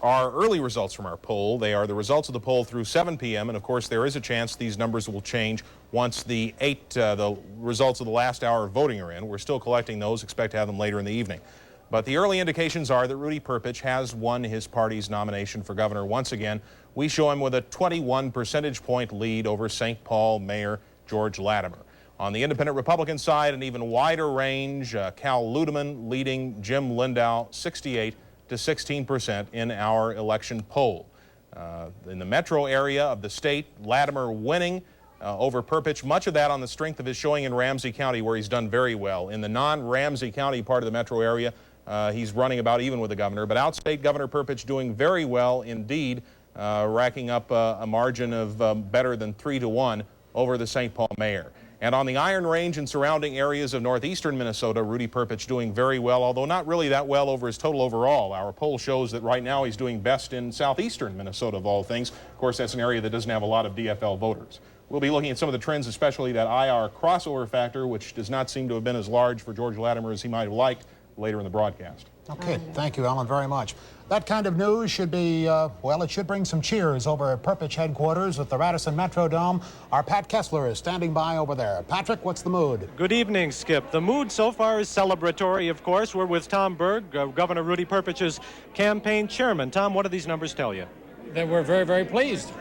are early results from our poll. They are the results of the poll through 7 p.m. And of course, there is a chance these numbers will change once the results of the last hour of voting are in. We're still collecting those, expect to have them later in the evening. But the early indications are that Rudy Perpich has won his party's nomination for governor once again. We show him with a 21 percentage point lead over St. Paul Mayor George Latimer. On the independent Republican side, an even wider range, Cal Ludeman leading Jim Lindau 68 to 16% in our election poll. In the metro area of the state, Latimer winning over Perpich, much of that on the strength of his showing in Ramsey County, where he's done very well. In the non-Ramsey County part of the metro area, he's running about even with the governor. But outstate, Governor Perpich doing very well indeed, racking up a margin of better than 3-1 over the St. Paul mayor. And on the Iron Range and surrounding areas of northeastern Minnesota, Rudy Perpich doing very well, although not really that well over his total overall. Our poll shows that right now he's doing best in southeastern Minnesota, of all things. Of course, that's an area that doesn't have a lot of DFL voters. We'll be looking at some of the trends, especially that IR crossover factor, which does not seem to have been as large for George Latimer as he might have liked, later in the broadcast. Okay, thank you, Ellen, very much. That kind of news should be, well, it should bring some cheers over at Perpich headquarters at the Radisson Metrodome. Our Pat Kessler is standing by over there. Patrick, what's the mood? Good evening, Skip. The mood so far is celebratory, of course. We're with Tom Berg, Governor Rudy Perpich's campaign chairman. Tom, what do these numbers tell you? That we're very, very pleased.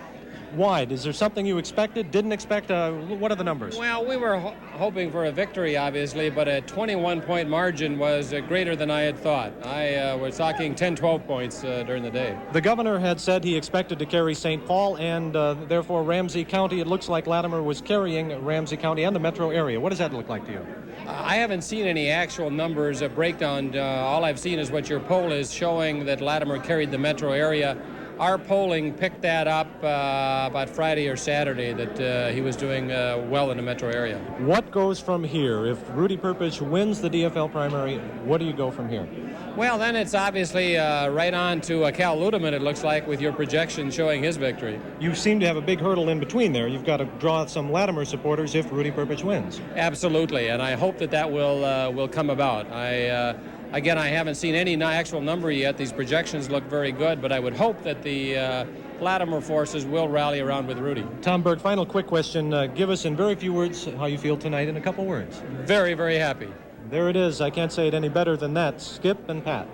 Why? Is there something you expected, didn't expect? What are the numbers? Well, we were hoping for a victory, obviously, but a 21-point margin was greater than I had thought. I was talking 10, 12 points during the day. The governor had said he expected to carry St. Paul and therefore Ramsey County. It looks like Latimer was carrying Ramsey County and the metro area. What does that look like to you? I haven't seen any actual numbers, a breakdown. All I've seen is what your poll is showing, that Latimer carried the metro area. Our polling picked that up about Friday or Saturday, that he was doing well in the metro area. What goes from here? If Rudy Perpich wins the DFL primary, what do you go from here? Well, then it's obviously right on to Cal Ludeman, it looks like, with your projection showing his victory. You seem to have a big hurdle in between there. You've got to draw some Latimer supporters if Rudy Perpich wins. Absolutely, and I hope that will come about. Again, I haven't seen any actual number yet. These projections look very good, but I would hope that the Latimer forces will rally around with Rudy. Tom Berg, final quick question. Give us in very few words how you feel tonight in a couple words. Very, very happy. There it is. I can't say it any better than that. Skip and Pat.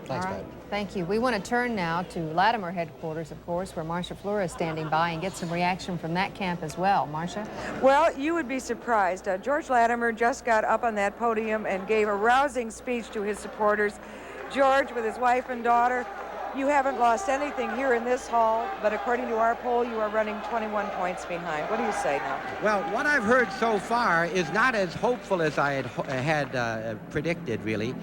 Thanks, Pat. Thank you. We want to turn now to Latimer headquarters, of course, where Marcia Fleur is standing by, and get some reaction from that camp as well. Marcia? Well, you would be surprised. George Latimer just got up on that podium and gave a rousing speech to his supporters. George, with his wife and daughter, you haven't lost anything here in this hall, but according to our poll, you are running 21 points behind. What do you say now? Well, what I've heard so far is not as hopeful as I had predicted, really.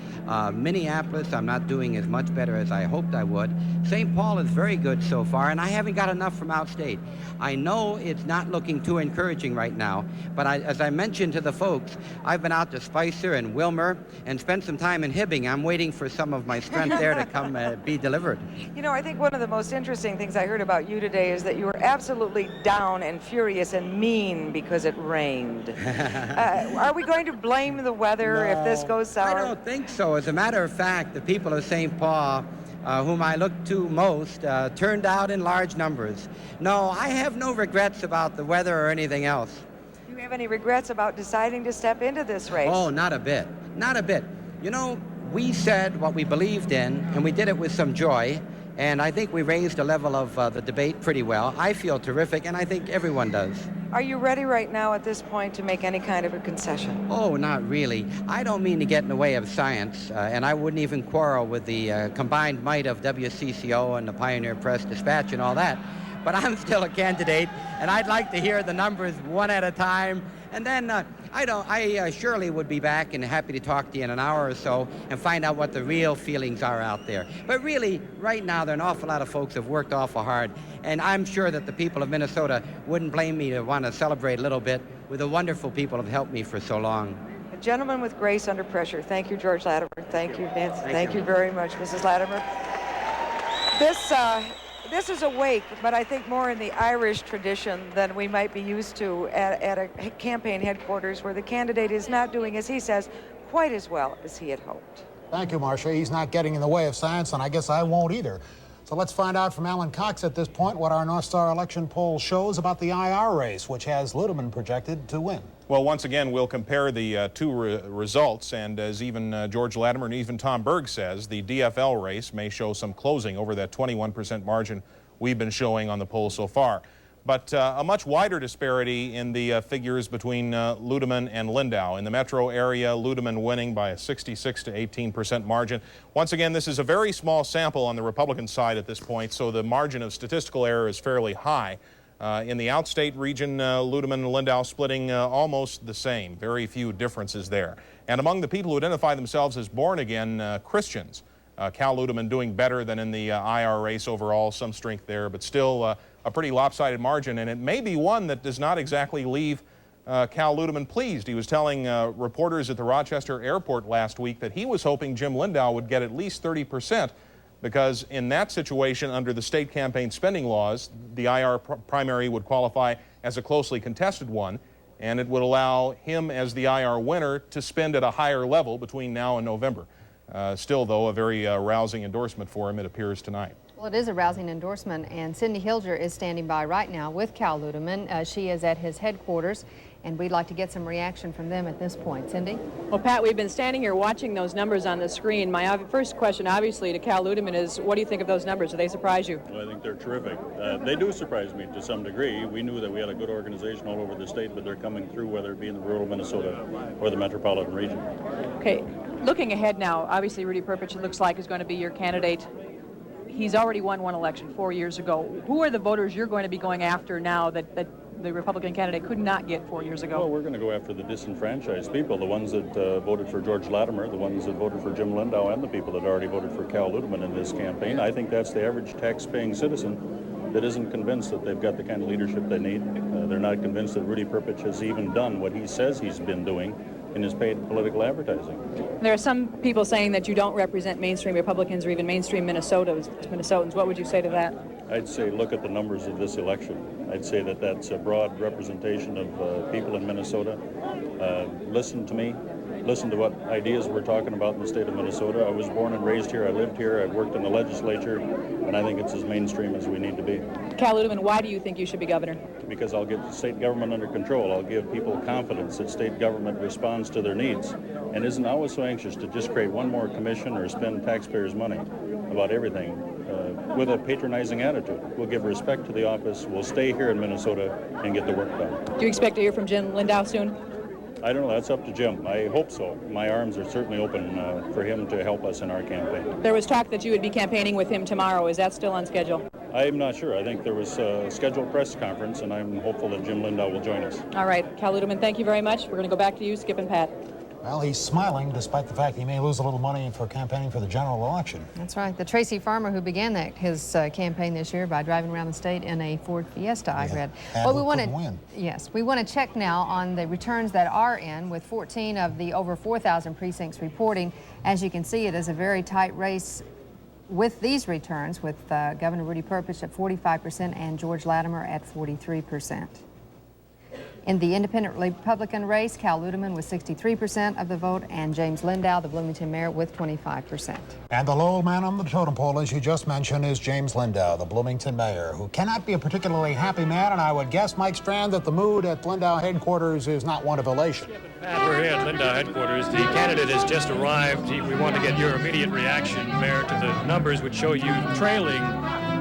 Minneapolis, I'm not doing as much better as I hoped I would. St. Paul is very good so far, and I haven't got enough from outstate. I know it's not looking too encouraging right now, but as I mentioned to the folks, I've been out to Spicer and Wilmer and spent some time in Hibbing. I'm waiting for some of my strength there to come be delivered. You know, I think one of the most interesting things I heard about you today is that you were absolutely down and furious and mean because it rained. Are we going to blame the weather if this goes sour? I don't think so. As a matter of fact, the people of St. Paul, whom I look to most, turned out in large numbers. No, I have no regrets about the weather or anything else. Do you have any regrets about deciding to step into this race? Oh, not a bit. Not a bit. You know, we said what we believed in, and we did it with some joy, and I think we raised the level of the debate pretty well. I feel terrific, and I think everyone does. Are you ready right now at this point to make any kind of a concession? Oh, not really. I don't mean to get in the way of science, and I wouldn't even quarrel with the combined might of WCCO and the Pioneer Press Dispatch and all that, but I'm still a candidate, and I'd like to hear the numbers one at a time, and then I surely would be back and happy to talk to you in an hour or so and find out what the real feelings are out there. But really, right now, there are an awful lot of folks who have worked awful hard, and I'm sure that the people of Minnesota wouldn't blame me to want to celebrate a little bit with the wonderful people who have helped me for so long. A gentleman with grace under pressure. Thank you, George Latimer. Thank you, Nancy. Thank you very much, Mrs. Latimer. This is a wake, but I think more in the Irish tradition than we might be used to at a campaign headquarters where the candidate is not doing, as he says, quite as well as he had hoped. Thank you, Marcia. He's not getting in the way of science, and I guess I won't either. So let's find out from Alan Cox at this point what our North Star election poll shows about the IR race, which has Ludeman projected to win. Well, once again, we'll compare the two results, and as even George Latimer and even Tom Berg says, the DFL race may show some closing over that 21% margin we've been showing on the poll so far. But a much wider disparity in the figures between Ludeman and Lindau. In the metro area, Ludeman winning by a 66 to 18% margin. Once again, this is a very small sample on the Republican side at this point, so the margin of statistical error is fairly high. In the outstate region, Ludeman and Lindau splitting almost the same. Very few differences there. And among the people who identify themselves as born-again Christians, Cal Ludeman doing better than in the IR race overall, some strength there, but still a pretty lopsided margin, and it may be one that does not exactly leave Cal Ludeman pleased. He was telling reporters at the Rochester airport last week that he was hoping Jim Lindau would get at least 30%, because in that situation, under the state campaign spending laws, the IR primary would qualify as a closely contested one, and it would allow him as the IR winner to spend at a higher level between now and November. Still, though, a very rousing endorsement for him, it appears, tonight. Well, it is a rousing endorsement, and Cindy Hilger is standing by right now with Cal Ludeman. She is at his headquarters, and we'd like to get some reaction from them at this point. Cindy? Well, Pat, we've been standing here watching those numbers on the screen. My first question, obviously, to Cal Ludeman is, what do you think of those numbers? Do they surprise you? Well, I think they're terrific. They do surprise me to some degree. We knew that we had a good organization all over the state, but they're coming through, whether it be in the rural Minnesota or the metropolitan region. Okay, looking ahead now, obviously Rudy Perpich, it looks like, is going to be your candidate. He's already won one election 4 years ago. Who are the voters you're going to be going after now that the Republican candidate could not get 4 years ago? Well, we're going to go after the disenfranchised people, the ones that voted for George Latimer, the ones that voted for Jim Lindau, and the people that already voted for Cal Ludeman in this campaign. I think that's the average tax-paying citizen that isn't convinced that they've got the kind of leadership they need. They're not convinced that Rudy Perpich has even done what he says he's been doing in his paid political advertising. There are some people saying that you don't represent mainstream Republicans or even mainstream Minnesotans. What would you say to that? I'd say look at the numbers of this election. I'd say that that's a broad representation of people in Minnesota. Listen to me. Listen to what ideas we're talking about in the state of Minnesota. I was born and raised here. I lived here. I've worked in the legislature, and I think it's as mainstream as we need to be. Cal Ludeman, why do you think you should be governor? Because I'll get the state government under control. I'll give people confidence that state government responds to their needs and isn't always so anxious to just create one more commission or spend taxpayers' money about everything with a patronizing attitude. We'll give respect to the office. We'll stay here in Minnesota and get the work done. Do you expect to hear from Jim Lindau soon? I don't know. That's up to Jim. I hope so. My arms are certainly open for him to help us in our campaign. There was talk that you would be campaigning with him tomorrow. Is that still on schedule? I'm not sure. I think there was a scheduled press conference, and I'm hopeful that Jim Lindau will join us. All right. Cal Ludeman, thank you very much. We're going to go back to you, Skip and Pat. Well, he's smiling despite the fact he may lose a little money for campaigning for the general election. That's right. The Tracy Farmer who began his campaign this year by driving around the state in a Ford Fiesta, I read. And well, we want to win. Yes, we want to check now on the returns that are in, with 14 of the over 4,000 precincts reporting. As you can see, it is a very tight race with these returns, with Governor Rudy Perpich at 45% and George Latimer at 43%. In the independent Republican race, Cal Ludeman with 63% of the vote, and James Lindau, the Bloomington mayor, with 25%. And the low man on the totem pole, as you just mentioned, is James Lindau, the Bloomington mayor, who cannot be a particularly happy man, and I would guess, Mike Strand, that the mood at Lindau headquarters is not one of elation. Pat, we're here at Lindau headquarters. The candidate has just arrived. We want to get your immediate reaction, Mayor, to the numbers which show you trailing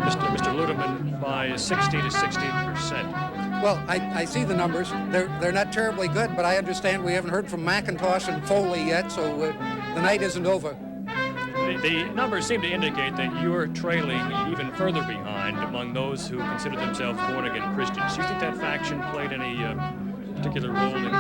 Mr. Ludeman by 60 to 60%. Well, I see the numbers. They're not terribly good, but I understand we haven't heard from McIntosh and Foley yet, so the night isn't over. The numbers seem to indicate that you're trailing even further behind among those who consider themselves born-again Christians. Do you think that faction played any particular role in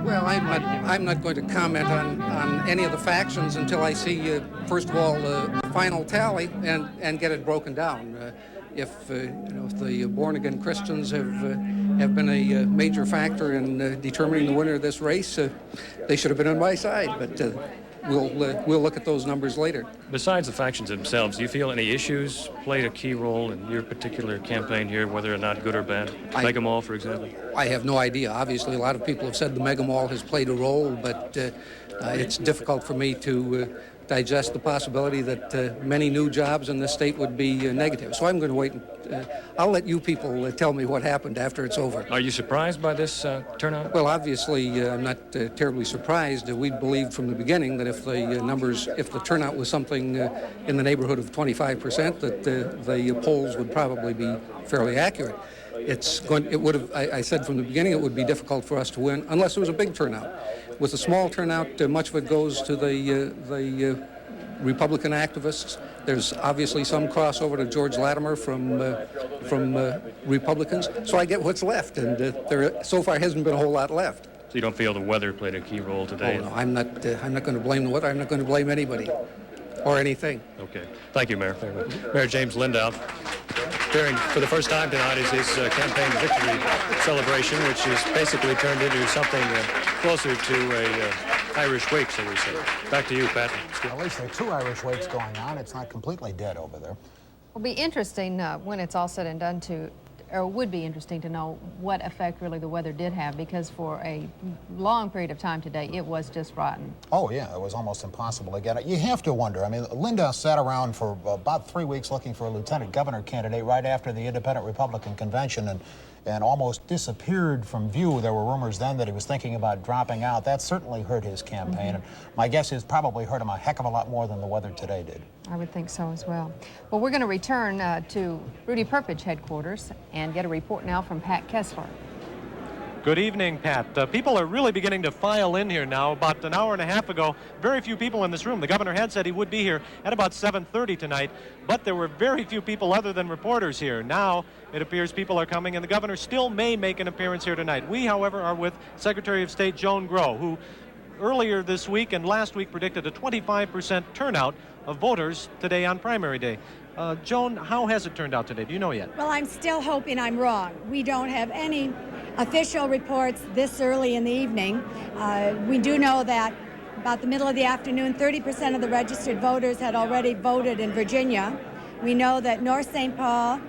Well, I'm not going to comment on any of the factions until I see, first of all, the final tally and get it broken down. If the born-again Christians have been a major factor in determining the winner of this race, they should have been on my side. But we'll look at those numbers later. Besides the factions themselves, do you feel any issues played a key role in your particular campaign here, whether or not good or bad? Mega Mall, for example. I have no idea. Obviously, a lot of people have said the Mega Mall has played a role, but it's difficult for me to digest the possibility that many new jobs in this state would be negative. So I'm going to wait. I'll let you people tell me what happened after it's over. Are you surprised by this turnout? Well, obviously, I'm not terribly surprised. We believed from the beginning that if the turnout was something in the neighborhood of 25%, that the polls would probably be fairly accurate. I said from the beginning it would be difficult for us to win unless there was a big turnout. With a small turnout, much of it goes to the Republican activists. There's obviously some crossover to George Latimer from Republicans. So I get what's left, and there so far hasn't been a whole lot left. So you don't feel the weather played a key role today? Oh, no, I'm not going to blame the weather. I'm not going to blame anybody or anything. Okay. Thank you, Mayor. Mayor James Lindau. Appearing for the first time tonight is his campaign victory celebration, which has basically turned into something closer to a Irish wake, so we say. Back to you, Pat. At least there are 2 Irish wakes going on. It's not completely dead over there. It'll be interesting when it's all said and done or would be interesting to know what effect really the weather did have, because for a long period of time today, it was just rotten. Oh, yeah, it was almost impossible to get it. You have to wonder. I mean, Linda sat around for about 3 weeks looking for a lieutenant governor candidate right after the Independent Republican Convention and almost disappeared from view. There were rumors then that he was thinking about dropping out. That certainly hurt his campaign. And my guess is probably hurt him a heck of a lot more than the weather today did. I would think so as well. Well, we're going to return to Rudy Perpich headquarters and get a report now from Pat Kessler. Good evening, Pat. People are really beginning to file in here now. About an hour and a half ago, very few people in this room. The governor had said he would be here at about 7:30 tonight, but there were very few people other than reporters here. Now it appears people are coming, and the governor still may make an appearance here tonight. We, however, are with Secretary of State Joan Grow, who earlier this week and last week predicted a 25% turnout of voters today on primary day. Joan, how has it turned out today? Do you know yet? Well, I'm still hoping I'm wrong. We don't have any official reports this early in the evening. We do know that about the middle of the afternoon, 30% of the registered voters had already voted in Virginia. We know that North St. Paul,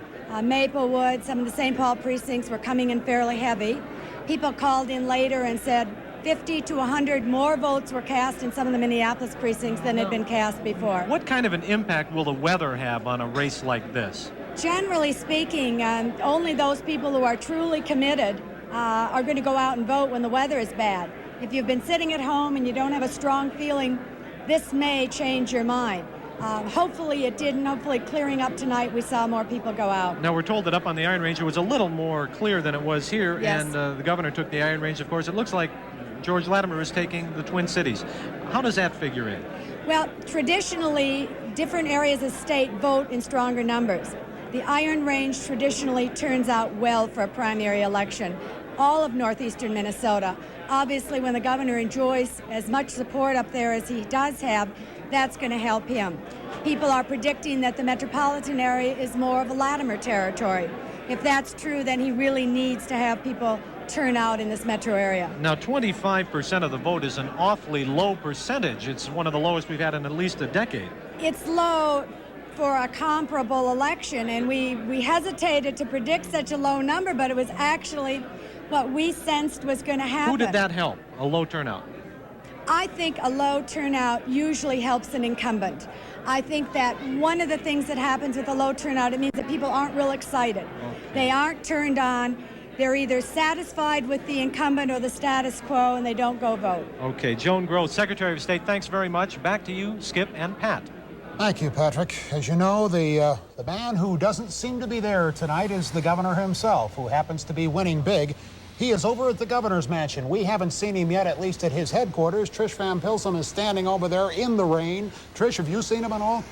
Maplewood, some of the St. Paul precincts were coming in fairly heavy. People called in later and said 50 to 100 more votes were cast in some of the Minneapolis precincts than had been cast before. What kind of an impact will the weather have on a race like this? Generally speaking, only those people who are truly committed are going to go out and vote when the weather is bad. If you've been sitting at home and you don't have a strong feeling, this may change your mind. Hopefully it didn't. Hopefully clearing up tonight, we saw more people go out. Now, we're told that up on the Iron Range it was a little more clear than it was here, yes. And the governor took the Iron Range, of course. It looks like George Latimer is taking the Twin Cities. How does that figure in? Well, traditionally, different areas of state vote in stronger numbers. The Iron Range traditionally turns out well for a primary election. All of northeastern Minnesota. Obviously, when the governor enjoys as much support up there as he does have, that's going to help him. People are predicting that the metropolitan area is more of a Latimer territory. If that's true, then he really needs to have people turn out in this metro area. Now, 25% of the vote is an awfully low percentage. It's one of the lowest we've had in at least a decade. It's low for a comparable election, and we hesitated to predict such a low number, but it was actually what we sensed was going to happen. Who did that help, a low turnout? I think a low turnout usually helps an incumbent. I think that one of the things that happens with a low turnout, it means that people aren't real excited. Okay. They aren't turned on. They're either satisfied with the incumbent or the status quo, and they don't go vote. Okay, Joan Grow, Secretary of State, thanks very much. Back to you, Skip and Pat. Thank you, Patrick. As you know, the man who doesn't seem to be there tonight is the governor himself, who happens to be winning big. He is over at the governor's mansion. We haven't seen him yet, at least at his headquarters. Trish Van Pilsen is standing over there in the rain. Trish, have you seen him at all?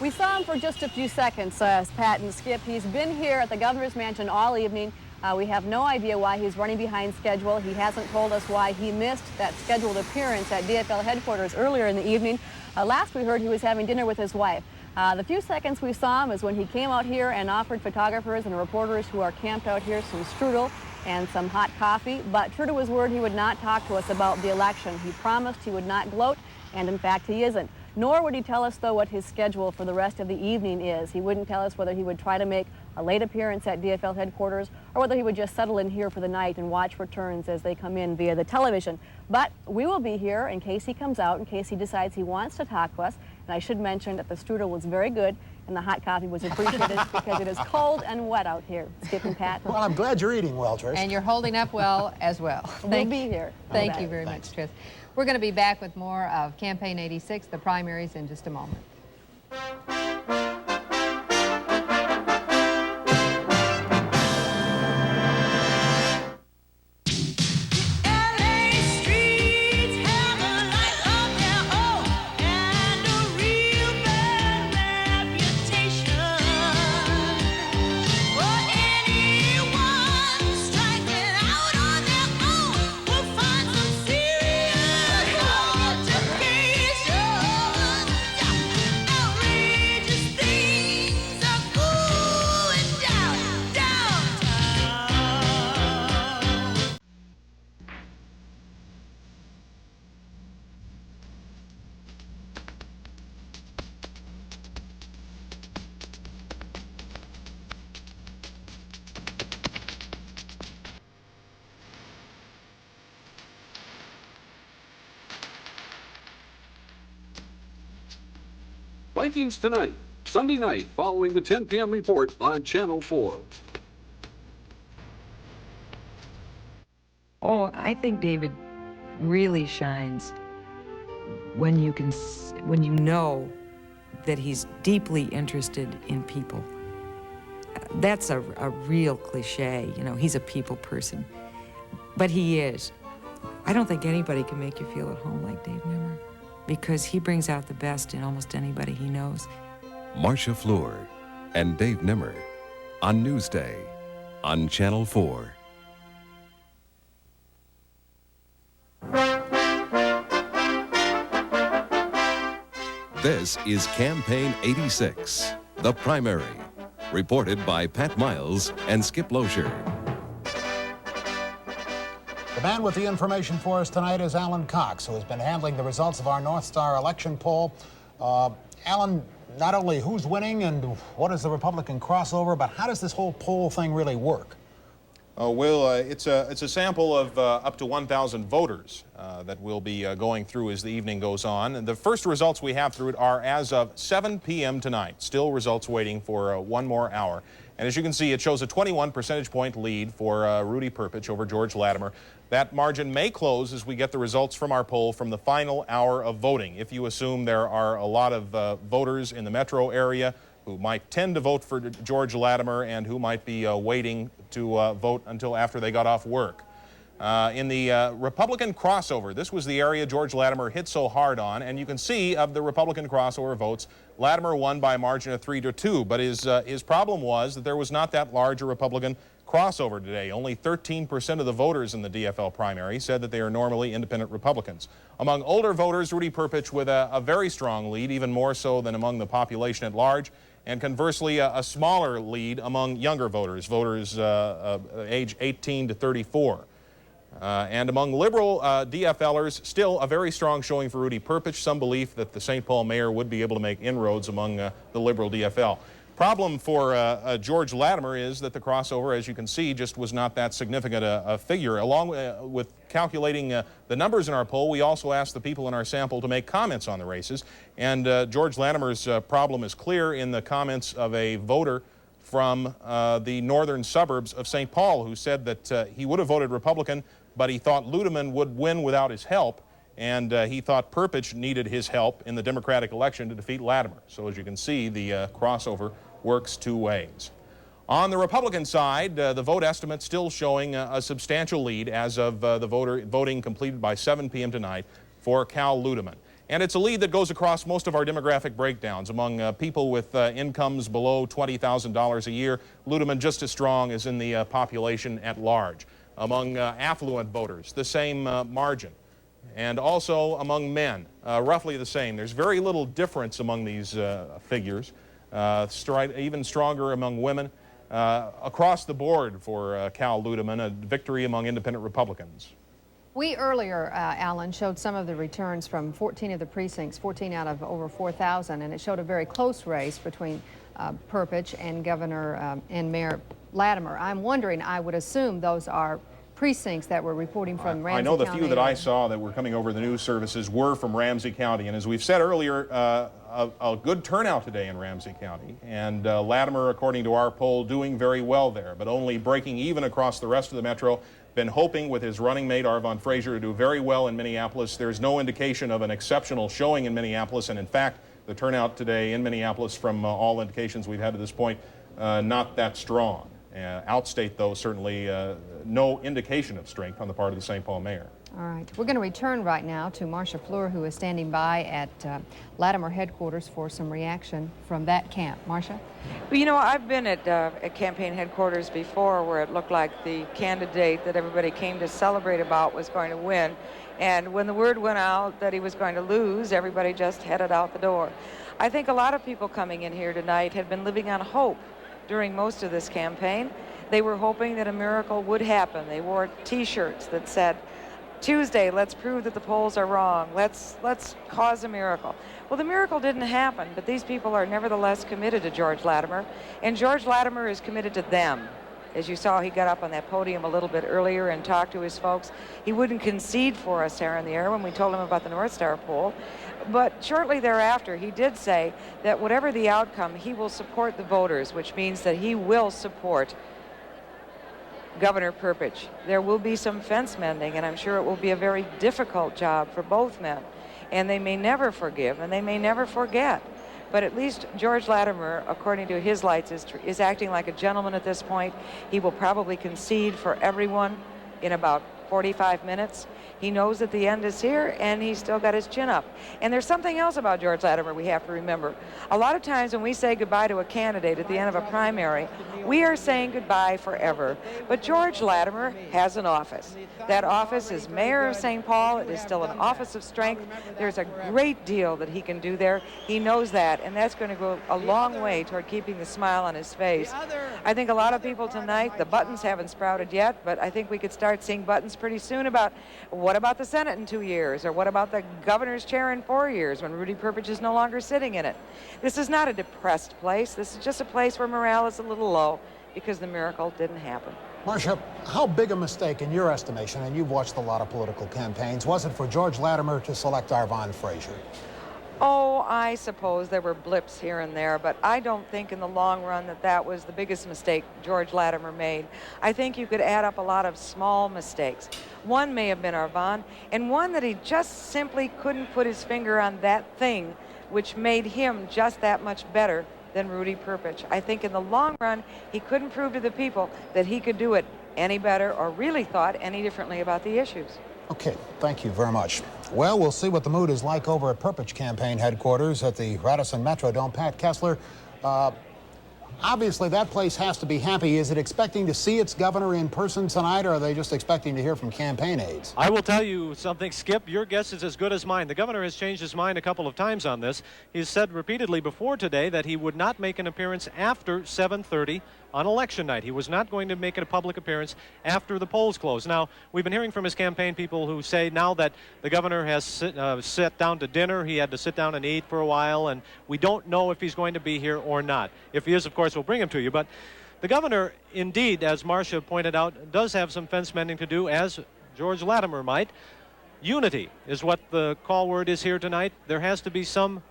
We saw him for just a few seconds, Pat and Skip. He's been here at the governor's mansion all evening. We have no idea why he's running behind schedule. He hasn't told us why he missed that scheduled appearance at DFL headquarters earlier in the evening. Last we heard he was having dinner with his wife. The few seconds we saw him is when he came out here and offered photographers and reporters who are camped out here some strudel and some hot coffee, but true to his word, he would not talk to us about the election. He promised he would not gloat, and in fact he isn't. Nor would he tell us, though, what his schedule for the rest of the evening is. He wouldn't tell us whether he would try to make a late appearance at DFL headquarters or whether he would just settle in here for the night and watch returns as they come in via the television. But we will be here in case he comes out, in case he decides he wants to talk to us, And I should mention that the strudel was very good and the hot coffee was appreciated because it is cold and wet out here. Skip and Pat. Well, I'm glad you're eating well, Trish. And you're holding up well as well. We'll be here. Thank you very much, Trish. We're going to be back with more of Campaign 86, the primaries, in just a moment. Vikings tonight, Sunday night, following the 10 p.m. report on Channel 4. Oh, I think David really shines when you know that he's deeply interested in people. That's a real cliche, you know, he's a people person. But he is. I don't think anybody can make you feel at home like Dave Nimmer, because he brings out the best in almost anybody he knows. Marcia Fleur and Dave Nimmer on Newsday on Channel 4. This is Campaign 86, the primary, reported by Pat Miles and Skip Loescher. The man with the information for us tonight is Alan Cox, who has been handling the results of our North Star election poll. Alan, not only who's winning and what is the Republican crossover, but how does this whole poll thing really work? Will, it's a sample of up to 1,000 voters that we'll be going through as the evening goes on. And the first results we have through it are as of 7 p.m. tonight. Still results waiting for one more hour. And as you can see, it shows a 21 percentage point lead for Rudy Perpich over George Latimer. That margin may close as we get the results from our poll from the final hour of voting. If you assume there are a lot of voters in the metro area who might tend to vote for George Latimer and who might be waiting to vote until after they got off work. In the Republican crossover, this was the area George Latimer hit so hard on, and you can see of the Republican crossover votes, Latimer won by a margin of 3-2, but his problem was that there was not that large a Republican crossover today. Only 13% of the voters in the DFL primary said that they are normally independent Republicans. Among older voters, Rudy Perpich with a very strong lead, even more so than among the population at large, and conversely a smaller lead among younger voters, age 18 to 34. And among liberal DFLers, still a very strong showing for Rudy Perpich, some belief that the St. Paul mayor would be able to make inroads among the liberal DFL. Problem for George Latimer is that the crossover, as you can see, just was not that significant a figure. Along with calculating the numbers in our poll, we also asked the people in our sample to make comments on the races. And George Latimer's problem is clear in the comments of a voter from the northern suburbs of St. Paul who said that he would have voted Republican, but he thought Ludeman would win without his help, and he thought Perpich needed his help in the Democratic election to defeat Latimer. So as you can see, the crossover works two ways. On the Republican side, the vote estimate still showing a substantial lead as of the voting completed by 7 p.m. tonight for Cal Ludeman. And it's a lead that goes across most of our demographic breakdowns. Among people with incomes below $20,000 a year, Ludeman just as strong as in the population at large. Among affluent voters, the same margin. And also among men, roughly the same. There's very little difference among these figures. Even stronger among women. Across the board for Cal Ludeman, a victory among independent Republicans. We earlier, Alan, showed some of the returns from 14 of the precincts, 14 out of over 4,000, and it showed a very close race between Perpich and Governor and Mayor Latimer. I'm wondering, I would assume those are precincts that were reporting from Ramsey County. I know the few that I saw that were coming over the news services were from Ramsey County, and as we've said earlier, a good turnout today in Ramsey County, and Latimer, according to our poll, doing very well there, but only breaking even across the rest of the metro. Been hoping with his running mate, Arvon Frazier, to do very well in Minneapolis. There's no indication of an exceptional showing in Minneapolis, and in fact, the turnout today in Minneapolis, from all indications we've had to this point, not that strong. Outstate, though, certainly no indication of strength on the part of the St. Paul mayor. All right. We're going to return right now to Marcia Fleur, who is standing by at Latimer headquarters for some reaction from that camp. Marcia? Well, you know, I've been at campaign headquarters before where it looked like the candidate that everybody came to celebrate about was going to win. And when the word went out that he was going to lose, everybody just headed out the door. I think a lot of people coming in here tonight had been living on hope during most of this campaign. They were hoping that a miracle would happen. They wore T-shirts that said, Tuesday, let's prove that the polls are wrong. Let's cause a miracle. Well, the miracle didn't happen, but these people are nevertheless committed to George Latimer, and George Latimer is committed to them. As you saw, he got up on that podium a little bit earlier and talked to his folks. He wouldn't concede for us there in the air when we told him about the North Star poll. But shortly thereafter, he did say that whatever the outcome, he will support the voters, which means that he will support Governor Perpich. There will be some fence mending, and I'm sure it will be a very difficult job for both men. And they may never forgive, and they may never forget. But at least George Latimer, according to his lights, is acting like a gentleman at this point. He will probably concede for everyone in about 45 minutes. He knows that the end is here, and he's still got his chin up. And there's something else about George Latimer we have to remember. A lot of times when we say goodbye to a candidate at the end of a primary, we are saying goodbye forever. But George Latimer has an office. That office is mayor of St. Paul. It is still an office of strength. There's a great deal that he can do there. He knows that, and that's going to go a long way toward keeping the smile on his face. I think a lot of people tonight, the buttons haven't sprouted yet, but I think we could start seeing buttons pretty soon about what about the Senate in 2 years, or what about the governor's chair in 4 years when Rudy Perpich is no longer sitting in it. This is not a depressed place. This is just a place where morale is a little low because the miracle didn't happen. Marcia, how big a mistake in your estimation, and you've watched a lot of political campaigns, was it for George Latimer to select Arvon Frazier? Oh, I suppose there were blips here and there, but I don't think in the long run that was the biggest mistake George Latimer made. I think you could add up a lot of small mistakes. One may have been Arvon, and one that he just simply couldn't put his finger on that thing which made him just that much better than Rudy Perpich. I think in the long run, he couldn't prove to the people that he could do it any better or really thought any differently about the issues. Okay, thank you very much. Well, we'll see what the mood is like over at Perpich campaign headquarters at the Radisson Metrodome. Pat Kessler, obviously that place has to be happy. Is it expecting to see its governor in person tonight, or are they just expecting to hear from campaign aides? I will tell you something, Skip. Your guess is as good as mine. The governor has changed his mind a couple of times on this. He's said repeatedly before today that he would not make an appearance after 7:30 on election night. He was not going to make a public appearance after the polls close. Now, we've been hearing from his campaign people who say now that the governor has sat down to dinner, he had to sit down and eat for a while, and we don't know if he's going to be here or not. If he is, of course, we'll bring him to you. But the governor, indeed, as Marcia pointed out, does have some fence mending to do, as George Latimer might. Unity is what the call word is here tonight. There has to be some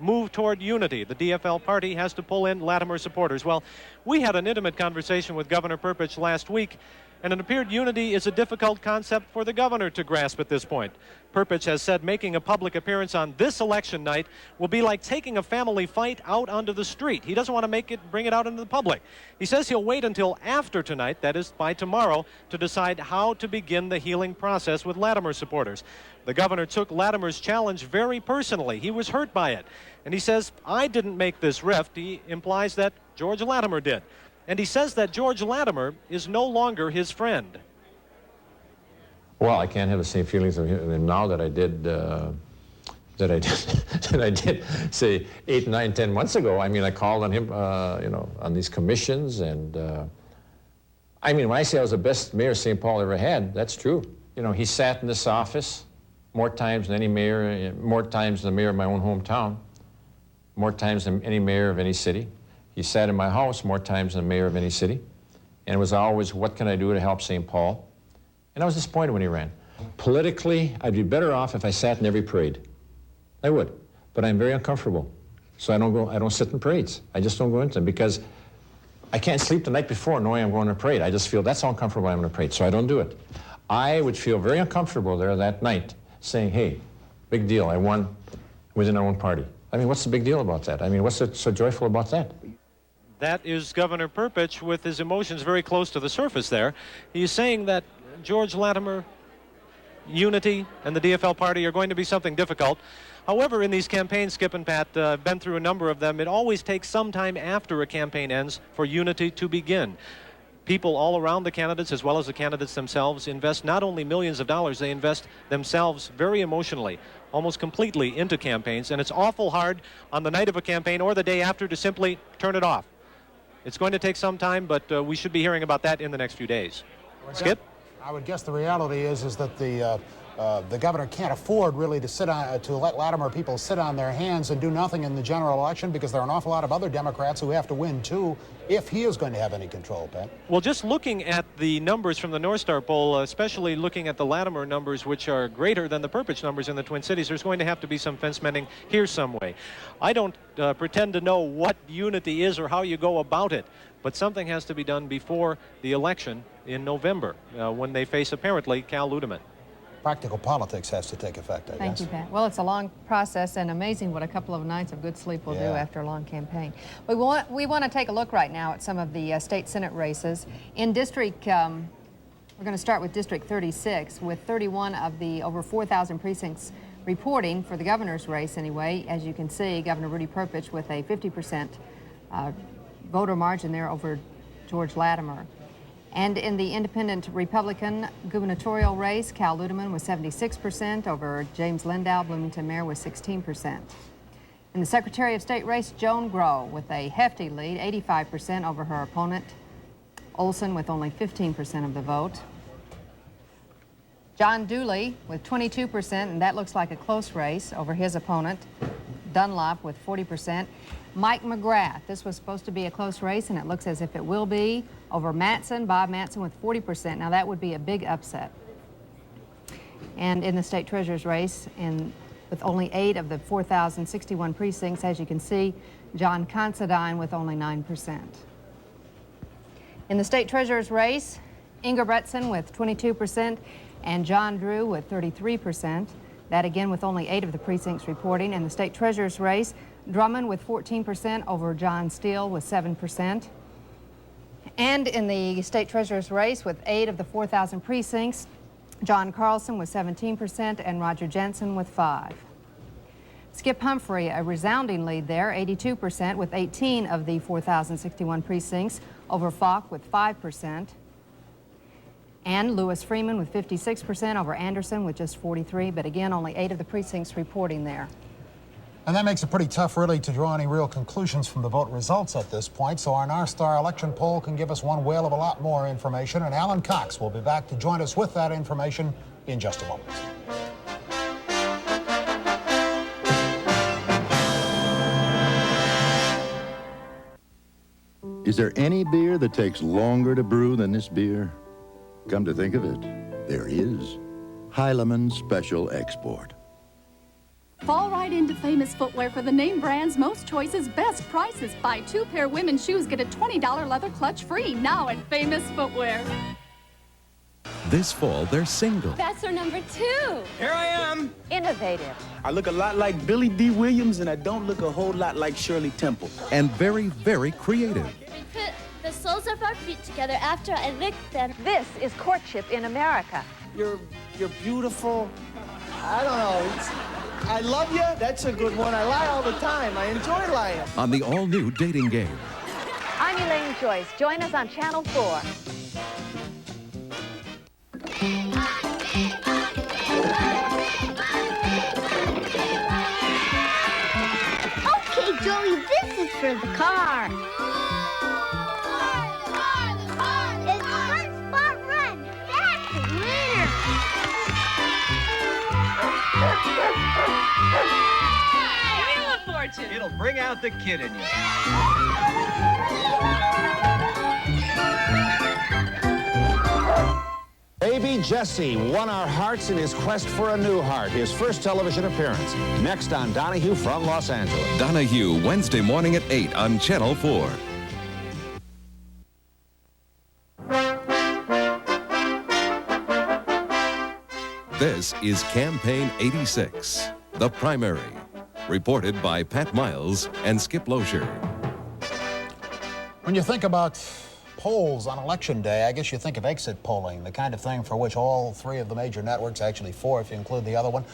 move toward unity. The DFL party has to pull in Latimer supporters. Well, we had an intimate conversation with Governor Perpich last week, and it appeared unity is a difficult concept for the governor to grasp at this point. Perpich has said making a public appearance on this election night will be like taking a family fight out onto the street. He doesn't want to bring it out into the public. He says he'll wait until after tonight, that is by tomorrow, to decide how to begin the healing process with Latimer supporters. The governor took Latimer's challenge very personally. He was hurt by it. And he says, I didn't make this rift. He implies that George Latimer did. And he says that George Latimer is no longer his friend. Well, I can't have the same feelings of him now that I did, say 8, 9, 10 months ago. I mean, I called on him, you know, on these commissions, and I mean, when I say I was the best mayor St. Paul ever had, that's true. You know, he sat in this office more times than any mayor, more times than the mayor of my own hometown, more times than any mayor of any city. He sat in my house more times than the mayor of any city, and it was always, what can I do to help St. Paul? And I was disappointed when he ran. Politically, I'd be better off if I sat in every parade. I would. but I'm very uncomfortable. So I don't sit in parades. I just don't go into them because I can't sleep the night before knowing I'm going to a parade. I just feel that's how uncomfortable I am in a parade, so I don't do it. I would feel very uncomfortable there that night saying, hey, big deal, I won within our own party. I mean, what's the big deal about that? I mean, what's so joyful about that? That is Governor Perpich with his emotions very close to the surface there. He's saying that George Latimer, unity, and the DFL party are going to be something difficult. However, in these campaigns, Skip and Pat, been through a number of them, it always takes some time after a campaign ends for unity to begin. People all around the candidates, as well as the candidates themselves, invest not only millions of dollars, they invest themselves very emotionally, almost completely into campaigns, and it's awful hard on the night of a campaign or the day after to simply turn it off. It's going to take some time, but we should be hearing about that in the next few days. Skip? I would guess the reality is that the governor can't afford really to let Latimer people sit on their hands and do nothing in the general election, because there are an awful lot of other Democrats who have to win too if he is going to have any control, Pat. Well, just looking at the numbers from the North Star poll, especially looking at the Latimer numbers, which are greater than the Perpich numbers in the Twin Cities, there's going to have to be some fence mending here some way. I don't pretend to know what unity is or how you go about it, but something has to be done before the election in November, when they face apparently Cal Ludeman. Practical politics has to take effect, I guess. Thank you, Pat. Well, it's a long process, and amazing what a couple of nights of good sleep will do after a long campaign. We want to take a look right now at some of the state Senate races. In District, we're going to start with District 36, with 31 of the over 4,000 precincts reporting for the governor's race anyway. As you can see, Governor Rudy Perpich with a 50% voter margin there over George Latimer. And in the independent Republican gubernatorial race, Cal Ludeman was 76% over James Lindau. Bloomington Mayor was 16%. In the Secretary of State race, Joan Grow with a hefty lead, 85% over her opponent, Olson with only 15% of the vote. John Dooley with 22%, and that looks like a close race over his opponent, Dunlop with 40%. Mike McGrath, this was supposed to be a close race, and it looks as if it will be, over Matson, Bob Matson with 40%. Now that would be a big upset. And in the state treasurer's race, with only 8 of the 4,061 precincts, as you can see, John Considine with only 9%. In the state treasurer's race, Inga Bretson with 22% and John Drew with 33%. That again with only 8 of the precincts reporting. In the state treasurer's race, Drummond with 14% over John Steele with 7%. And in the state treasurer's race with 8 of the 4,000 precincts, John Carlson with 17% and Roger Jensen with 5%. Skip Humphrey, a resounding lead there, 82% with 18 of the 4,061 precincts over Falk with 5%. And Lewis Freeman with 56% over Anderson with just 43%, but again, only 8 of the precincts reporting there. And that makes it pretty tough, really, to draw any real conclusions from the vote results at this point. So our North Star election poll can give us one whale of a lot more information, and Alan Cox will be back to join us with that information in just a moment. Is there any beer that takes longer to brew than this beer? Come to think of it, there is. Heilemann Special Export. Fall right into Famous Footwear for the name brand's most choices, best prices. Buy 2 pair women's shoes, get a $20 leather clutch free. Now at Famous Footwear. This fall, they're single. That's our number 2. Here I am. Innovative. I look a lot like Billy D. Williams, and I don't look a whole lot like Shirley Temple. And very, very creative. We put the soles of our feet together after I licked them. This is courtship in America. You're beautiful. I don't know. I love you. That's a good one. I lie all the time. I enjoy lying. On the all-new dating game. I'm Elaine Joyce. Join us on Channel 4. Okay, Joey, this is for the car. It's Front Spot Run. That's the winner. Wheel of Fortune. It'll bring out the kid in you. Baby Wee Jesse won our hearts in his quest for a new heart, his first television appearance. Next on Donahue from Los Angeles. Donahue, Wednesday morning at 8 on Channel 4. This is Campaign 86, the primary. Reported by Pat Miles and Skip Lozier. When you think about polls on Election Day, I guess you think of exit polling, the kind of thing for which all three of the major networks, actually four if you include the other one,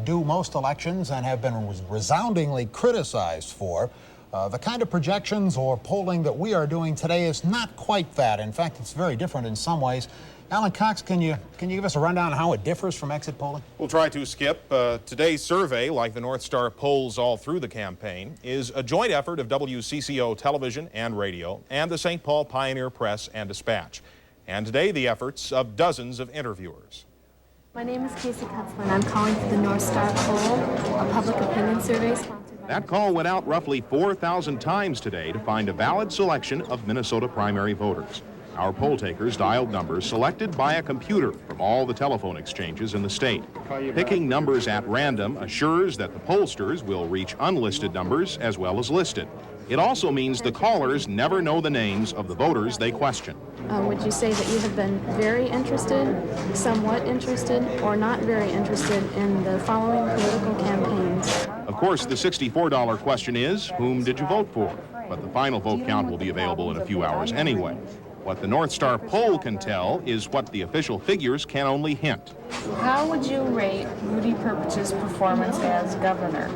do most elections and have been resoundingly criticized for. The kind of projections or polling that we are doing today is not quite that. In fact, it's very different in some ways. Alan Cox, can you give us a rundown on how it differs from exit polling? We'll try to, Skip. Today's survey, like the North Star polls all through the campaign, is a joint effort of WCCO television and radio and the St. Paul Pioneer Press and Dispatch. And today, the efforts of dozens of interviewers. My name is Casey Kutzler, and I'm calling for the North Star poll, a public opinion survey sponsored by... That call went out roughly 4,000 times today to find a valid selection of Minnesota primary voters. Our poll takers dialed numbers selected by a computer from all the telephone exchanges in the state. Picking numbers at random assures that the pollsters will reach unlisted numbers as well as listed. It also means the callers never know the names of the voters they question. Would you say that you have been very interested, somewhat interested, or not very interested in the following political campaigns? Of course, the $64 question is, whom did you vote for? But the final vote count will be available in a few hours anyway. What the North Star poll can tell is what the official figures can only hint. How would you rate Rudy Perpich's performance as governor?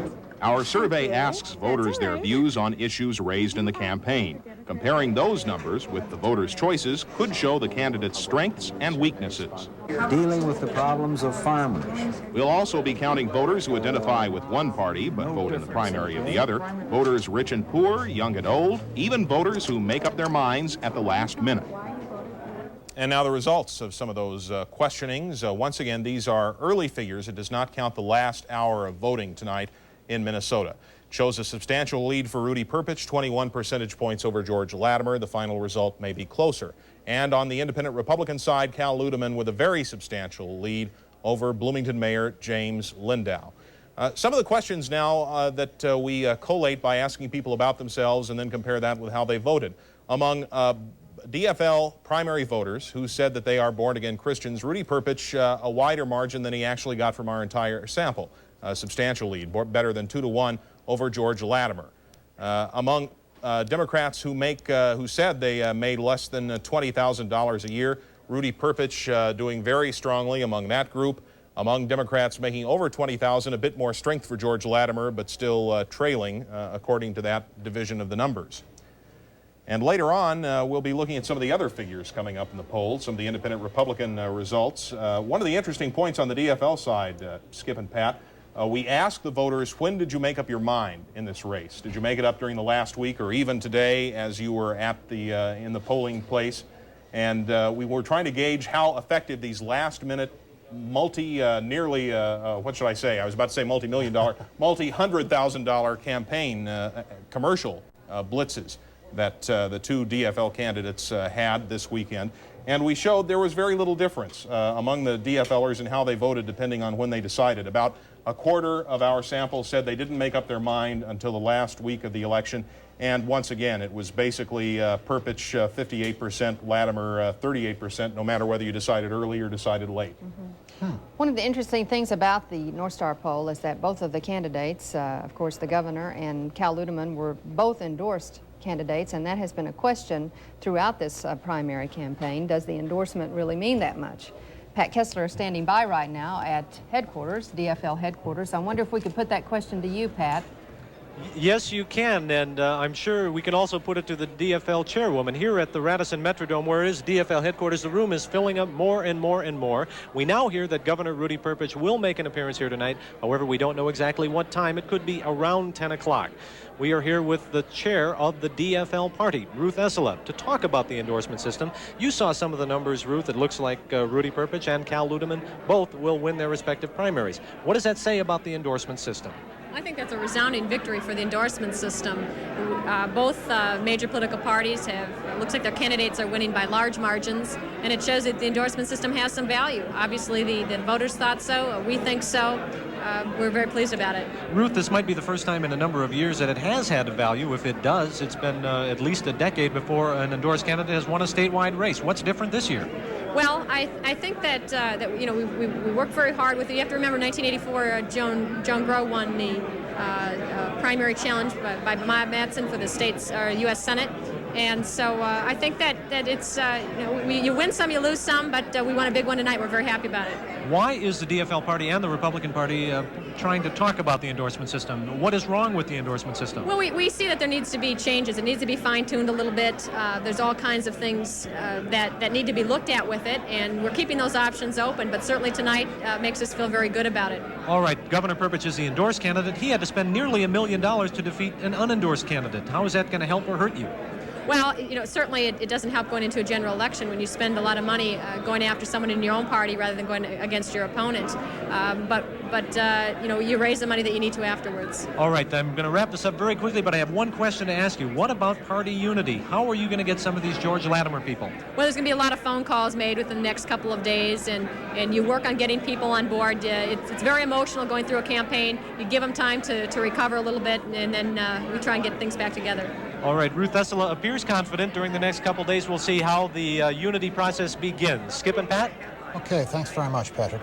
Our survey asks voters their views on issues raised in the campaign. Comparing those numbers with the voters' choices could show the candidate's strengths and weaknesses. Dealing with the problems of farmers. We'll also be counting voters who identify with one party but vote in the primary of the other, voters rich and poor, young and old, even voters who make up their minds at the last minute. And now the results of some of those questionings. Once again, these are early figures. It does not count the last hour of voting tonight in Minnesota. It shows a substantial lead for Rudy Perpich, 21 percentage points over George Latimer. The final result may be closer. And on the independent Republican side, Cal Ludeman with a very substantial lead over Bloomington Mayor James Lindau. Some of the questions now that we collate by asking people about themselves and then compare that with how they voted. Among DFL primary voters who said that they are born-again Christians, Rudy Perpich a wider margin than he actually got from our entire sample. A substantial lead, better than 2-1 over George Latimer. Among Democrats who said they made less than $20,000 a year, Rudy Perpich doing very strongly among that group. Among Democrats making over $20,000, a bit more strength for George Latimer, but still trailing according to that division of the numbers. And later on, we'll be looking at some of the other figures coming up in the polls, some of the independent Republican results. One of the interesting points on the DFL side, Skip and Pat, we asked the voters, when did you make up your mind in this race? Did you make it up during the last week or even today as you were at in the polling place? And we were trying to gauge how effective these last-minute nearly, what should I say? I was about to say multi-million-dollar, multi-$100,000 campaign commercial blitzes that the two DFL candidates had this weekend. And we showed there was very little difference among the DFLers in how they voted depending on when they decided. About a quarter of our sample said they didn't make up their mind until the last week of the election. And once again, it was basically Perpich 58%, Latimer 38%, no matter whether you decided early or decided late. One of the interesting things about the North Star poll is that both of the candidates, of course the governor and Cal Ludeman, were both endorsed candidates, and that has been a question throughout this primary campaign. Does the endorsement really mean that much? Pat Kessler is standing by right now at headquarters, DFL headquarters. I wonder if we could put that question to you, Pat. Yes, you can, and I'm sure we can also put it to the DFL chairwoman here at the Radisson Metrodome, where it is DFL headquarters. The room is filling up more and more and more. We now hear that Governor Rudy Perpich will make an appearance here tonight. However, we don't know exactly what time. It could be around 10 o'clock. We are here with the chair of the DFL party, Ruth Essela, to talk about the endorsement system. You saw some of the numbers, Ruth. It looks like Rudy Perpich and Cal Ludeman both will win their respective primaries. What does that say about the endorsement system? I think that's a resounding victory for the endorsement system. Both major political parties looks like their candidates are winning by large margins, and it shows that the endorsement system has some value. Obviously, the voters thought so. We think so. We're very pleased about it. Ruth, this might be the first time in a number of years that it has had a value. If it does, it's been at least a decade before an endorsed candidate has won a statewide race. What's different this year? Well, I think that we worked very hard with it. You have to remember, 1984, Joan Grow won the primary challenge by Bob Madsen for the state's U.S. Senate. And so I think that it's, you win some, you lose some, but we won a big one tonight. We're very happy about it. Why is the DFL party and the Republican Party trying to talk about the endorsement system? What is wrong with the endorsement system? Well, we see that there needs to be changes. It needs to be fine-tuned a little bit. There's all kinds of things that need to be looked at with it, and we're keeping those options open, but certainly tonight makes us feel very good about it. All right, Governor Perpich is the endorsed candidate. He had to spend nearly $1 million to defeat an unendorsed candidate. How is that going to help or hurt you? Well, certainly it doesn't help going into a general election when you spend a lot of money going after someone in your own party rather than going against your opponent. But you raise the money that you need to afterwards. All right, I'm going to wrap this up very quickly, but I have one question to ask you. What about party unity? How are you going to get some of these George Latimer people? Well, there's going to be a lot of phone calls made within the next couple of days, and you work on getting people on board. It's very emotional going through a campaign. You give them time to recover a little bit, and then we try and get things back together. All right, Ruth Thesela appears confident. During the next couple days, we'll see how the unity process begins. Skip and Pat? Okay, thanks very much, Patrick.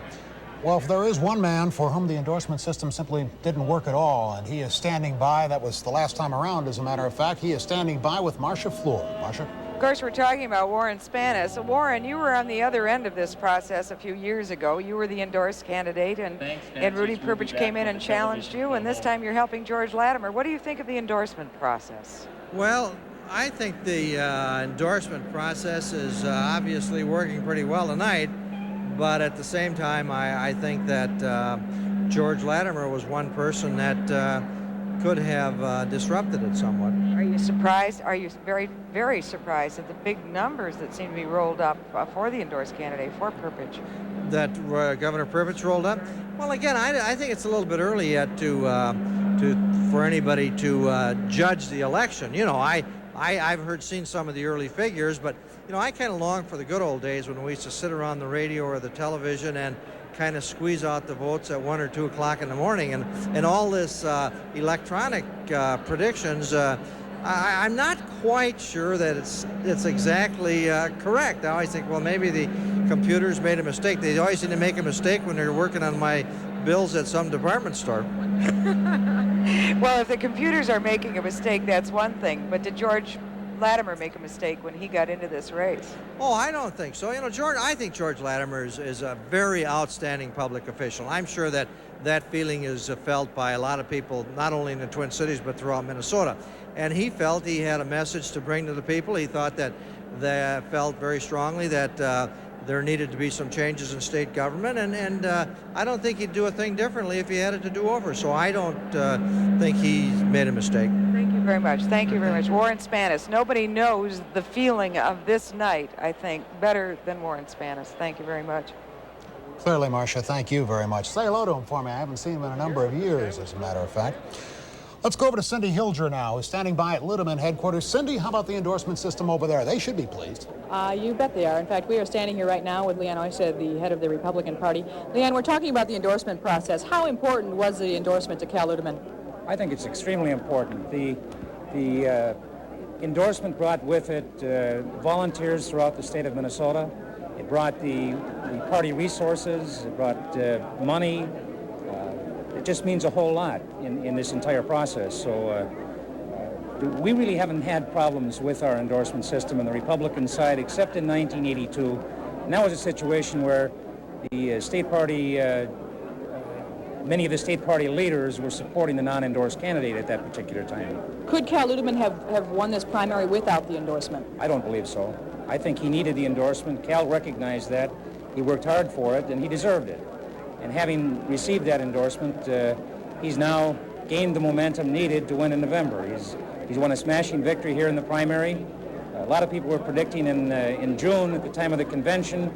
Well, if there is one man for whom the endorsement system simply didn't work at all, and he is standing by, that was the last time around, as a matter of fact, he is standing by with Marcia Fleur. Marcia? Of course, we're talking about Warren Spanis. Warren, you were on the other end of this process a few years ago. You were the endorsed candidate, and Rudy Perpich came in and challenged you, and this time you're helping George Latimer. What do you think of the endorsement process? Well, I think the endorsement process is obviously working pretty well tonight, but at the same time, I think that George Latimer was one person that could have disrupted it somewhat. Are you surprised? Are you very, very surprised at the big numbers that seem to be rolled up for the endorsed candidate, for Perpich? That Governor Perpich rolled up? Well, again, I think it's a little bit early yet for anybody to judge the election. I've seen some of the early figures, but I kind of long for the good old days when we used to sit around the radio or the television and kind of squeeze out the votes at 1 or 2 o'clock in the morning, and all this electronic predictions. I'm not quite sure that it's exactly correct. I always think, well, maybe the computers made a mistake. They always seem to make a mistake when they're working on my bills at some department store. Well, if the computers are making a mistake, that's one thing. But did George Latimer make a mistake when he got into this race? Oh, I don't think so. I think George Latimer is a very outstanding public official. I'm sure that feeling is felt by a lot of people, not only in the Twin Cities, but throughout Minnesota. And he felt he had a message to bring to the people. He thought that they felt very strongly that there needed to be some changes in state government, and I don't think he'd do a thing differently if he had it to do over. So I don't think he made a mistake. Thank you very much. Thank you very much. Warren Spanis. Nobody knows the feeling of this night, I think, better than Warren Spanis. Thank you very much. Clearly, Marcia, thank you very much. Say hello to him for me. I haven't seen him in a number of years, as a matter of fact. Let's go over to Cindy Hilger now, who's standing by at Ludeman headquarters. Cindy, how about the endorsement system over there? They should be pleased. You bet they are. In fact, we are standing here right now with Leanne Oysted, the head of the Republican Party. Leanne, we're talking about the endorsement process. How important was the endorsement to Cal Ludeman? I think it's extremely important. The endorsement brought with it volunteers throughout the state of Minnesota. It brought the party resources. It brought money. It just means a whole lot in this entire process. So we really haven't had problems with our endorsement system on the Republican side, except in 1982. And that was a situation where the state party, many of the state party leaders were supporting the non-endorsed candidate at that particular time. Could Cal Ludeman have won this primary without the endorsement? I don't believe so. I think he needed the endorsement. Cal recognized that. He worked hard for it, and he deserved it. And having received that endorsement, he's now gained the momentum needed to win in November. He's won a smashing victory here in the primary. A lot of people were predicting in June, at the time of the convention,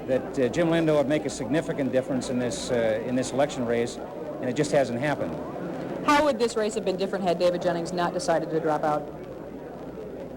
that Jim Lindo would make a significant difference in this election race, and it just hasn't happened. How would this race have been different had David Jennings not decided to drop out?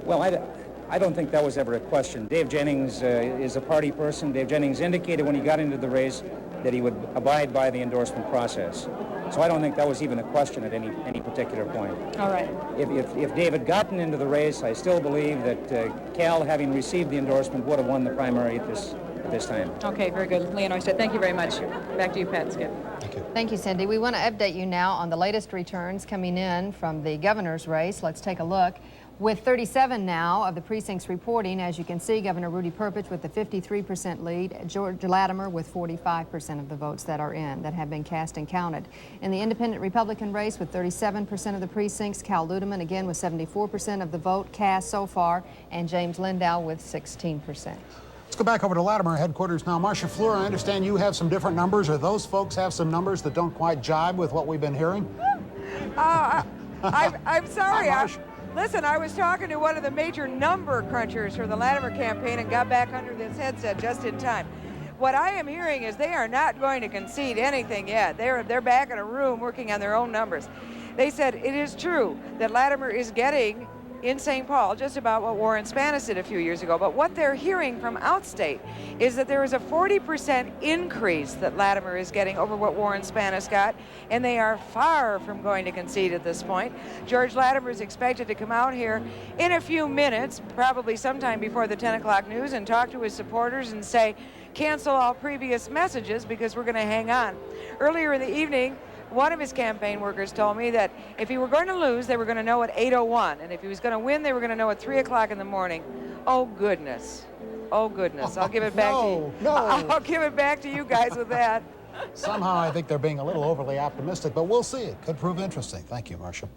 Well, I don't think that was ever a question. Dave Jennings is a party person. Dave Jennings indicated when he got into the race that he would abide by the endorsement process. So I don't think that was even a question at any particular point. All right. If David gotten into the race, I still believe that Cal, having received the endorsement, would have won the primary at this time. Okay, very good. Leon Oistad, thank you very much. Back to you, Pat and Skip. Thank you, Cindy. We want to update you now on the latest returns coming in from the governor's race. Let's take a look. With 37 now of the precincts reporting, as you can see, Governor Rudy Perpich with the 53% lead, George Latimer with 45% of the votes that are in, that have been cast and counted. In the independent Republican race with 37% of the precincts, Cal Ludeman again with 74% of the vote cast so far, and James Lindow with 16%. Let's go back over to Latimer headquarters now. Marcia Fleur, I understand you have some different numbers, or those folks have some numbers that don't quite jibe with what we've been hearing? I'm sorry. Hi, Marcia. Listen, I was talking to one of the major number crunchers for the Latimer campaign and got back under this headset just in time. What I am hearing is they are not going to concede anything yet. They're back in a room working on their own numbers. They said it is true that Latimer is getting in St. Paul just about what Warren Spanis did a few years ago, but what they're hearing from outstate is that there is a 40% increase that Latimer is getting over what Warren Spanis got, and they are far from going to concede at this point. George Latimer is expected to come out here in a few minutes, probably sometime before the 10 o'clock news, and talk to his supporters and say, cancel all previous messages because we're going to hang on. Earlier in the evening, one of his campaign workers told me that if he were going to lose, they were going to know at 8:01, and if he was going to win, they were going to know at 3 o'clock in the morning. Oh, goodness. Oh, goodness. I'll give it back to you. No. I'll give it back to you guys with that. Somehow I think they're being a little overly optimistic, but we'll see. It could prove interesting. Thank you, Marcia.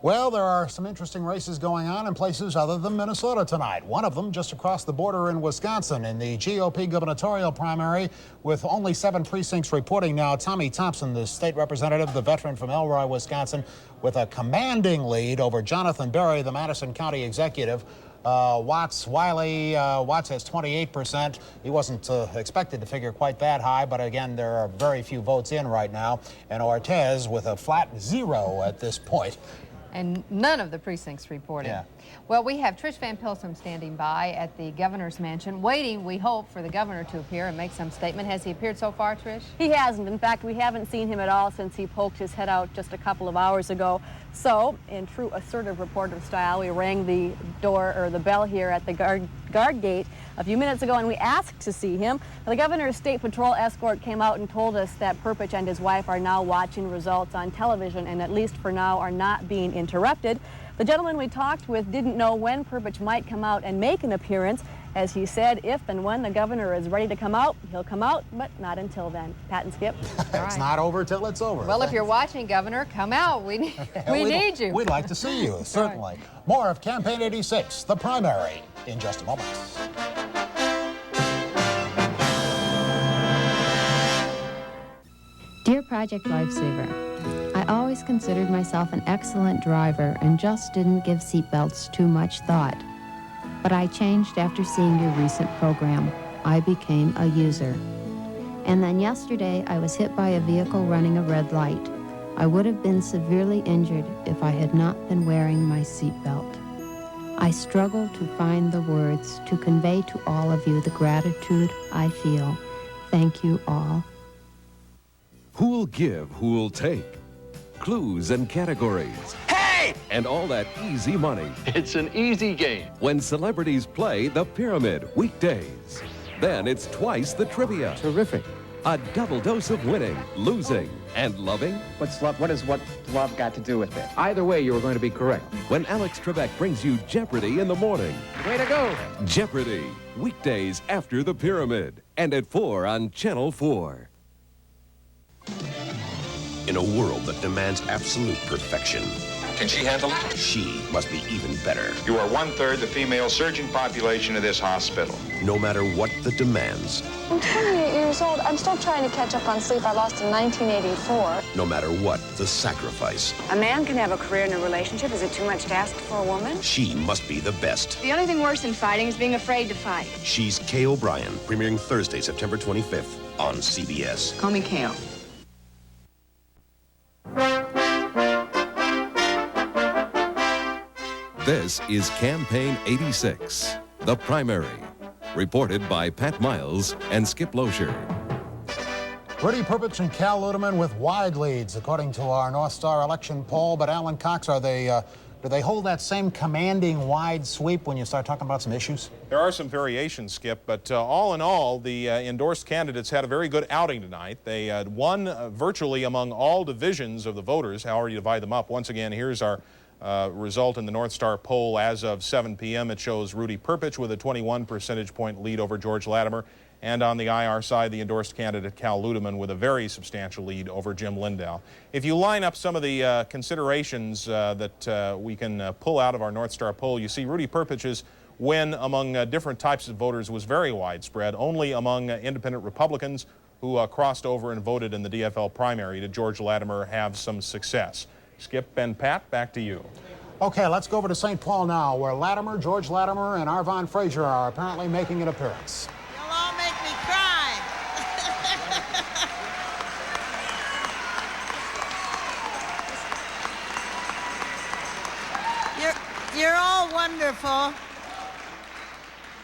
Well, there are some interesting races going on in places other than Minnesota tonight. One of them just across the border in Wisconsin in the GOP gubernatorial primary with only 7 precincts reporting now. Tommy Thompson, the state representative, the veteran from Elroy, Wisconsin, with a commanding lead over Jonathan Berry, the Madison County executive. Watts has 28%. He wasn't expected to figure quite that high, but again, there are very few votes in right now. And Ortez with a flat 0 at this point. And none of the precincts reported. Yeah. Well, we have Trish Van Pilsen standing by at the governor's mansion, waiting, we hope, for the governor to appear and make some statement. Has he appeared so far, Trish? He hasn't. In fact, we haven't seen him at all since he poked his head out just a couple of hours ago. So, in true assertive reporter style, we rang the door or the bell here at the guard gate a few minutes ago, and we asked to see him. The governor's state patrol escort came out and told us that Perpich and his wife are now watching results on television and at least for now are not being interrupted. The gentleman we talked with didn't know when Perpich might come out and make an appearance. As he said, if and when the governor is ready to come out, he'll come out, but not until then. Pat and Skip. It's not over till it's over. Well, if you're watching, Governor, come out. We need you. We'd like to see you, certainly. Right. More of Campaign 86, the primary, in just a moment. Dear Project Lifesaver, I always considered myself an excellent driver and just didn't give seatbelts too much thought. But I changed after seeing your recent program. I became a user. And then yesterday, I was hit by a vehicle running a red light. I would have been severely injured if I had not been wearing my seatbelt. I struggle to find the words to convey to all of you the gratitude I feel. Thank you all. Who'll give, who'll take? Clues and categories. Hey! And all that easy money. It's an easy game. When celebrities play the Pyramid weekdays. Then it's twice the trivia. Terrific. A double dose of winning, losing, and loving. What's love? What has what love got to do with it? Either way, you were going to be correct. When Alex Trebek brings you Jeopardy in the morning. Way to go. Jeopardy, weekdays after the Pyramid. And at 4 on Channel 4. In a world that demands absolute perfection, can she handle it? She must be even better. You are 1/3 the female surgeon population of this hospital. No matter what the demands. I'm 28 years old. I'm still trying to catch up on sleep I lost in 1984. No matter what the sacrifice. A man can have a career in a relationship. Is it too much to ask for a woman? She must be the best. The only thing worse than fighting is being afraid to fight. She's Kay O'Brien, premiering Thursday, September 25th on CBS. Call me Kale. This is Campaign 86, the primary. Reported by Pat Miles and Skip Lozier. Rudy Perpich and Cal Ludeman with wide leads, according to our North Star election poll. But Alan Cox, do they hold that same commanding wide sweep when you start talking about some issues? There are some variations, Skip, but all in all, the endorsed candidates had a very good outing tonight. They won virtually among all divisions of the voters, however you divide them up. Once again, here's our result in the North Star poll as of 7 p.m. It shows Rudy Perpich with a 21 percentage point lead over George Latimer. And on the IR side, the endorsed candidate Cal Ludeman with a very substantial lead over Jim Lindow. If you line up some of the considerations that we can pull out of our North Star poll, you see Rudy Perpich's win among different types of voters was very widespread. Only among independent Republicans who crossed over and voted in the DFL primary did George Latimer have some success. Skip and Pat, back to you. Okay, let's go over to St. Paul now, where George Latimer, and Arvon Frazier are apparently making an appearance. You'll all make me cry. You're all wonderful.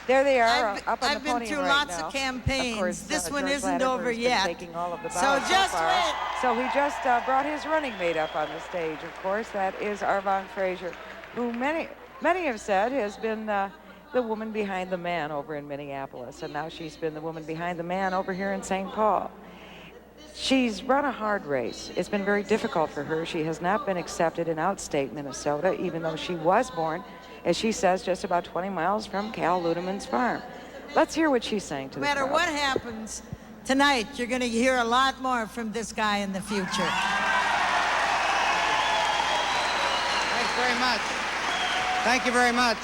There they are, up on the podium. I've been through lots of campaigns. Of course, this one George isn't Latimer over has been yet. taking all of the So ballots just far. wait. So he just brought his running mate up on the stage. Of course, that is Arvon Frazier, who many have said has been the woman behind the man over in Minneapolis, and now she's been the woman behind the man over here in St. Paul. She's run a hard race. It's been very difficult for her. She has not been accepted in outstate Minnesota, even though she was born, as she says, just about 20 miles from Cal Ludeman's farm. Let's hear what she's saying to the crowd. No matter what happens tonight, you're going to hear a lot more from this guy in the future. Thanks very much. Thank you very much.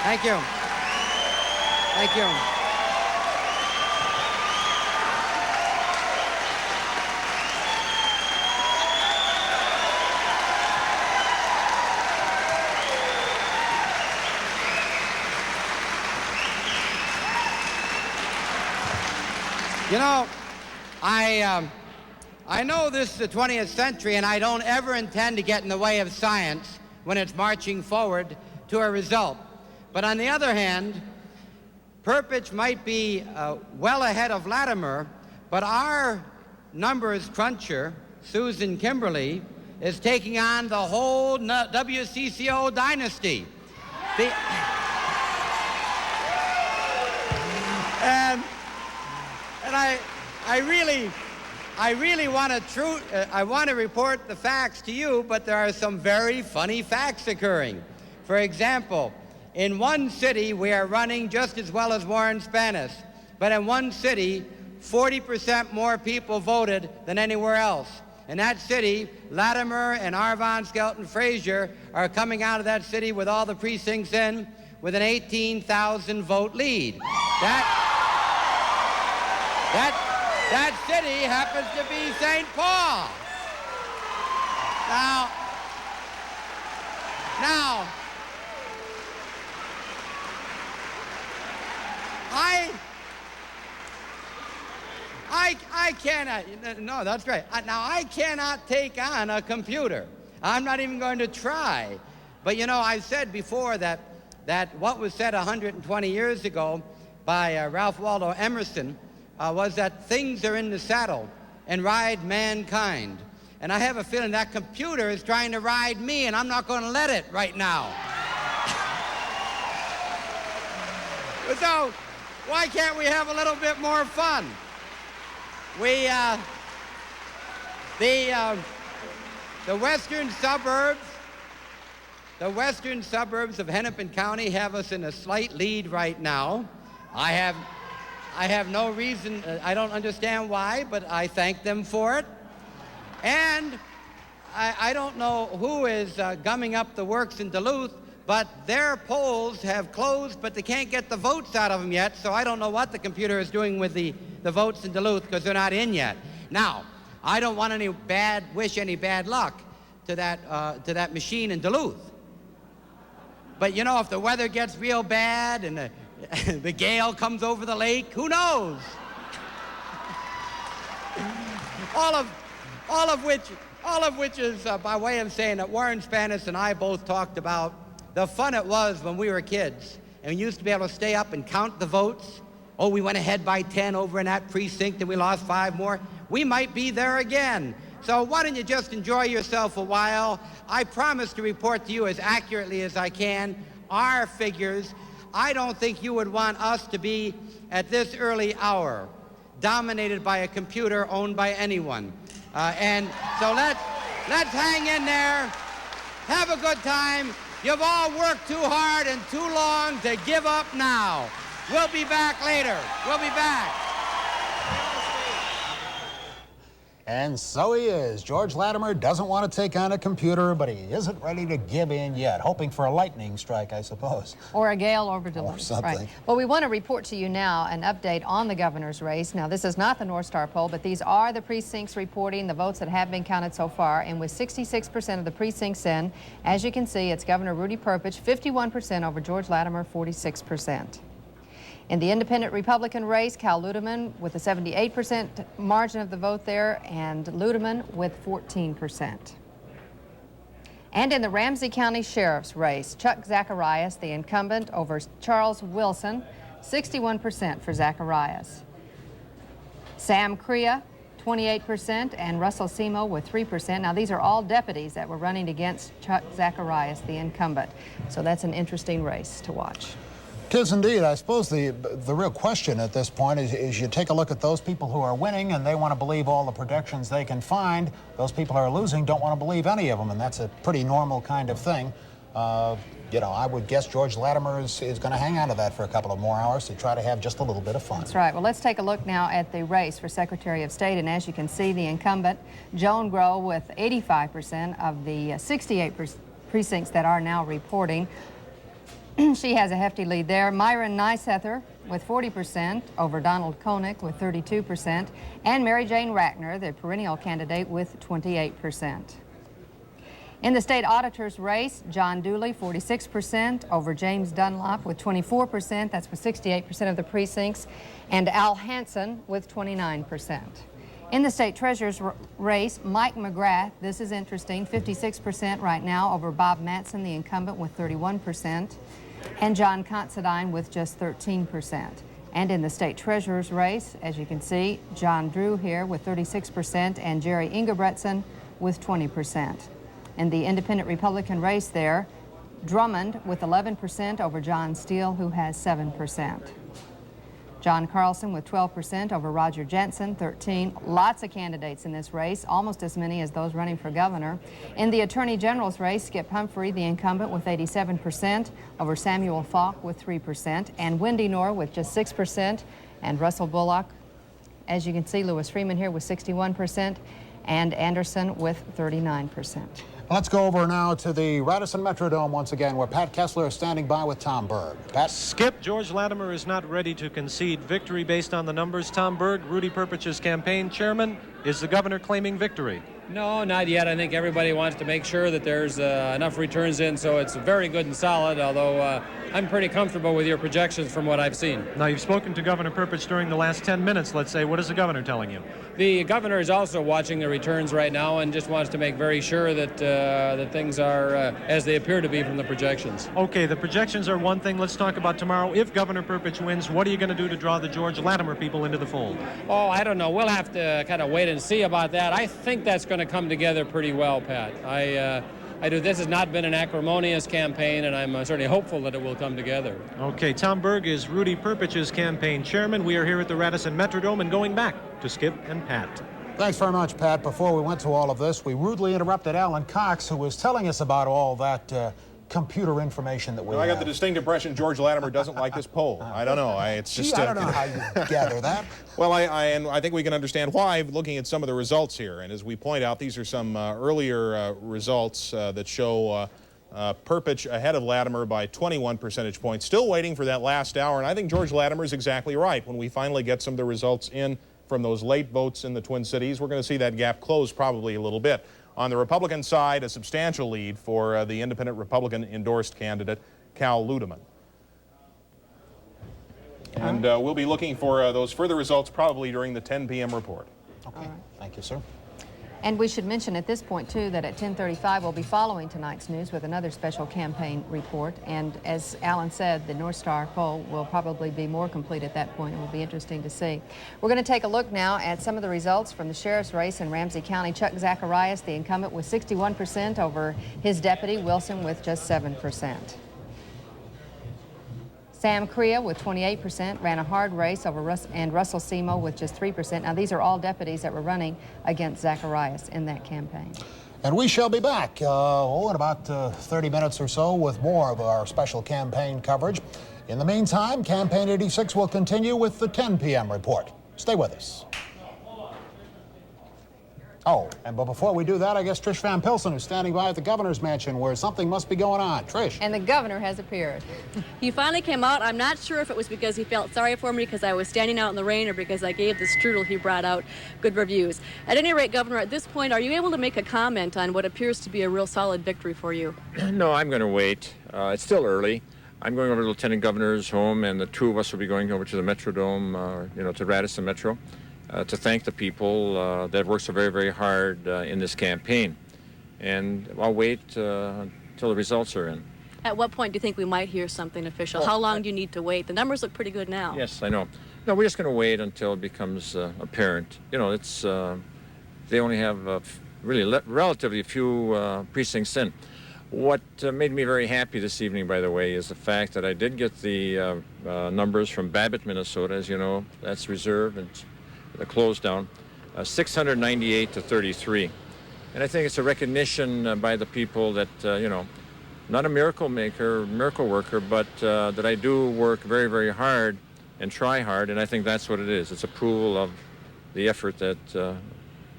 Thank you. Thank you. You know, I know this is the 20th century, and I don't ever intend to get in the way of science when it's marching forward to a result. But on the other hand, Perpich might be well ahead of Latimer, but our numbers cruncher, Susan Kimberly, is taking on the whole WCCO dynasty. And I really want to report the facts to you, but there are some very funny facts occurring. For example, in one city, we are running just as well as Warren Spanis, but in one city, 40% more people voted than anywhere else. In that city, Latimer and Arvon Skelton Frazier are coming out of that city with all the precincts in with an 18,000 vote lead. That city happens to be St. Paul. Now, I cannot, no, that's right. Now, I cannot take on a computer. I'm not even going to try. But, you know, I said before that what was said 120 years ago by Ralph Waldo Emerson was that things are in the saddle and ride mankind. And I have a feeling that computer is trying to ride me, and I'm not going to let it right now. So, why can't we have a little bit more fun? The western suburbs of Hennepin County have us in a slight lead right now. I have no reason, I don't understand why, but I thank them for it. And I don't know who is gumming up the works in Duluth, but their polls have closed, but they can't get the votes out of them yet, so I don't know what the computer is doing with the votes in Duluth, because they're not in yet. Now, I don't want wish any bad luck to that machine in Duluth. But you know, if the weather gets real bad and the gale comes over the lake, who knows? All of All of which is by way of saying that Warren Spanis and I both talked about the fun it was when we were kids and we used to be able to stay up and count the votes. Oh, we went ahead by 10 over in that precinct and we lost 5 more. We might be there again. So why don't you just enjoy yourself a while? I promise to report to you as accurately as I can our figures. I don't think you would want us to be at this early hour dominated by a computer owned by anyone. And so let's hang in there. Have a good time. You've all worked too hard and too long to give up now. We'll be back later. We'll be back. And so he is. George Latimer doesn't want to take on a computer, but he isn't ready to give in yet. Hoping for a lightning strike, I suppose. Or a gale over Duluth. Or something. Right. Well, we want to report to you now an update on the governor's race. Now, this is not the North Star poll, but these are the precincts reporting the votes that have been counted so far. And with 66% of the precincts in, as you can see, it's Governor Rudy Perpich, 51% over George Latimer, 46%. In the independent Republican race, Cal Ludeman with a 78% margin of the vote there, and Ludeman with 14%. And in the Ramsey County Sheriff's race, Chuck Zacharias, the incumbent, over Charles Wilson, 61% for Zacharias. Sam Crea, 28%, and Russell Semo with 3%. Now, these are all deputies that were running against Chuck Zacharias, the incumbent. So that's an interesting race to watch. Tis indeed. I suppose the real question at this point is you take a look at those people who are winning and they want to believe all the predictions they can find. Those people who are losing don't want to believe any of them, and that's a pretty normal kind of thing. You know, I would guess George Latimer is going to hang on to that for a couple of more hours to try to have just a little bit of fun. That's right. Well, let's take a look now at the race for Secretary of State. And as you can see, the incumbent, Joan Grow, with 85% of the 68 precincts that are now reporting. She has a hefty lead there. Myron Nisether with 40% over Donald Koenig with 32%, and Mary Jane Rackner, the perennial candidate, with 28%. In the state auditor's race, John Dooley, 46% over James Dunlop with 24%. That's with 68% of the precincts, and Al Hansen with 29%. In the state treasurer's race, Mike McGrath, this is interesting, 56% right now over Bob Matson, the incumbent, with 31%. And John Considine with just 13%. And in the state treasurer's race, as you can see, John Drew here with 36% and Jerry Ingebretson with 20%. In the independent Republican race there, Drummond with 11% over John Steele, who has 7%. John Carlson with 12% over Roger Jensen, 13%. Lots of candidates in this race, almost as many as those running for governor. In the Attorney General's race, Skip Humphrey, the incumbent, with 87% over Samuel Falk with 3%, and Wendy Knorr with just 6%, and Russell Bullock, as you can see, Lewis Freeman here with 61%, and Anderson with 39%. Let's go over now to the Radisson Metrodome once again, where Pat Kessler is standing by with Tom Berg. Pat? Skip, George Latimer is not ready to concede victory based on the numbers. Tom Berg, Rudy Perpich's campaign chairman, is the governor claiming victory? No, not yet. I think everybody wants to make sure that there's enough returns in, so it's very good and solid, although I'm pretty comfortable with your projections from what I've seen. Now, you've spoken to Governor Perpich during the last 10 minutes, let's say. What is the governor telling you? The governor is also watching the returns right now and just wants to make very sure that that things are as they appear to be from the projections. Okay, the projections are one thing. Let's talk about tomorrow. If Governor Perpich wins, what are you going to do to draw the George Latimer people into the fold? Oh, I don't know. We'll have to kind of wait and see about that. I think that's going to come together pretty well, Pat. I do. This has not been an acrimonious campaign, and I'm certainly hopeful that it will come together. Okay, Tom Berg is Rudy Perpich's campaign chairman. We are here at the Radisson Metrodome and going back to Skip and Pat. Thanks very much, Pat. Before we went to all of this, we rudely interrupted Alan Cox, who was telling us about all that computer information that we have. I got the distinct impression George Latimer doesn't like this poll. I don't know. It's just. I don't know how you gather that. Well, I think we can understand why, looking at some of the results here. And as we point out, these are some earlier results that show Perpich ahead of Latimer by 21 percentage points. Still waiting for that last hour. And I think George Latimer is exactly right. When we finally get some of the results in from those late votes in the Twin Cities, we're going to see that gap close probably a little bit. On the Republican side, a substantial lead for the independent Republican-endorsed candidate, Cal Ludeman. And we'll be looking for those further results probably during the 10 p.m. report. Okay. Thank you, sir. And we should mention at this point, too, that at 10:35 we'll be following tonight's news with another special campaign report. And as Alan said, the North Star poll will probably be more complete at that point. It will be interesting to see. We're going to take a look now at some of the results from the sheriff's race in Ramsey County. Chuck Zacharias, the incumbent, with 61% over his deputy, Wilson, with just 7%. Sam Crea with 28% ran a hard race over Russell Semo with just 3%. Now, these are all deputies that were running against Zacharias in that campaign. And we shall be back, in about 30 minutes or so with more of our special campaign coverage. In the meantime, Campaign 86 will continue with the 10 p.m. report. Stay with us. Oh, but before we do that, I guess Trish Van Pilsen is standing by at the governor's mansion where something must be going on. Trish. And the governor has appeared. He finally came out. I'm not sure if it was because he felt sorry for me because I was standing out in the rain or because I gave the strudel he brought out good reviews. At any rate, Governor, at this point, are you able to make a comment on what appears to be a real solid victory for you? No, I'm going to wait. It's still early. I'm going over to the Lieutenant Governor's home, and the two of us will be going over to the Metrodome, to Radisson Metro. To thank the people that worked so very, very hard in this campaign. And I'll wait until the results are in. At what point do you think we might hear something official? How long do you need to wait? The numbers look pretty good now. Yes, I know. No, we're just going to wait until it becomes apparent. You know, it's they only have really relatively few precincts in. What made me very happy this evening, by the way, is the fact that I did get the numbers from Babbitt, Minnesota. As you know, that's reserve and the close down, 698 to 33. And I think it's a recognition by the people that, you know, not a miracle worker, but that I do work very, very hard and try hard, and I think that's what it is. It's approval of the effort that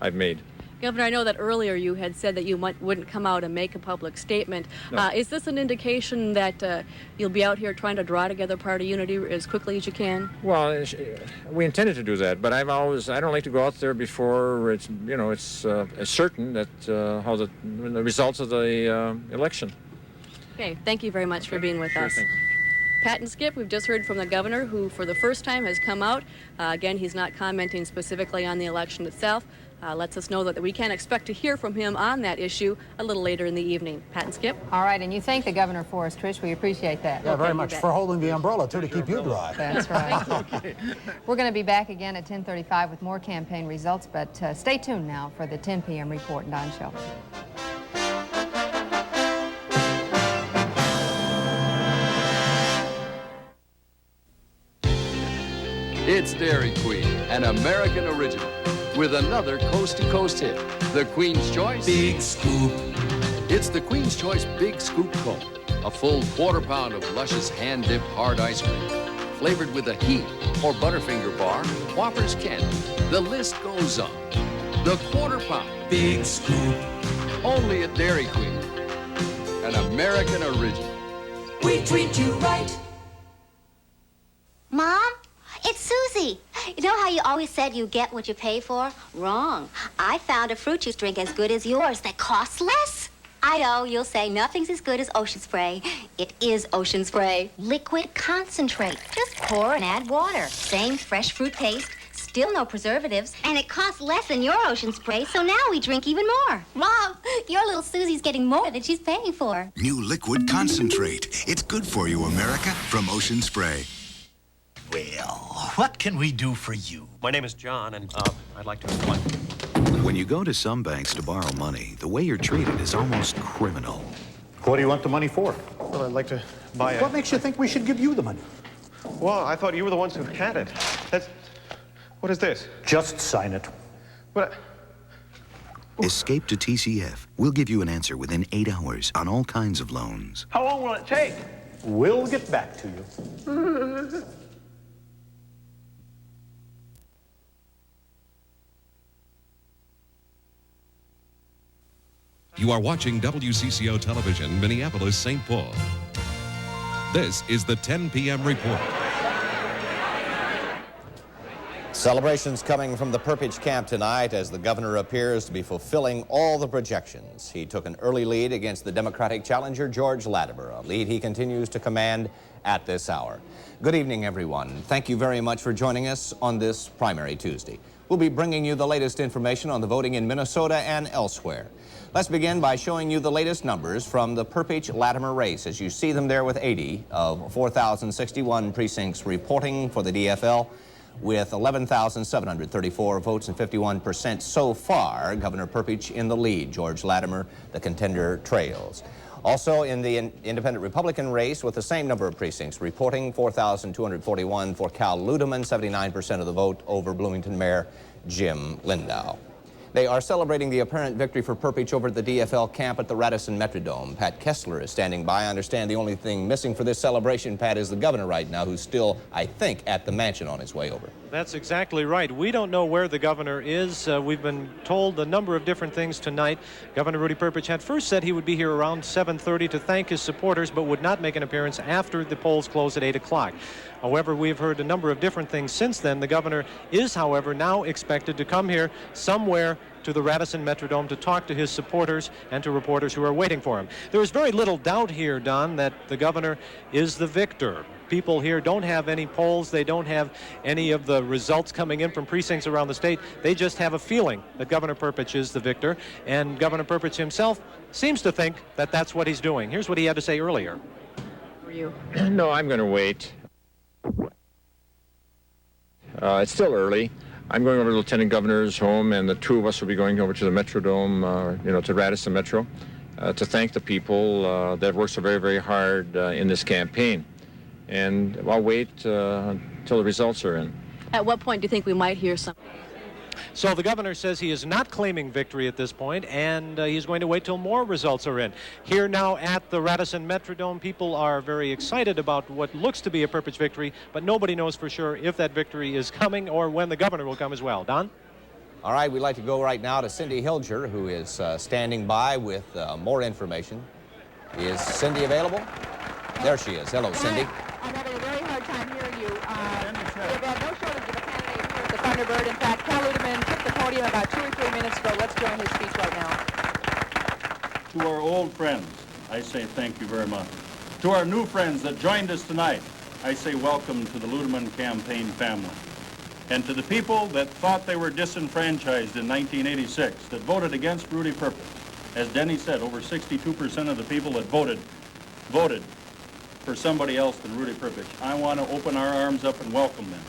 I've made. Governor, I know that earlier you had said that you wouldn't come out and make a public statement. No. Is this an indication that you'll be out here trying to draw together party unity as quickly as you can? Well, we intended to do that, but I don't like to go out there before it's, you know, it's certain that how the results of the election. Okay, thank you very much for being with us. Pat and Skip, we've just heard from the governor, who for the first time has come out. Again, he's not commenting specifically on the election itself. Lets us know that we can expect to hear from him on that issue a little later in the evening. Pat and Skip. All right, and you thank the governor for us, Trish. We appreciate that. Yeah, very much. For holding the umbrella, too, to keep you dry. That's right. Okay. We're going to be back again at 10:35 with more campaign results, but stay tuned now for the 10 p.m. report. Don Shelby. It's Dairy Queen, an American original, with another coast-to-coast hit, the Queen's Choice Big Scoop. It's the Queen's Choice Big Scoop Cone, a full quarter-pound of luscious hand-dipped hard ice cream, flavored with a Heat or Butterfinger bar, Whoppers candy. The list goes on. The quarter-pound Big Scoop, only at Dairy Queen, an American original. We treat you right. Mom? It's Susie. You know how you always said you get what you pay for? Wrong. I found a fruit juice drink as good as yours that costs less. I know, you'll say nothing's as good as Ocean Spray. It is Ocean Spray. Liquid concentrate. Just pour and add water. Same fresh fruit taste, still no preservatives, and it costs less than your Ocean Spray, so now we drink even more. Mom, your little Susie's getting more than she's paying for. New liquid concentrate. It's good for you, America, from Ocean Spray. Well, what can we do for you? My name is John, and I'd like to apply. When you go to some banks to borrow money, the way you're treated is almost criminal. What do you want the money for? Well, I'd like to buy a... What makes you think we should give you the money? Well, I thought you were the ones who had it. What is this? Just sign it. But... Escape to TCF. We'll give you an answer within 8 hours on all kinds of loans. How long will it take? We'll get back to you. You are watching WCCO Television, Minneapolis, St. Paul. This is the 10 p.m. report. Celebrations coming from the Perpich camp tonight as the governor appears to be fulfilling all the projections. He took an early lead against the Democratic challenger, George Latimer, a lead he continues to command at this hour. Good evening, everyone. Thank you very much for joining us on this Primary Tuesday. We'll be bringing you the latest information on the voting in Minnesota and elsewhere. Let's begin by showing you the latest numbers from the Perpich-Latimer race, as you see them there with 80 of 4,061 precincts reporting for the DFL. With 11,734 votes and 51% so far, Governor Perpich in the lead. George Latimer, the contender, trails. Also in the independent Republican race with the same number of precincts reporting, 4,241 for Cal Ludeman, 79% of the vote over Bloomington Mayor Jim Lindau. They are celebrating the apparent victory for Perpich over at the DFL camp at the Radisson Metrodome. Pat Kessler is standing by. I understand the only thing missing for this celebration, Pat, is the governor right now, who's still, I think, at the mansion on his way over. That's exactly right. We don't know where the governor is. We've been told a number of different things tonight. Governor Rudy Perpich had first said he would be here around 7:30 to thank his supporters, but would not make an appearance after the polls close at 8 o'clock. However, we've heard a number of different things since then. The governor is, however, now expected to come here somewhere to the Radisson Metrodome to talk to his supporters and to reporters who are waiting for him. There is very little doubt here, Don, that the governor is the victor. People here don't have any polls. They don't have any of the results coming in from precincts around the state. They just have a feeling that Governor Perpich is the victor, and Governor Perpich himself seems to think that that's what he's doing. Here's what he had to say earlier. For you. No, I'm going to wait. It's still early. I'm going over to Lieutenant Governor's home, and the two of us will be going over to the Metrodome, to Radisson Metro, to thank the people that have worked so very, very hard in this campaign. And I'll wait until the results are in. At what point do you think we might hear something? So the governor says he is not claiming victory at this point, and he's going to wait till more results are in. Here now at the Radisson Metrodome, people are very excited about what looks to be a Perpich victory, but nobody knows for sure if that victory is coming or when the governor will come as well. Don? All right, we'd like to go right now to Cindy Hilger, who is standing by with more information. Is Cindy available? There she is. Hello, Cindy. I'm having a very hard time hearing you. We've had no shortage of a candidate here at the Thunderbird. In fact, Cal Ludeman took the podium about 2 or 3 minutes ago. Let's join his speech right now. To our old friends, I say thank you very much. To our new friends that joined us tonight, I say welcome to the Ludeman campaign family. And to the people that thought they were disenfranchised in 1986, that voted against Rudy Perpich, as Denny said, over 62% of the people that voted for somebody else than Rudy Perpich. I want to open our arms up and welcome them.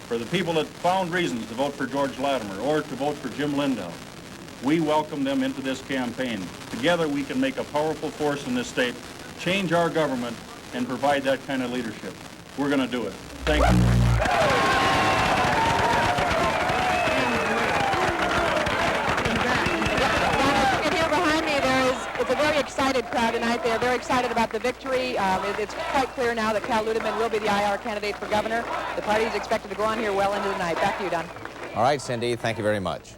For the people that found reasons to vote for George Latimer or to vote for Jim Lindau, we welcome them into this campaign. Together we can make a powerful force in this state, change our government, and provide that kind of leadership. We're going to do it. Thank you. It's a very excited crowd tonight. They're very excited about the victory. It's quite clear now that Cal Ludeman will be the IR candidate for governor. The party is expected to go on here well into the night. Back to you, Don. All right, Cindy, thank you very much.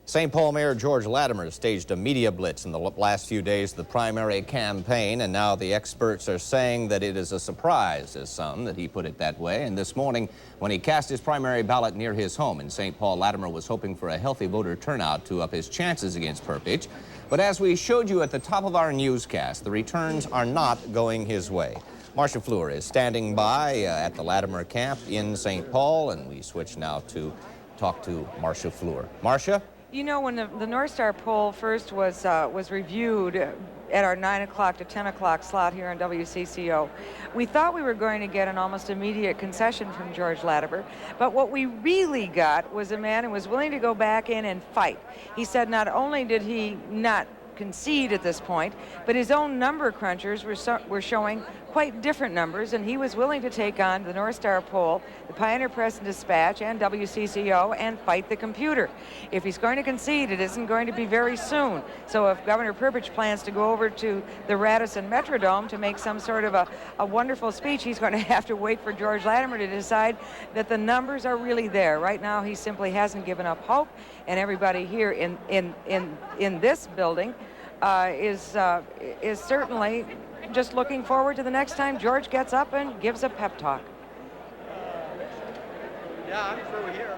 St. Paul Mayor George Latimer staged a media blitz in the last few days of the primary campaign, and now the experts are saying that it is a surprise to some that he put it that way. And this morning, when he cast his primary ballot near his home in St. Paul, Latimer was hoping for a healthy voter turnout to up his chances against Perpich. But as we showed you at the top of our newscast, the returns are not going his way. Marcia Fleur is standing by at the Latimer camp in St. Paul, and we switch now to talk to Marcia Fleur. Marcia? You know, when the North Star poll first was reviewed at our 9 o'clock to 10 o'clock slot here on WCCO, we thought we were going to get an almost immediate concession from George Latimer, but what we really got was a man who was willing to go back in and fight. He said not only did he not concede at this point, but his own number crunchers were showing quite different numbers, and he was willing to take on the North Star poll, the Pioneer Press and Dispatch, and WCCO, and fight the computer. If he's going to concede, it isn't going to be very soon. So if Governor Perpich plans to go over to the Radisson Metrodome to make some sort of a wonderful speech, he's going to have to wait for George Latimer to decide that the numbers are really there. Right now, he simply hasn't given up hope, and everybody here in this building is certainly just looking forward to the next time George gets up and gives a pep talk. Yeah, I'm through here.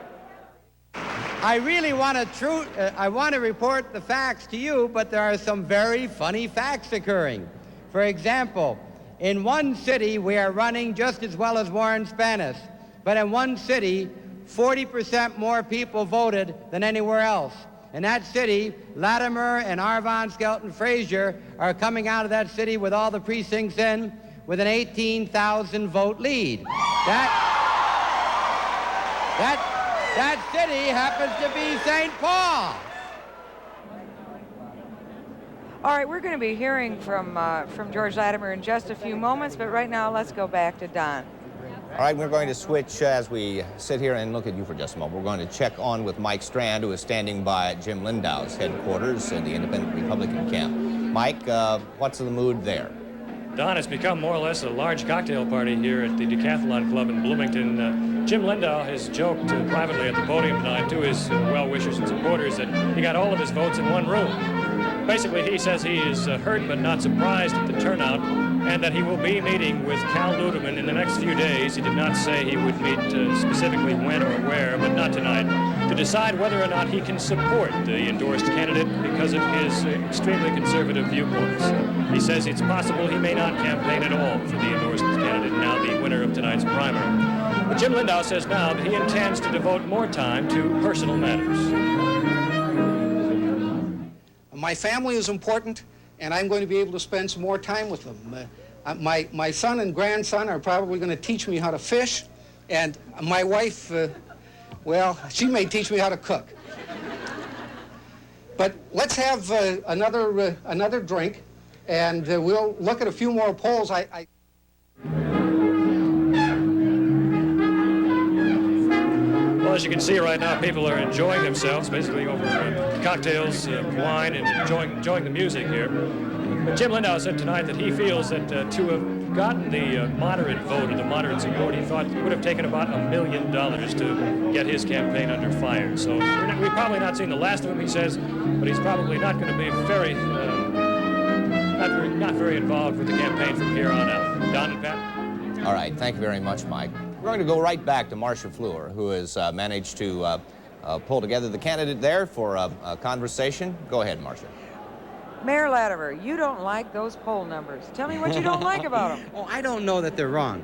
I really want to report the facts to you, but there are some very funny facts occurring. For example, In one city, we are running just as well as Warren Spanis. But in one city, 40% more people voted than anywhere else. In that city, Latimer and Arvon Skelton Frazier are coming out of that city with all the precincts in with an 18,000 vote lead. That city happens to be St. Paul. All right, we're going to be hearing from George Latimer in just a few moments, but right now let's go back to Don. All right, we're going to switch as we sit here and look at you for just a moment. We're going to check on with Mike Strand, who is standing by Jim Lindau's headquarters in the Independent Republican camp. Mike, what's the mood there? Don, it's become more or less a large cocktail party here at the Decathlon Club in Bloomington. Jim Lindau has joked privately at the podium tonight to his well-wishers and supporters that he got all of his votes in one room. Basically, he says he is hurt but not surprised at the turnout, and that he will be meeting with Cal Ludeman in the next few days. He did not say he would meet specifically when or where, but not tonight, to decide whether or not he can support the endorsed candidate because of his extremely conservative viewpoints. He says it's possible he may not campaign at all for the endorsed candidate, now the winner of tonight's primary. But Jim Lindau says now that he intends to devote more time to personal matters. My family is important, and I'm going to be able to spend some more time with them. My son and grandson are probably going to teach me how to fish, and my wife, well, she may teach me how to cook. But let's have another drink, and we'll look at a few more polls. Well, as you can see right now, people are enjoying themselves, basically over cocktails, wine, and enjoying the music here. But Jim Lindau said tonight that he feels that to have gotten the moderate vote or the moderate support, he thought it would have taken about $1 million to get his campaign under fire. So we've probably not seen the last of him, he says, but he's probably not going to be not very involved with the campaign from here on out. Don and Pat? All right, thank you very much, Mike. We're going to go right back to Marcia Fleur, who has managed to pull together the candidate there for a conversation. Go ahead, Marcia. Mayor Latimer, you don't like those poll numbers. Tell me what you don't like about them. Oh, I don't know that they're wrong.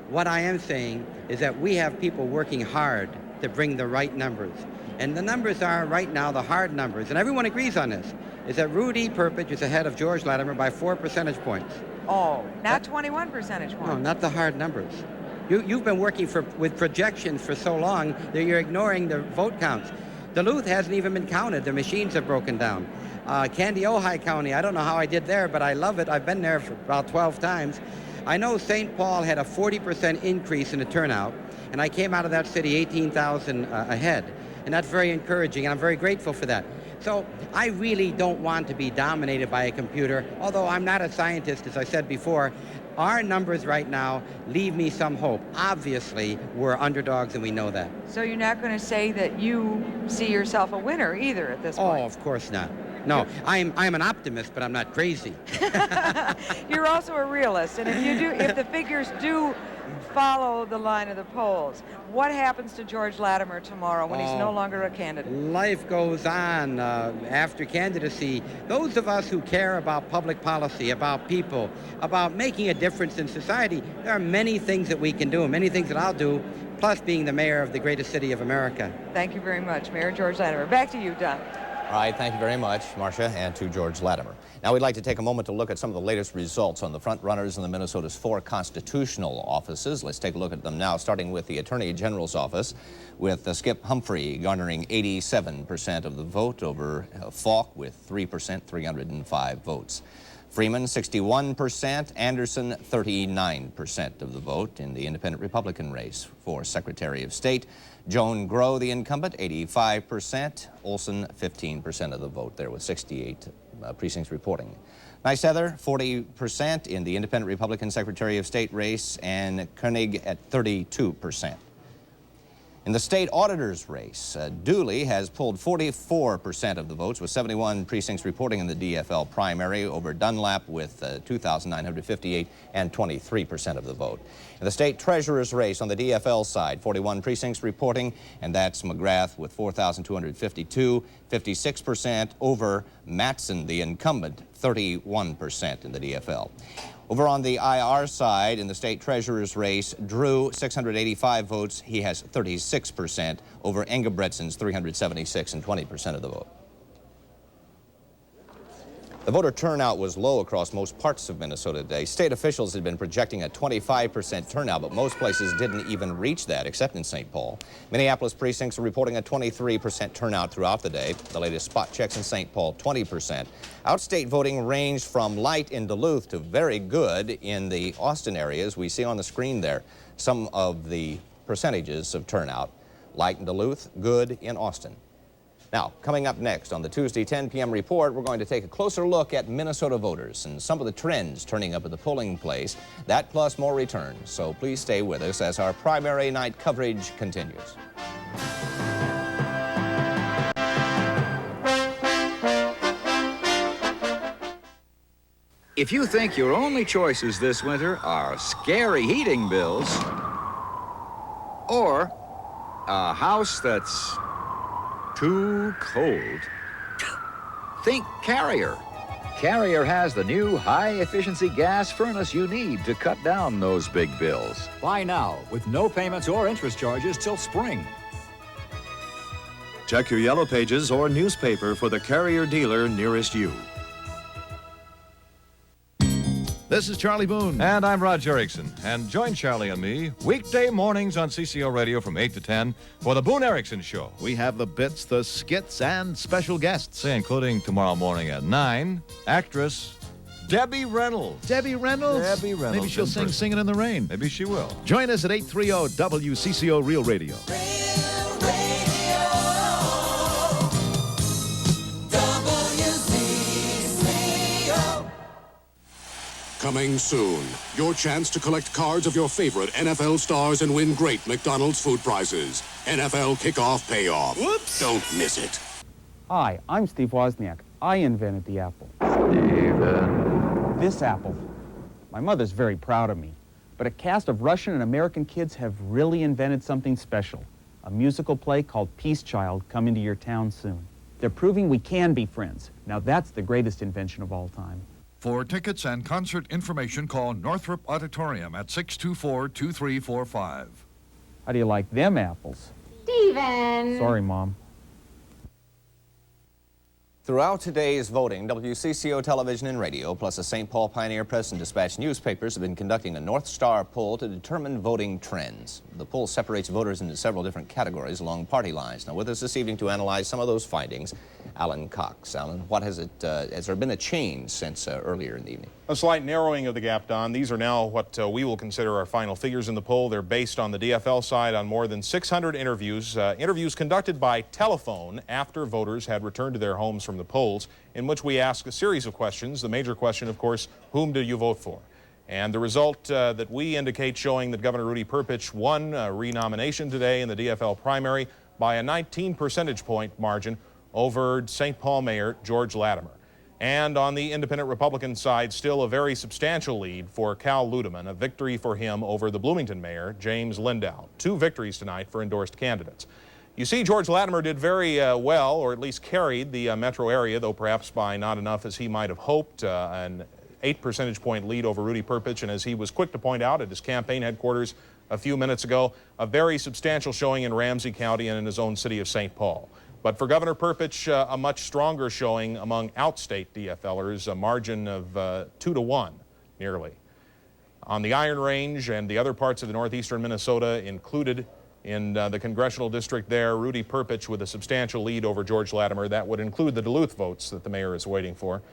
What I am saying is that we have people working hard to bring the right numbers. And the numbers are, right now, the hard numbers, and everyone agrees on this, is that Rudy Perpich is ahead of George Latimer by 4 percentage points. Oh, not 21 percentage points. No, not the hard numbers. You've been working with projections for so long that you're ignoring the vote counts. Duluth hasn't even been counted. The machines have broken down. Candy Ojai County, I don't know how I did there, but I love it. I've been there for about 12 times. I know St. Paul had a 40% increase in the turnout, and I came out of that city 18,000 ahead. And that's very encouraging, and I'm very grateful for that. So I really don't want to be dominated by a computer, although I'm not a scientist, as I said before. Our numbers right now leave me some hope. Obviously, we're underdogs, and we know that. So you're not going to say that you see yourself a winner either at this point? Oh, of course not. No, I'm an optimist, but I'm not crazy. You're also a realist, and if the figures do follow the line of the polls, what happens to George Latimer tomorrow when he's no longer a candidate? Life goes on after candidacy. Those of us who care about public policy, about people, about making a difference in society, there are many things that we can do, many things that I'll do, plus being the mayor of the greatest city of America. Thank you very much, Mayor George Latimer. Back to you, Don. All right, thank you very much, Marcia, and to George Latimer. Now, we'd like to take a moment to look at some of the latest results on the front runners in the Minnesota's 4 constitutional offices. Let's take a look at them now, starting with the Attorney General's office, with Skip Humphrey garnering 87% of the vote over Falk with 3%, 305 votes. Freeman, 61%, Anderson, 39% of the vote in the independent Republican race for Secretary of State. Joan Grow, the incumbent, 85%. Olson, 15% of the vote there with 68 precincts reporting. Nice Heather, 40% in the independent Republican Secretary of State race, and Koenig at 32%. In the state auditor's race, Dooley has pulled 44% of the votes with 71 precincts reporting in the DFL primary over Dunlap with 2,958 and 23% of the vote. In the state treasurer's race on the DFL side, 41 precincts reporting, and that's McGrath with 4,252, 56% over Mattson, the incumbent, 31% in the DFL. Over on the IR side, in the state treasurer's race, Drew, 685 votes. He has 36% over Engebretsen's 376 and 20% of the vote. The voter turnout was low across most parts of Minnesota today. State officials had been projecting a 25% turnout, but most places didn't even reach that, except in St. Paul. Minneapolis precincts are reporting a 23% turnout throughout the day. The latest spot checks in St. Paul, 20%. Outstate voting ranged from light in Duluth to very good in the Austin areas. We see on the screen there some of the percentages of turnout. Light in Duluth, good in Austin. Now, coming up next on the Tuesday 10 p.m. report, we're going to take a closer look at Minnesota voters and some of the trends turning up at the polling place. That plus more returns. So please stay with us as our primary night coverage continues. If you think your only choices this winter are scary heating bills or a house that's too cold, think Carrier. Carrier has the new high-efficiency gas furnace you need to cut down those big bills. Buy now with no payments or interest charges till spring. Check your Yellow Pages or newspaper for the Carrier dealer nearest you. This is Charlie Boone. And I'm Rod Erickson. And join Charlie and me weekday mornings on CCO Radio from 8 to 10 for the Boone Erickson Show. We have the bits, the skits, and special guests. Including tomorrow morning at 9, actress Debbie Reynolds. Debbie Reynolds? Debbie Reynolds. Maybe she'll sing Singing in the Rain. Maybe she will. Join us at 830 WCCO Real Radio. Coming soon, your chance to collect cards of your favorite NFL stars and win great McDonald's food prizes. NFL Kickoff Payoff. Whoops! Don't miss it. Hi, I'm Steve Wozniak. I invented the apple. Steven. This apple. My mother's very proud of me. But a cast of Russian and American kids have really invented something special. A musical play called Peace Child coming to your town soon. They're proving we can be friends. Now that's the greatest invention of all time. For tickets and concert information, call Northrop Auditorium at 624-2345. How do you like them apples? Steven! Sorry, Mom. Throughout today's voting, WCCO television and radio, plus the St. Paul Pioneer Press and Dispatch newspapers have been conducting a North Star poll to determine voting trends. The poll separates voters into several different categories along party lines. Now, with us this evening to analyze some of those findings, Alan Cox. Alan, what has there been a change since earlier in the evening? A slight narrowing of the gap, Don. These are now what we will consider our final figures in the poll. They're based on the DFL side on more than 600 interviews, interviews conducted by telephone after voters had returned to their homes from the polls, in which we ask a series of questions. The major question, of course, whom do you vote for? And the result that we indicate showing that Governor Rudy Perpich won renomination today in the DFL primary by a 19 percentage point margin over St. Paul Mayor George Latimer. And on the independent Republican side, still a very substantial lead for Cal Ludeman, a victory for him over the Bloomington Mayor, James Lindow. 2 victories tonight for endorsed candidates. You see, George Latimer did very well, or at least carried the metro area, though perhaps by not enough as he might have hoped. An 8 percentage point lead over Rudy Perpich, and as he was quick to point out at his campaign headquarters a few minutes ago, a very substantial showing in Ramsey County and in his own city of St. Paul. But for Governor Perpich, a much stronger showing among outstate DFLers, a margin of 2-1, nearly. On the Iron Range and the other parts of the northeastern Minnesota included in the congressional district there, Rudy Perpich with a substantial lead over George Latimer. That would include the Duluth votes that the mayor is waiting for.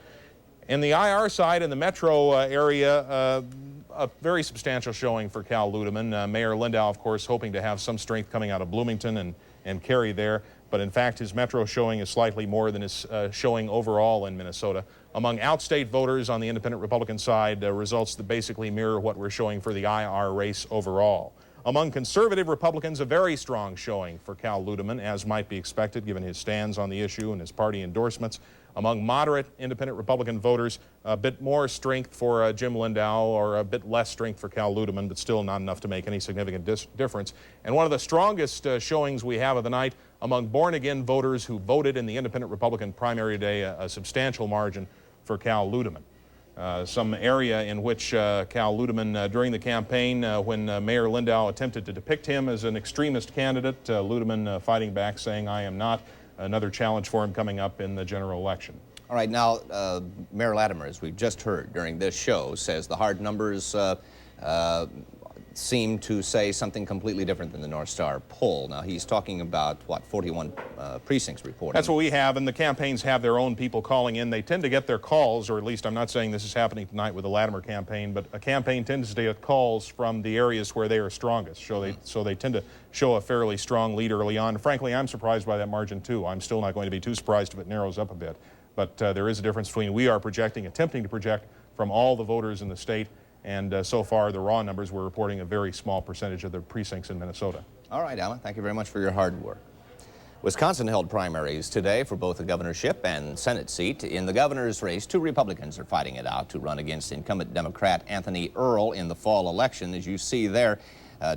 In the IR side, in the metro area, a very substantial showing for Cal Ludeman. Mayor Lindow, of course, hoping to have some strength coming out of Bloomington and carry there. But in fact, his metro showing is slightly more than his showing overall in Minnesota. Among outstate voters on the independent Republican side, results that basically mirror what we're showing for the IR race overall. Among conservative Republicans, a very strong showing for Cal Ludeman, as might be expected given his stands on the issue and his party endorsements. Among moderate independent Republican voters, a bit more strength for Jim Lindow, or a bit less strength for Cal Ludeman, but still not enough to make any significant difference. And one of the strongest showings we have of the night among born-again voters who voted in the independent Republican primary today, a substantial margin for Cal Ludeman. Some area in which Cal Ludeman, during the campaign, when Mayor Lindau attempted to depict him as an extremist candidate, Ludeman fighting back, saying, "I am not." Another challenge for him coming up in the general election. All right, now, Mayor Latimer, as we've just heard during this show, says the hard numbers seem to say something completely different than the North Star poll. Now, he's talking about, what, 41 precincts reporting? That's what we have, and the campaigns have their own people calling in. They tend to get their calls, or at least I'm not saying this is happening tonight with the Latimer campaign, but a campaign tends to get calls from the areas where they are strongest. So they tend to show a fairly strong lead early on. Frankly, I'm surprised by that margin, too. I'm still not going to be too surprised if it narrows up a bit. But there is a difference between we are projecting, attempting to project from all the voters in the state, and so far the raw numbers we're reporting a very small percentage of the precincts in Minnesota. All right, Alan, thank you very much for your hard work. Wisconsin held primaries today for both the governorship and Senate seat. In the governor's race, 2 Republicans are fighting it out to run against incumbent Democrat Anthony Earl in the fall election. As you see there,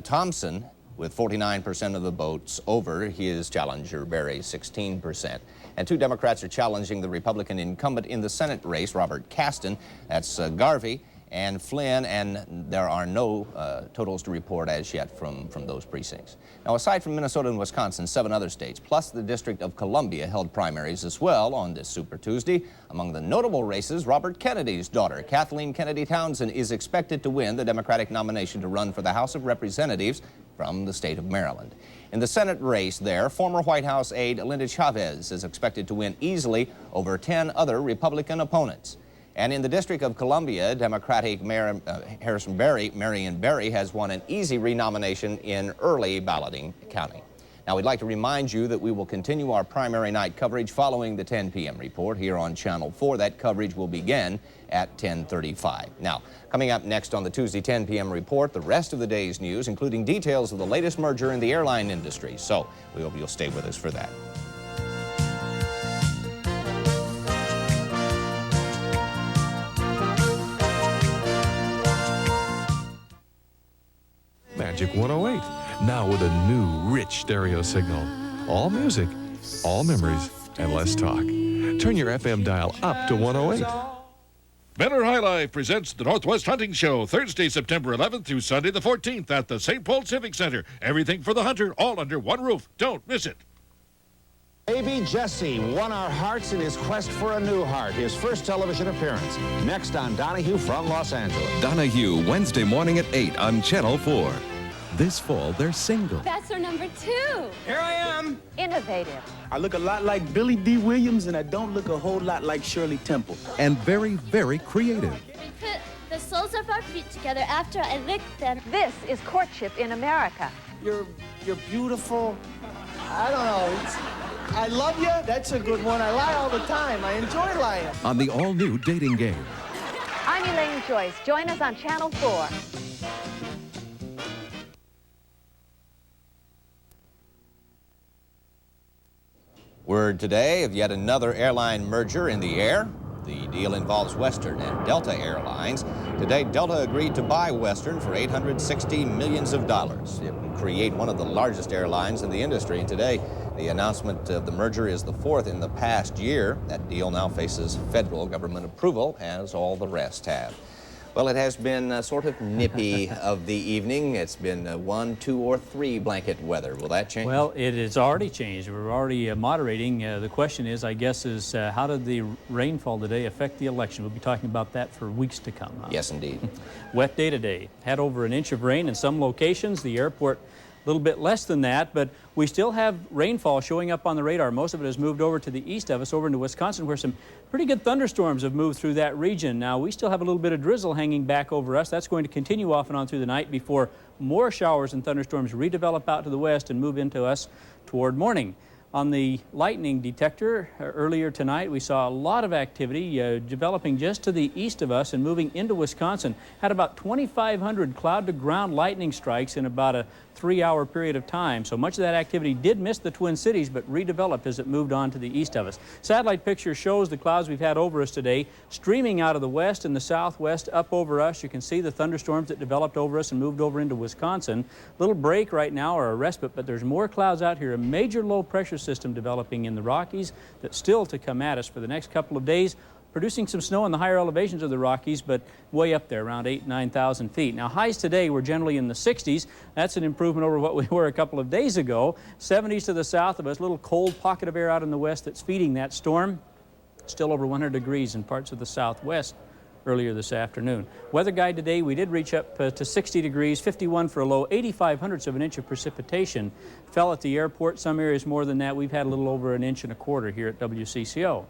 Thompson, with 49% of the votes over his challenger, Berry, 16%. And 2 Democrats are challenging the Republican incumbent in the Senate race, Robert Caston. That's Garvey and Flynn, and there are no totals to report as yet from those precincts. Now, aside from Minnesota and Wisconsin, 7 other states, plus the District of Columbia, held primaries as well on this Super Tuesday. Among the notable races, Robert Kennedy's daughter, Kathleen Kennedy Townsend, is expected to win the Democratic nomination to run for the House of Representatives from the state of Maryland. In the Senate race there, former White House aide Linda Chavez is expected to win easily over 10 other Republican opponents. And in the District of Columbia, Democratic Mayor Marion Barry has won an easy renomination in early balloting county. Now, we'd like to remind you that we will continue our primary night coverage following the 10 p.m. report here on Channel 4. That coverage will begin at 10:35. Now, coming up next on the Tuesday 10 p.m. report, the rest of the day's news, including details of the latest merger in the airline industry. So we hope you'll stay with us for that. Magic 108, now with a new rich stereo signal. All music, all memories, and less talk. Turn your FM dial up to 108. Miller High Life presents the Northwest Hunting Show, Thursday, September 11th through Sunday the 14th at the St. Paul Civic Center. Everything for the hunter, all under one roof. Don't miss it. Baby Jesse won our hearts in his quest for a new heart, his first television appearance. Next on Donahue from Los Angeles. Donahue, Wednesday morning at 8 on Channel 4. This fall, they're single. That's our number 2. Here I am. Innovative. I look a lot like Billy D. Williams, and I don't look a whole lot like Shirley Temple. And very, very creative. We put the soles of our feet together after I licked them. This is courtship in America. You're beautiful. I don't know. I love you. That's a good one. I lie all the time. I enjoy lying. On the all-new dating game. I'm Elaine Joyce. Join us on Channel 4. Word today of yet another airline merger in the air. The deal involves Western and Delta Airlines. Today, Delta agreed to buy Western for $860 million. It will create one of the largest airlines in the industry. And today, the announcement of the merger is the 4th in the past year. That deal now faces federal government approval, as all the rest have. Well, it has been sort of nippy of the evening. It's been 1, 2, or 3 blanket weather. Will that change? Well, it has already changed. We're already moderating. The question is, I guess, is how did the rainfall today affect the election? We'll be talking about that for weeks to come. Huh? Yes, indeed. Wet day today. Had over an inch of rain in some locations. The airport a little bit less than that, but we still have rainfall showing up on the radar. Most of it has moved over to the east of us, over into Wisconsin, where some pretty good thunderstorms have moved through that region. Now, we still have a little bit of drizzle hanging back over us. That's going to continue off and on through the night before more showers and thunderstorms redevelop out to the west and move into us toward morning. On the lightning detector earlier tonight, we saw a lot of activity developing just to the east of us and moving into Wisconsin. Had about 2,500 cloud-to-ground lightning strikes in about a 3-hour period of time. So much of that activity did miss the Twin Cities, but redeveloped as it moved on to the east of us. Satellite picture shows the clouds we've had over us today streaming out of the west and the southwest up over us. You can see the thunderstorms that developed over us and moved over into Wisconsin. Little break right now, or a respite, but there's more clouds out here. A major low pressure system developing in the Rockies that's still to come at us for the next couple of days. producing some snow in the higher elevations of the Rockies, but way up there, around 8,000 to 9,000 feet. Now, highs today were generally in the 60s. That's an improvement over what we were a couple of days ago. 70s to the south of us, a little cold pocket of air out in the west that's feeding that storm. Still over 100 degrees in parts of the southwest earlier this afternoon. Weather guide today, we did reach up to 60 degrees, 51 for a low, 85 of an inch of precipitation fell at the airport. Some areas more than that. We've had a little over 1.25 inches here at WCCO.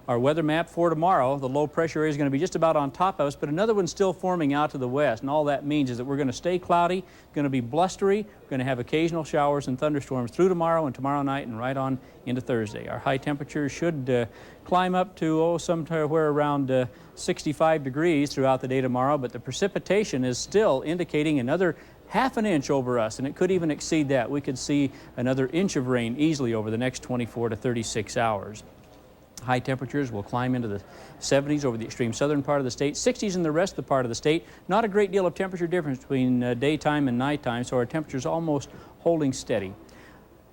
Our weather map for tomorrow, the low pressure area is going to be just about on top of us, but another one's still forming out to the west, and all that means is that we're going to stay cloudy, going to be blustery, going to have occasional showers and thunderstorms through tomorrow and tomorrow night and right on into Thursday. Our high temperatures should climb up to somewhere around 65 degrees throughout the day tomorrow, but the precipitation is still indicating another half an inch over us, and it could even exceed that. We could see another inch of rain easily over the next 24 to 36 hours. High temperatures will climb into the 70s over the extreme southern part of the state, 60s in the rest of the part of the state. Not a great deal of temperature difference between daytime and nighttime, so our temperatures almost holding steady.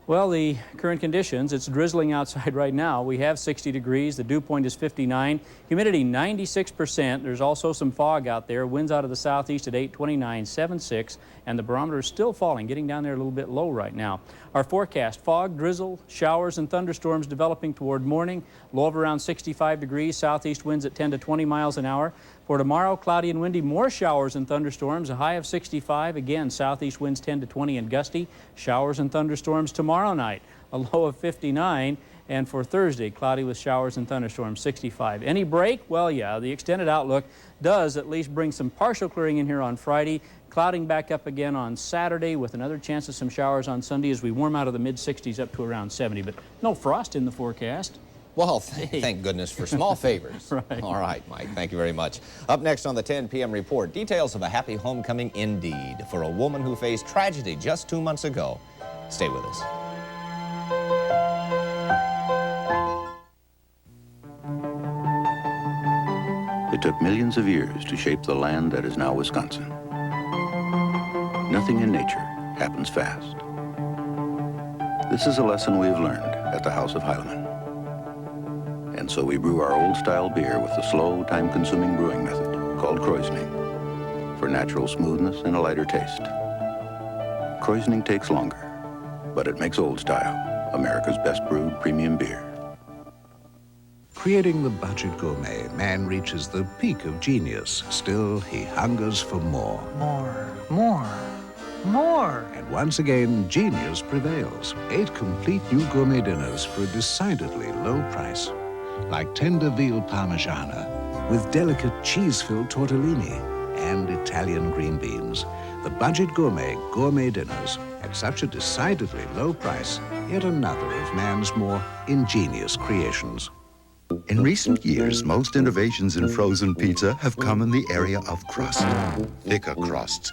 Well, the current conditions, it's drizzling outside right now. We have 60 degrees. The dew point is 59. Humidity 96%. There's also some fog out there. Winds out of the southeast at 829, 76. And the barometer is still falling, getting down there a little bit low right now. Our forecast, fog, drizzle, showers, and thunderstorms developing toward morning. Low of around 65 degrees. Southeast winds at 10 to 20 miles an hour. For tomorrow, cloudy and windy, more showers and thunderstorms, a high of 65. Again, southeast winds 10 to 20 and gusty. Showers and thunderstorms tomorrow night, a low of 59. And for Thursday, cloudy with showers and thunderstorms, 65. Any break? Well, yeah, the extended outlook does at least bring some partial clearing in here on Friday. Clouding back up again on Saturday with another chance of some showers on Sunday as we warm out of the mid-60s up to around 70. But no frost in the forecast. Well, thank goodness for small favors. Right. All right, Mike, thank you very much. Up next on the 10 p.m. report, details of a happy homecoming indeed for a woman who faced tragedy just 2 months ago. Stay with us. It took millions of years to shape the land that is now Wisconsin. Nothing in nature happens fast. This is a lesson we've learned at the House of Heilemann. And so we brew our old-style beer with the slow, time-consuming brewing method called Kreuzening for natural smoothness and a lighter taste. Kreuzening takes longer, but it makes Old Style America's best brewed premium beer. Creating the budget gourmet, man reaches the peak of genius. Still, he hungers for more. More. And once again, genius prevails. 8 complete new gourmet dinners for a decidedly low price. Like tender veal parmigiana with delicate cheese-filled tortellini and Italian green beans. The budget gourmet dinners at such a decidedly low price. Yet another of man's more ingenious creations. In recent years, most innovations in frozen pizza have come in the area of crust. Thicker crusts,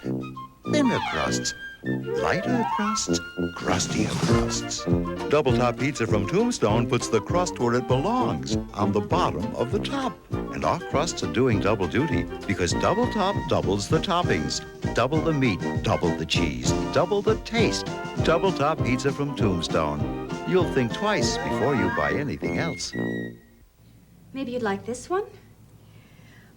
thinner crusts, lighter crusts, crustier crusts. Double Top Pizza from Tombstone puts the crust where it belongs, on the bottom of the top. And our crusts are doing double duty because Double Top doubles the toppings. Double the meat, double the cheese, double the taste. Double Top Pizza from Tombstone. You'll think twice before you buy anything else. Maybe you'd like this one?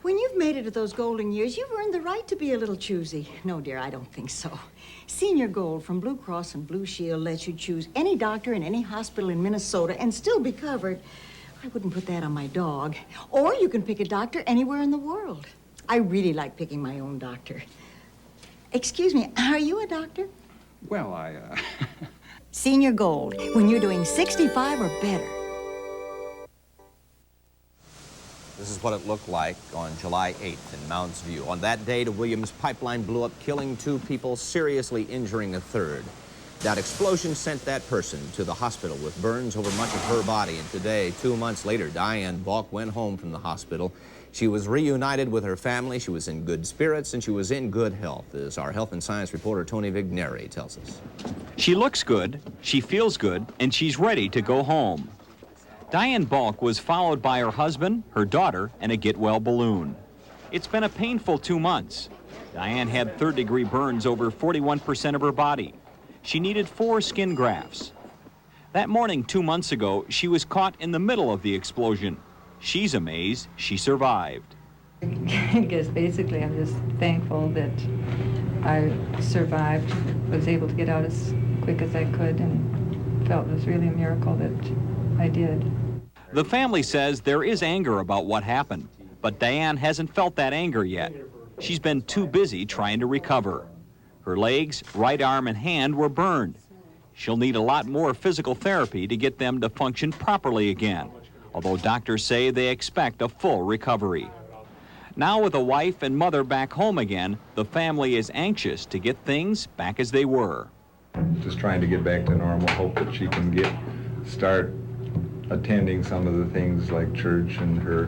When you've made it to those golden years, you've earned the right to be a little choosy. No, dear, I don't think so. Senior Gold from Blue Cross and Blue Shield lets you choose any doctor in any hospital in Minnesota and still be covered. I wouldn't put that on my dog. Or you can pick a doctor anywhere in the world. I really like picking my own doctor. Excuse me, are you a doctor? Well, Senior Gold, when you're doing 65 or better. This is what it looked like on July 8th in Mounds View. On that day, the Williams pipeline blew up, killing 2 people, seriously injuring a 3rd. That explosion sent that person to the hospital with burns over much of her body. And today, 2 months later, Diane Balk went home from the hospital. She was reunited with her family. She was in good spirits, and she was in good health, as our health and science reporter Tony Vigneri tells us. She looks good, she feels good, and she's ready to go home. Diane Balk was followed by her husband, her daughter, and a get-well balloon. It's been a painful 2 months. Diane had third-degree burns over 41% of her body. She needed 4 skin grafts. That morning 2 months ago, she was caught in the middle of the explosion. She's amazed she survived. I guess basically I'm just thankful that I survived, was able to get out as quick as I could, and felt it was really a miracle that I did. The family says there is anger about what happened, but Diane hasn't felt that anger yet. She's been too busy trying to recover. Her legs, right arm, and hand were burned. She'll need a lot more physical therapy to get them to function properly again, although doctors say they expect a full recovery. Now with a wife and mother back home again, the family is anxious to get things back as they were. Just trying to get back to normal, hope that she can start attending some of the things like church and her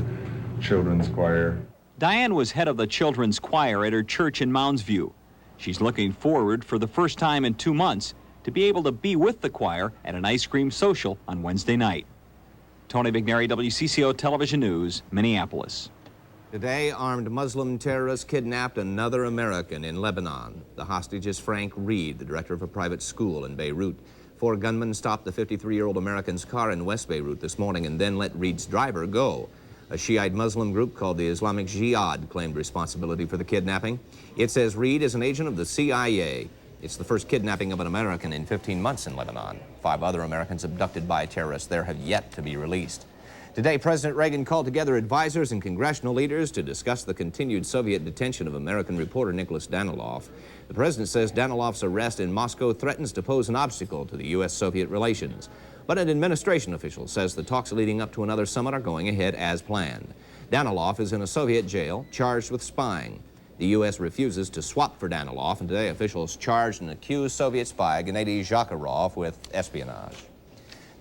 children's choir. Diane was head of the children's choir at her church in Mounds View. She's looking forward for the first time in 2 months to be able to be with the choir at an ice cream social on Wednesday night. Tony McNary, WCCO Television News, Minneapolis. Today, armed Muslim terrorists kidnapped another American in Lebanon. The hostage is Frank Reed, the director of a private school in Beirut. 4 gunmen stopped the 53-year-old American's car in West Beirut this morning and then let Reed's driver go. A Shiite Muslim group called the Islamic Jihad claimed responsibility for the kidnapping. It says Reed is an agent of the CIA. It's the first kidnapping of an American in 15 months in Lebanon. 5 other Americans abducted by terrorists there have yet to be released. Today, President Reagan called together advisors and congressional leaders to discuss the continued Soviet detention of American reporter Nicholas Danilov. The president says Danilov's arrest in Moscow threatens to pose an obstacle to the U.S.-Soviet relations. But an administration official says the talks leading up to another summit are going ahead as planned. Danilov is in a Soviet jail, charged with spying. The U.S. refuses to swap for Danilov, and today officials charged an accused Soviet spy, Gennady Zakharov, with espionage.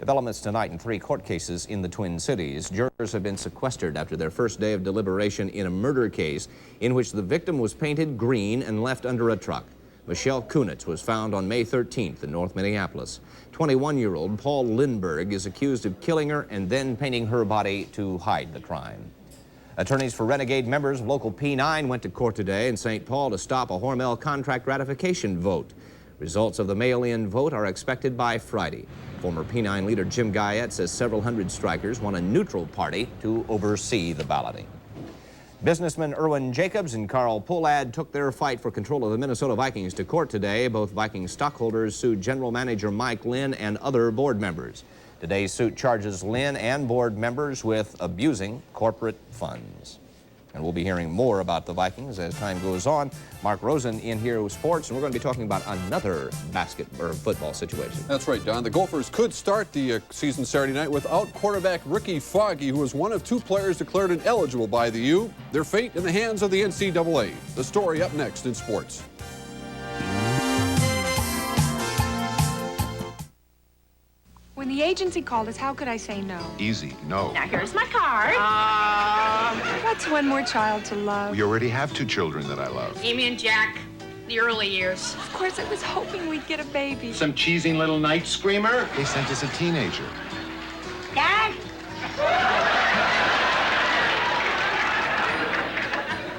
Developments tonight in 3 court cases in the Twin Cities. Jurors have been sequestered after their first day of deliberation in a murder case in which the victim was painted green and left under a truck. Michelle Kunitz was found on May 13th in North Minneapolis. 21-year-old Paul Lindbergh is accused of killing her and then painting her body to hide the crime. Attorneys for renegade members of Local P9 went to court today in St. Paul to stop a Hormel contract ratification vote. Results of the mail-in vote are expected by Friday. Former P9 leader Jim Guyette says several hundred strikers want a neutral party to oversee the balloting. Businessmen Erwin Jacobs and Carl Pohlad took their fight for control of the Minnesota Vikings to court today. Both Vikings stockholders sued general manager Mike Lynn and other board members. Today's suit charges Lynn and board members with abusing corporate funds. And we'll be hearing more about the Vikings as time goes on. Mark Rosen in here with sports, and we're going to be talking about another football situation. That's right, Don. The Gophers could start the season Saturday night without quarterback Ricky Foggy, who was one of 2 players declared ineligible by the U. Their fate in the hands of the NCAA. The story up next in sports. When the agency called us, how could I say no? Easy, no. Now, here's my card. What's one more child to love? We already have 2 children that I love. Amy and Jack, the early years. Of course, I was hoping we'd get a baby. Some cheesy little night screamer? They sent us a teenager. Dad?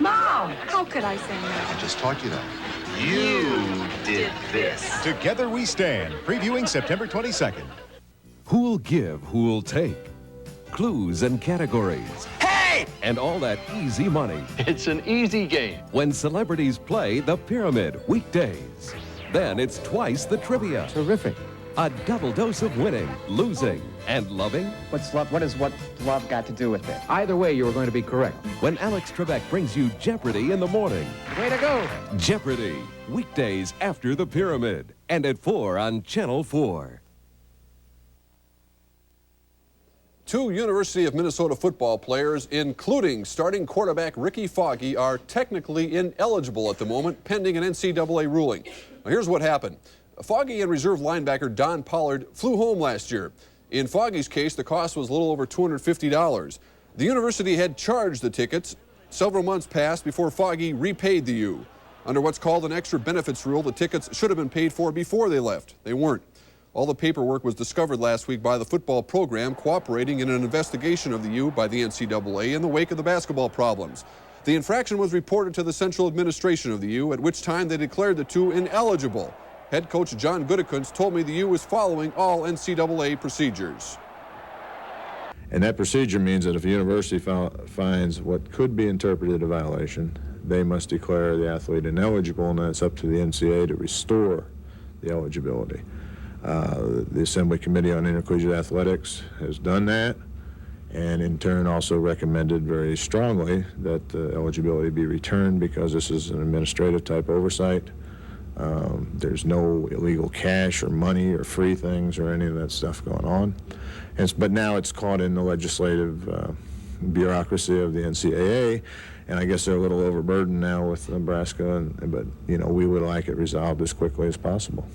Mom! How could I say no? I just taught you that. You did this. Together We Stand, previewing September 22nd. Who'll give, who'll take? Clues and categories. Hey! And all that easy money. It's an easy game. When celebrities play the Pyramid weekdays. Then it's twice the trivia. Terrific. A double dose of winning, losing, and loving. What does love got to do with it? Either way, you were going to be correct. When Alex Trebek brings you Jeopardy in the morning. Way to go. Jeopardy, weekdays after the Pyramid. And at 4 on Channel 4. 2 University of Minnesota football players, including starting quarterback Ricky Foggy, are technically ineligible at the moment, pending an NCAA ruling. Now, here's what happened. Foggy and reserve linebacker Don Pollard flew home last year. In Foggy's case, the cost was a little over $250. The university had charged the tickets. Several months passed before Foggy repaid the U. Under what's called an extra benefits rule, the tickets should have been paid for before they left. They weren't. All the paperwork was discovered last week by the football program cooperating in an investigation of the U by the NCAA in the wake of the basketball problems. The infraction was reported to the central administration of the U, at which time they declared the 2 ineligible. Head coach John Goodekins told me the U is following all NCAA procedures. And that procedure means that if a university finds what could be interpreted a violation, they must declare the athlete ineligible, and that's up to the NCAA to restore the eligibility. The Assembly Committee on Intercollegiate Athletics has done that, and in turn also recommended very strongly that the eligibility be returned because this is an administrative type oversight. There's no illegal cash or money or free things or any of that stuff going on. But now it's caught in the legislative bureaucracy of the NCAA, and I guess they're a little overburdened now with Nebraska, but you know, we would like it resolved as quickly as possible.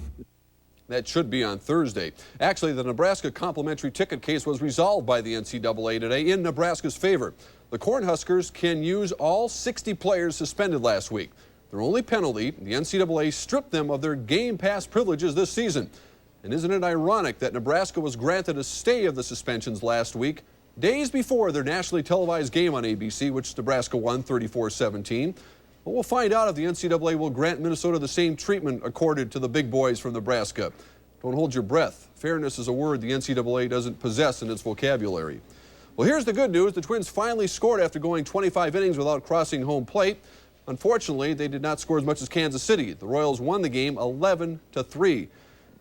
That should be on Thursday. Actually, the Nebraska complimentary ticket case was resolved by the NCAA today in Nebraska's favor. The Cornhuskers can use all 60 players suspended last week. Their only penalty, the NCAA stripped them of their Game Pass privileges this season. And isn't it ironic that Nebraska was granted a stay of the suspensions last week, days before their nationally televised game on ABC, which Nebraska won 34-17. Well, we'll find out if the NCAA will grant Minnesota the same treatment accorded to the big boys from Nebraska. Don't hold your breath. Fairness is a word the NCAA doesn't possess in its vocabulary. Well, here's the good news. The Twins finally scored after going 25 innings without crossing home plate. Unfortunately, they did not score as much as Kansas City. The Royals won the game 11-3.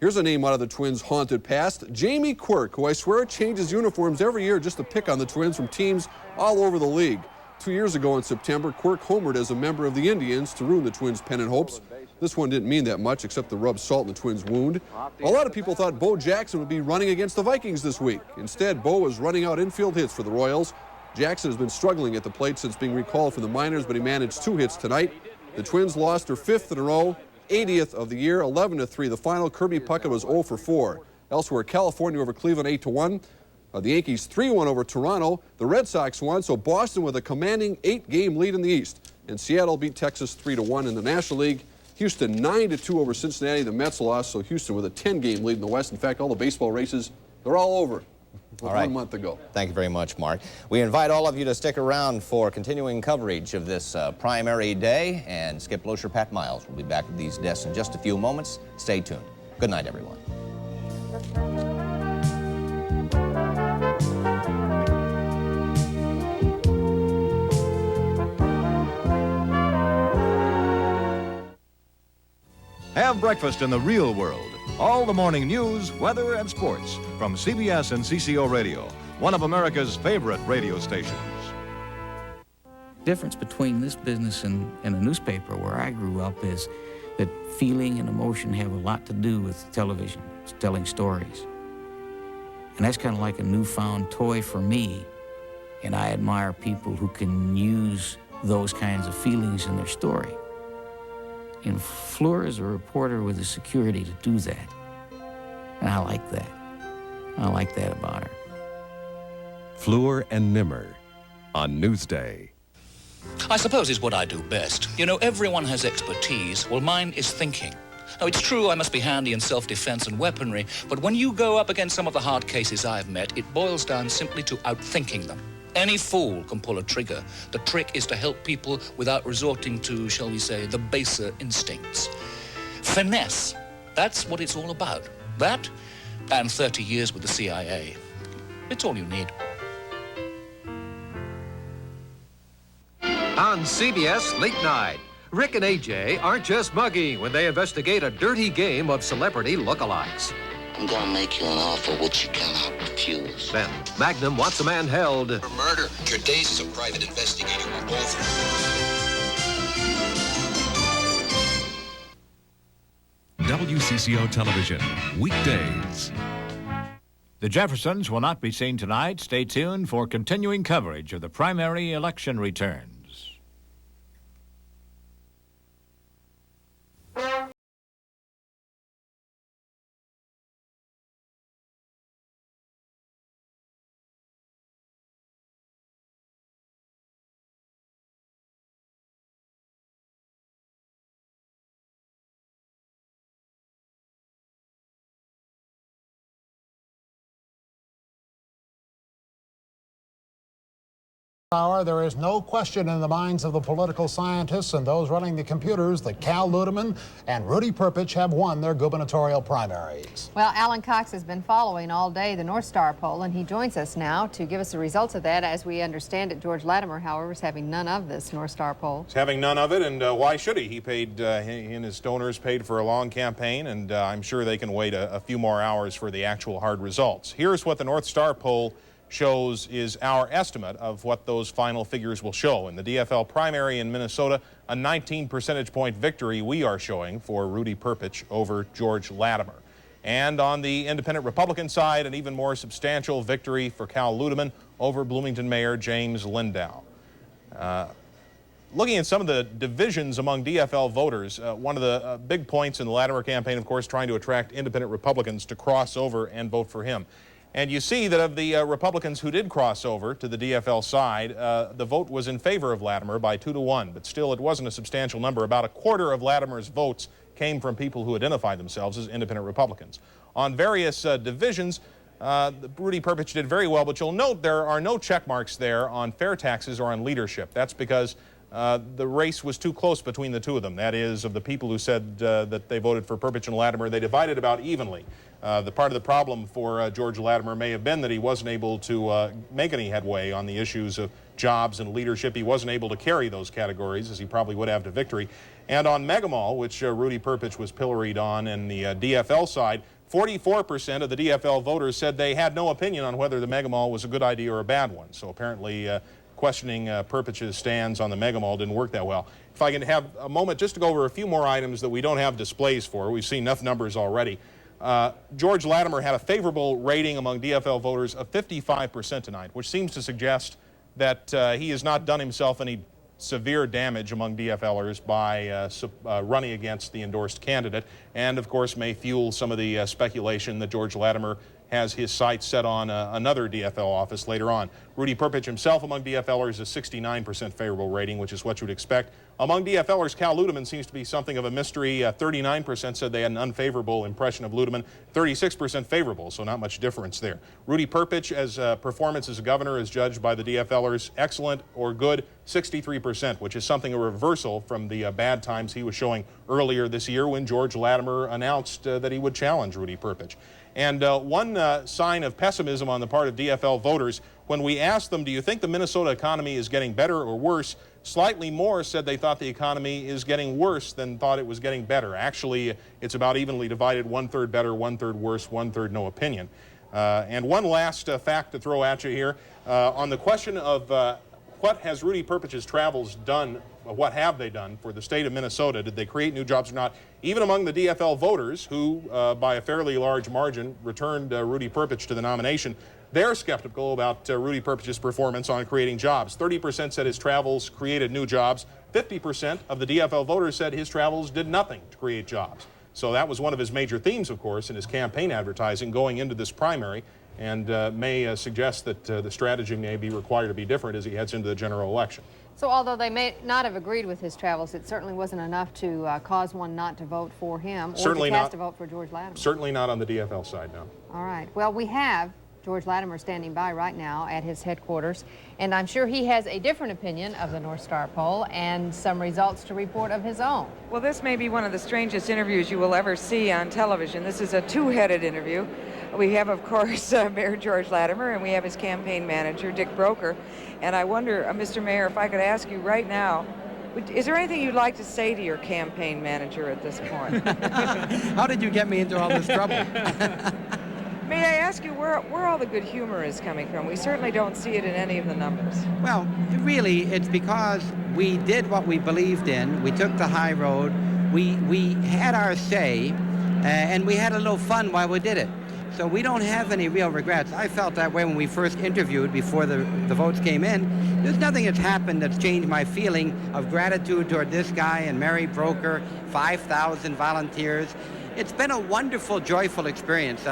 Here's a name out of the Twins' haunted past, Jamie Quirk, who I swear changes uniforms every year just to pick on the Twins from teams all over the league. 2 years ago in September, Quirk homered as a member of the Indians to ruin the Twins' pennant hopes. This one didn't mean that much except to rub salt in the Twins' wound. A lot of people thought Bo Jackson would be running against the Vikings this week. Instead, Bo was running out infield hits for the Royals. Jackson has been struggling at the plate since being recalled from the minors, but he managed 2 hits tonight. The Twins lost their 5th in a row, 80th of the year, 11-3. The final, Kirby Puckett was 0-4. Elsewhere, California over Cleveland 8-1. The Yankees 3-1 over Toronto. The Red Sox won, so Boston with a commanding 8-game lead in the East. And Seattle beat Texas 3-1 in the National League. Houston 9-2 over Cincinnati. The Mets lost, so Houston with a 10-game lead in the West. In fact, all the baseball races, they're all over. All right. 1 month ago. Thank you very much, Mark. We invite all of you to stick around for continuing coverage of this primary day, and Skip Loescher, Pat Miles will be back at these desks in just a few moments. Stay tuned. Good night, everyone. Have breakfast in the real world. All the morning news, weather, and sports from CBS and CCO Radio, one of America's favorite radio stations. The difference between this business and a newspaper where I grew up is that feeling and emotion have a lot to do with television, telling stories. And that's kind of like a newfound toy for me. And I admire people who can use those kinds of feelings in their story. And Fleur is a reporter with the security to do that. And I like that. I like that about her. Fleur and Nimmer on Newsday. I suppose it's what I do best. You know, everyone has expertise. Well, mine is thinking. Now, it's true I must be handy in self-defense and weaponry, but when you go up against some of the hard cases I've met, it boils down simply to outthinking them. Any fool can pull a trigger. The trick is to help people without resorting to, shall we say, the baser instincts. Finesse, that's what it's all about. That, and 30 years with the CIA. It's all you need. On CBS Late Night, Rick and AJ aren't just muggy when they investigate a dirty game of celebrity lookalikes. I'm gonna make you an offer which you cannot refuse. Then, Magnum wants a man held for murder. Your days as a private investigator are over. WCCO Television, weekdays. The Jeffersons will not be seen tonight. Stay tuned for continuing coverage of the primary election return. hour, there is no question in the minds of the political scientists and those running the computers that Cal Ludeman and Rudy Perpich have won their gubernatorial primaries. Well, Alan Cox has been following all day the North Star poll, and he joins us now to give us the results of that. As we understand it, George Latimer, however, is having none of this North Star poll. He's having none of it, and why should he? He paid, he and his donors paid for a long campaign, and I'm sure they can wait a few more hours for the actual hard results. Here's what the North Star poll shows is our estimate of what those final figures will show. In the DFL primary in Minnesota, a 19 percentage point victory we are showing for Rudy Perpich over George Latimer. And on the independent Republican side, an even more substantial victory for Cal Ludeman over Bloomington Mayor James Lindau. Looking at some of the divisions among DFL voters, one of the big points in the Latimer campaign, of course, trying to attract independent Republicans to cross over and vote for him. And you see that of the Republicans who did cross over to the DFL side, the vote was in favor of Latimer by 2-1, but still it wasn't a substantial number. About a quarter of Latimer's votes came from people who identified themselves as independent Republicans. On various divisions, Rudy Perpich did very well, but you'll note there are no check marks there on fair taxes or on leadership. That's because the race was too close between the two of them. That is, of the people who said that they voted for Perpich and Latimer, they divided about evenly. The part of the problem for George Latimer may have been that he wasn't able to make any headway on the issues of jobs and leadership. He wasn't able to carry those categories as he probably would have to victory. And on Mega Mall, which Rudy Perpich was pilloried on in the DFL side, 44% of the DFL voters said they had no opinion on whether the Mega Mall was a good idea or a bad one. So apparently questioning Perpich's stands on the Mega Mall didn't work that well. If I can have a moment just to go over a few more items that we don't have displays for. We've seen enough numbers already. George Latimer had a favorable rating among DFL voters of 55% tonight, which seems to suggest that he has not done himself any severe damage among DFLers by running against the endorsed candidate, and of course may fuel some of the speculation that George Latimer has his sights set on another DFL office later on. Rudy Perpich himself among DFLers is 69% favorable rating, which is what you would expect. Among DFLers, Cal Ludeman seems to be something of a mystery. 39% said they had an unfavorable impression of Ludeman, 36% favorable, so not much difference there. Rudy Perpich, as performance as a governor, is judged by the DFLers excellent or good, 63%, which is something a reversal from the bad times he was showing earlier this year when George Latimer announced that he would challenge Rudy Perpich. And one sign of pessimism on the part of DFL voters, when we asked them, do you think the Minnesota economy is getting better or worse, slightly more said they thought the economy is getting worse than thought it was getting better. Actually, it's about evenly divided, 1/3 better, 1/3 worse, 1/3 no opinion. And one last fact to throw at you here. On the question of what has Rudy Perpich's travels done, what have they done for the state of Minnesota? Did they create new jobs or not? Even among the DFL voters, who by a fairly large margin returned Rudy Perpich to the nomination, they're skeptical about Rudy Perpich's performance on creating jobs. 30% said his travels created new jobs. 50% of the DFL voters said his travels did nothing to create jobs. So that was one of his major themes, of course, in his campaign advertising going into this primary, and may suggest that the strategy may be required to be different as he heads into the general election. So although they may not have agreed with his travels, it certainly wasn't enough to cause one not to vote for him or Certainly to cast not, a vote for George Latimer. Certainly not on the DFL side, no. All right. Well, we have George Latimer standing by right now at his headquarters, and I'm sure he has a different opinion of the North Star poll and some results to report of his own. Well, this may be one of the strangest interviews you will ever see on television. This is a two-headed interview. We have, of course, Mayor George Latimer, and we have his campaign manager, Dick Broker. And I wonder, Mr. Mayor, if I could ask you right now, is there anything you'd like to say to your campaign manager at this point? How did you get me into all this trouble? May I ask you where all the good humor is coming from? We certainly don't see it in any of the numbers. Well, really, it's because we did what we believed in. We took the high road. We had our say, and we had a little fun while we did it. So we don't have any real regrets. I felt that way when we first interviewed before the votes came in. There's nothing that's happened that's changed my feeling of gratitude toward this guy and Mary Broker, 5,000 volunteers. It's been a wonderful, joyful experience,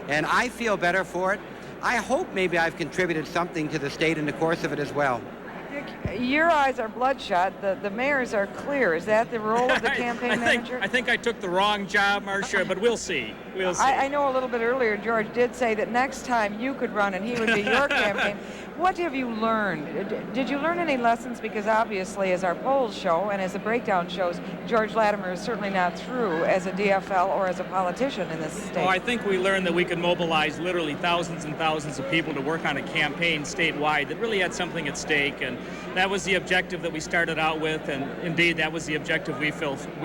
and I feel better for it. I hope maybe I've contributed something to the state in the course of it as well. your eyes are bloodshot. The mayor's are clear. Is that the role of the campaign manager? I think I took the wrong job, Marcia, but we'll see. We'll see. I know a little bit earlier George did say that next time you could run and he would be your campaign. What have you learned? Did you learn any lessons? Because obviously, as our polls show and as the breakdown shows, George Latimer is certainly not through as a DFL or as a politician in this state. Oh, I think we learned that we could mobilize literally thousands and thousands of people to work on a campaign statewide that really had something at stake, and that was the objective that we started out with, and indeed that was the objective we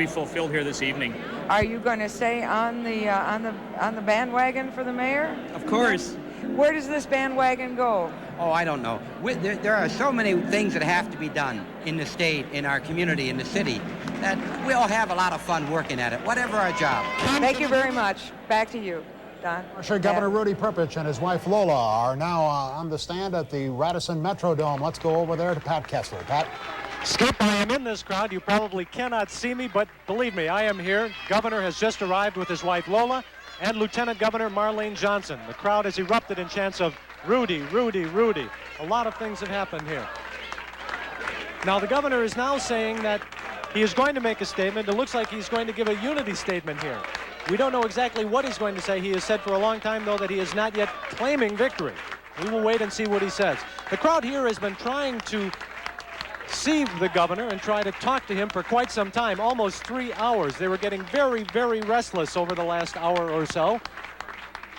fulfilled here this evening. Are you going to stay on the bandwagon for the mayor? Of course. Where does this bandwagon go? Oh, I don't know. There are so many things that have to be done in the state, in our community, in the city, that we'll have a lot of fun working at it, whatever our job. Thank you very much. Back to you, Don. Sure, Governor Rudy Perpich and his wife Lola are now on the stand at the Radisson Metrodome. Let's go over there to Pat Kessler. Pat? Skip, I am in this crowd. You probably cannot see me, but believe me, I am here. Governor has just arrived with his wife Lola and Lieutenant Governor Marlene Johnson. The crowd has erupted in chants of Rudy, Rudy, Rudy. A lot of things have happened here. Now the governor is now saying that he is going to make a statement. It looks like he's going to give a unity statement here. We don't know exactly what he's going to say. He has said for a long time, though, that he is not yet claiming victory. We will wait and see what he says. The crowd here has been trying to see the governor and try to talk to him for quite some time, almost 3 hours. They were getting very, very restless over the last hour or so.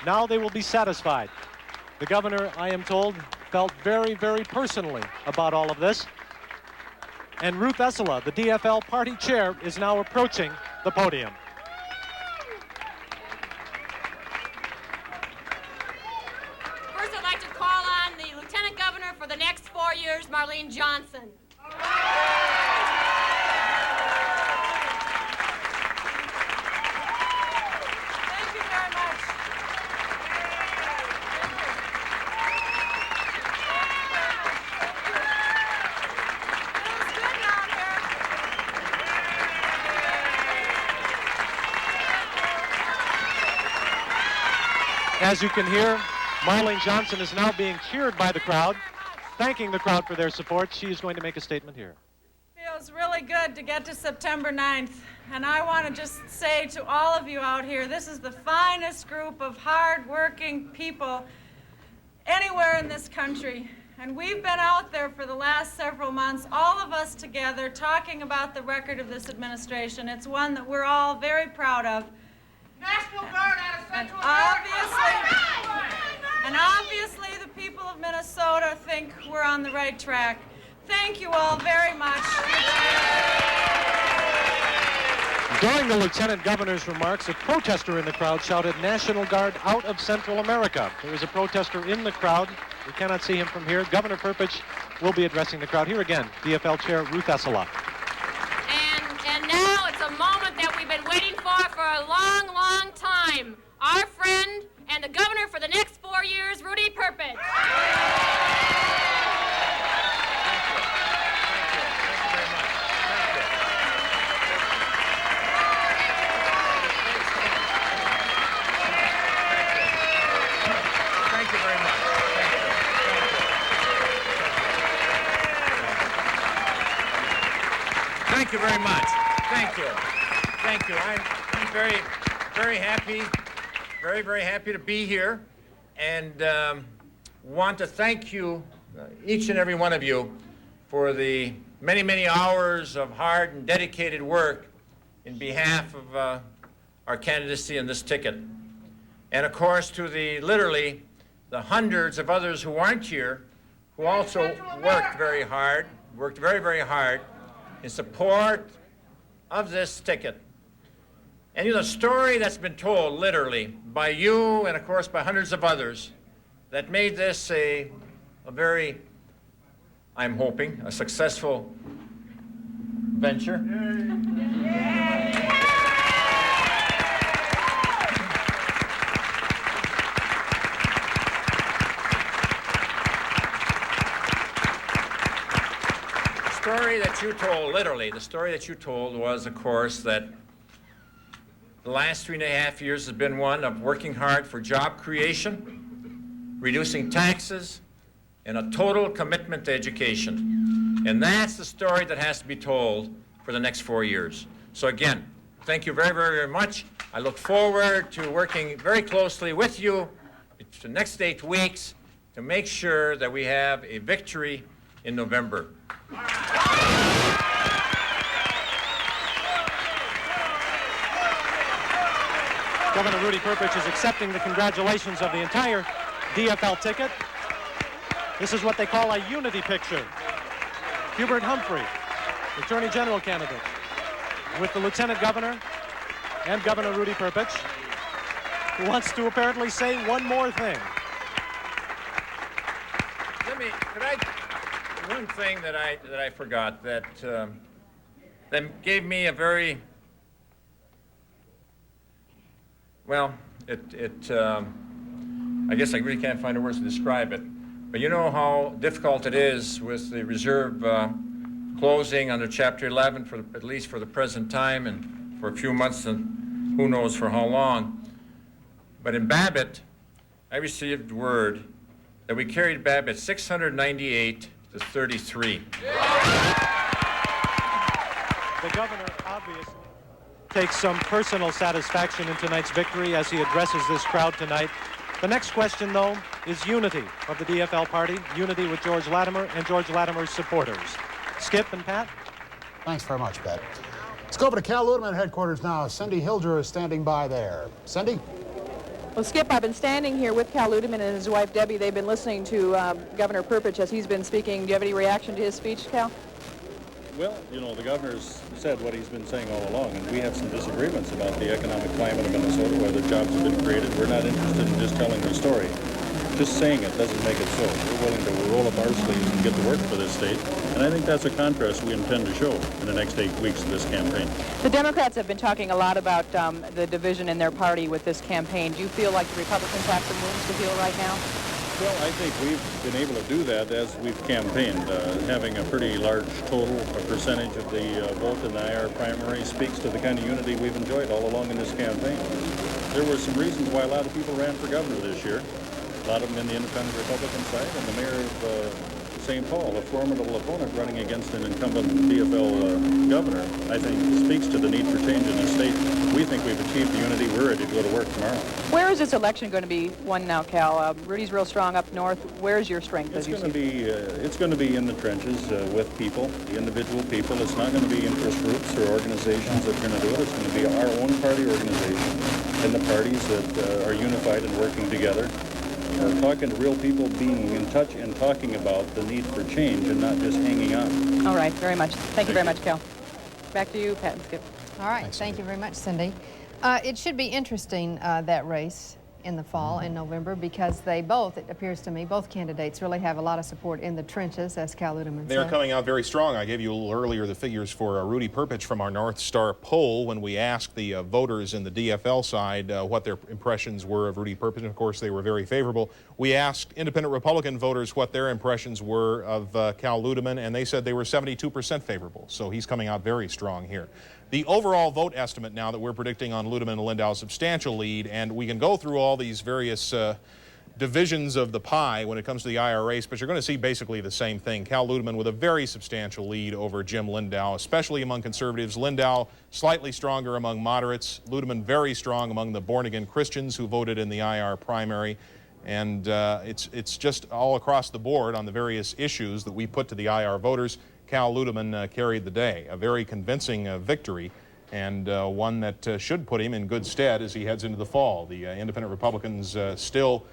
Now they will be satisfied. The governor, I am told, felt very, very personally about all of this. And Ruth Esela, the DFL party chair, is now approaching the podium. First, I'd like to call on the Lieutenant Governor for the next 4 years, Marlene Johnson. As you can hear, Marlene Johnson is now being cheered by the crowd, thanking the crowd for their support. She is going to make a statement here. Feels really good to get to September 9th, and I want to just say to all of you out here, this is the finest group of hard-working people anywhere in this country. And we've been out there for the last several months, all of us together, talking about the record of this administration. It's one that we're all very proud of. National Guard out of Central And obviously the people of Minnesota think we're on the right track. Thank you all very much. During the Lieutenant Governor's remarks, a protester in the crowd shouted, "National Guard out of Central America." There is a protester in the crowd. We cannot see him from here. Governor Perpich will be addressing the crowd. Here again, DFL Chair Ruth Esela. And now it's a moment that we've been waiting for a long, long time. Our friend and the governor for the next 4 years, Rudy Perpich. Thank you very much. Thank you very much. Thank you. Thank you. I'm very, very happy, very, very happy to be here, and want to thank you, each and every one of you, for the many, many hours of hard and dedicated work in behalf of our candidacy in this ticket. And of course, to literally the hundreds of others who aren't here, who also worked very, very hard in support of this ticket. And you know, the story that's been told literally by you and of course by hundreds of others that made this a very, I'm hoping, a successful venture. The story that you told, literally, the story that you told was, of course, that the last 3.5 years has been one of working hard for job creation, reducing taxes, and a total commitment to education. And that's the story that has to be told for the next 4 years. So again, thank you very, very, very much. I look forward to working very closely with you the next 8 weeks to make sure that we have a victory in November. Governor Rudy Perpich is accepting the congratulations of the entire DFL ticket. This is what they call a unity picture. Hubert Humphrey, Attorney General candidate, with the Lieutenant Governor and Governor Rudy Perpich, who wants to apparently say one more thing. One thing that I forgot that gave me a very, well, I guess I really can't find the words to describe it, but you know how difficult it is with the reserve closing under Chapter 11, at least for the present time, and for a few months, and who knows for how long. But in Babbitt, I received word that we carried Babbitt 698 to 33. The governor obviously takes some personal satisfaction in tonight's victory as he addresses this crowd tonight. The next question, though, is unity of the DFL party, unity with George Latimer and George Latimer's supporters. Skip and Pat? Thanks very much, Pat. Let's go over to Cal Ludeman headquarters now. Cindy Hilger is standing by there. Cindy? Well, Skip, I've been standing here with Cal Ludeman and his wife, Debbie. They've been listening to Governor Perpich as he's been speaking. Do you have any reaction to his speech, Cal? Well, you know, the governor's said what he's been saying all along, and we have some disagreements about the economic climate of Minnesota, whether jobs have been created. We're not interested in just telling the story. Just saying it doesn't make it so. We're willing to roll up our sleeves and get to work for this state, and I think that's a contrast we intend to show in the next 8 weeks of this campaign. The Democrats have been talking a lot about the division in their party with this campaign. Do you feel like the Republicans have some wounds to heal right now? Well, I think we've been able to do that as we've campaigned. Having a pretty large total, a percentage of the vote in the IR primary speaks to the kind of unity we've enjoyed all along in this campaign. There were some reasons why a lot of people ran for governor this year. A lot of them in the independent Republican side, and the mayor of St. Paul, a formidable opponent running against an incumbent DFL governor, I think speaks to the need for change in the state. We think we've achieved the unity. We're ready to go to work tomorrow. Where is this election going to be won now, Cal? Rudy's real strong up north. Where's your strength? It's going to be in the trenches with people, the individual people. It's not going to be interest groups or organizations that are going to do it. It's going to be our own party organization and the parties that are unified and working together. Talking to real people, being in touch and talking about the need for change and not just hanging on. All right, very much. Thank you very much, Cal. Back to you, Pat and Skip. All right, thank you very much, Cindy. It should be interesting, that race in the fall, in November, because they both, it appears to me, both candidates really have a lot of support in the trenches, as Cal Ludeman said. They're coming out very strong. I gave you a little earlier the figures for Rudy Perpich from our North Star poll when we asked the voters in the DFL side what their impressions were of Rudy Perpich. And of course, they were very favorable. We asked independent Republican voters what their impressions were of Cal Ludeman, and they said they were 72% favorable. So he's coming out very strong here. The overall vote estimate now that we're predicting on Ludeman and Lindau, substantial lead, and we can go through all these various divisions of the pie when it comes to the IR race, but you're going to see basically the same thing. Cal Ludeman with a very substantial lead over Jim Lindau, especially among conservatives. Lindau slightly stronger among moderates. Ludeman very strong among the born-again Christians who voted in the IR primary. And it's just all across the board on the various issues that we put to the IR voters. Cal Ludeman carried the day. A very convincing victory, and one that should put him in good stead as he heads into the fall. The independent Republicans still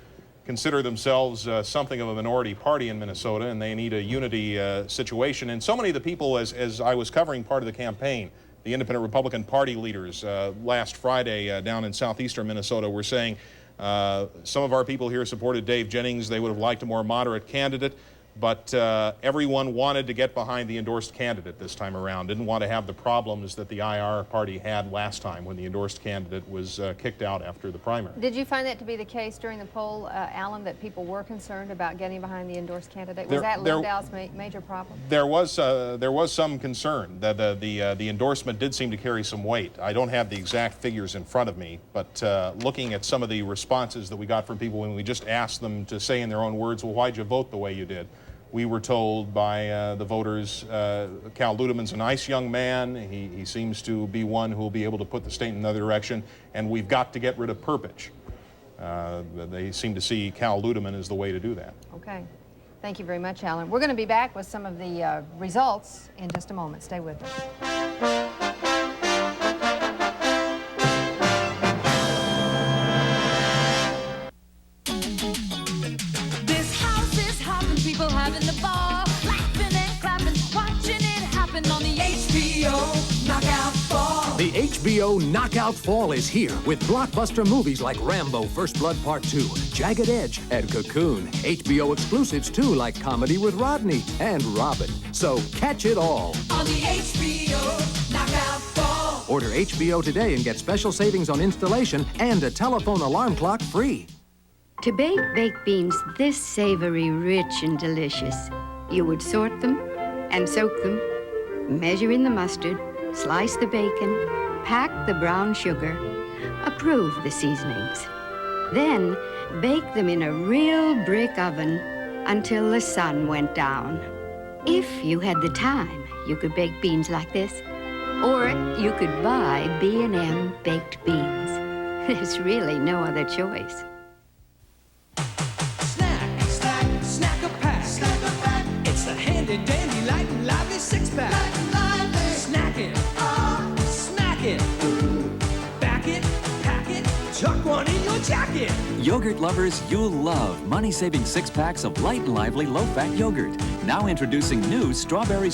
consider themselves something of a minority party in Minnesota, and they need a unity situation. And so many of the people, as I was covering part of the campaign, the independent Republican Party leaders last Friday down in southeastern Minnesota were saying some of our people here supported Dave Jennings. They would have liked a more moderate candidate. But everyone wanted to get behind the endorsed candidate this time around, didn't want to have the problems that the IR party had last time when the endorsed candidate was kicked out after the primary. Did you find that to be the case during the poll, Alan, that people were concerned about getting behind the endorsed candidate? Was that Lindau's major problem? There was some concern that the endorsement did seem to carry some weight. I don't have the exact figures in front of me, but looking at some of the responses that we got from people when we just asked them to say in their own words, well, why'd you vote the way you did? we were told by the voters, Cal Ludeman's a nice young man. He seems to be one who will be able to put the state in another direction, and we've got to get rid of Perpich. They seem to see Cal Ludeman as the way to do that. Okay. Thank you very much, Alan. We're going to be back with some of the results in just a moment. Stay with us. People having the ball, laughing and clapping, watching it happen on the HBO Knockout Fall. The HBO Knockout Fall is here with blockbuster movies like Rambo: First Blood Part 2, Jagged Edge, and Cocoon. HBO exclusives too, like Comedy with Rodney and Robin. So catch it all On the HBO Knockout Fall. Order HBO today and get special savings on installation and a telephone alarm clock free. To bake baked beans this savory, rich, and delicious, you would sort them and soak them, measure in the mustard, slice the bacon, pack the brown sugar, approve the seasonings. Then bake them in a real brick oven until the sun went down. If you had the time, you could bake beans like this, or you could buy B&M baked beans. There's really no other choice. Snack a pack. It's the handy dandy light and lively six-pack. Snack it, smack it, back it, pack it, tuck one in your jacket. Yogurt lovers, you'll love money-saving six-packs of light and lively low-fat yogurt. Now introducing new strawberry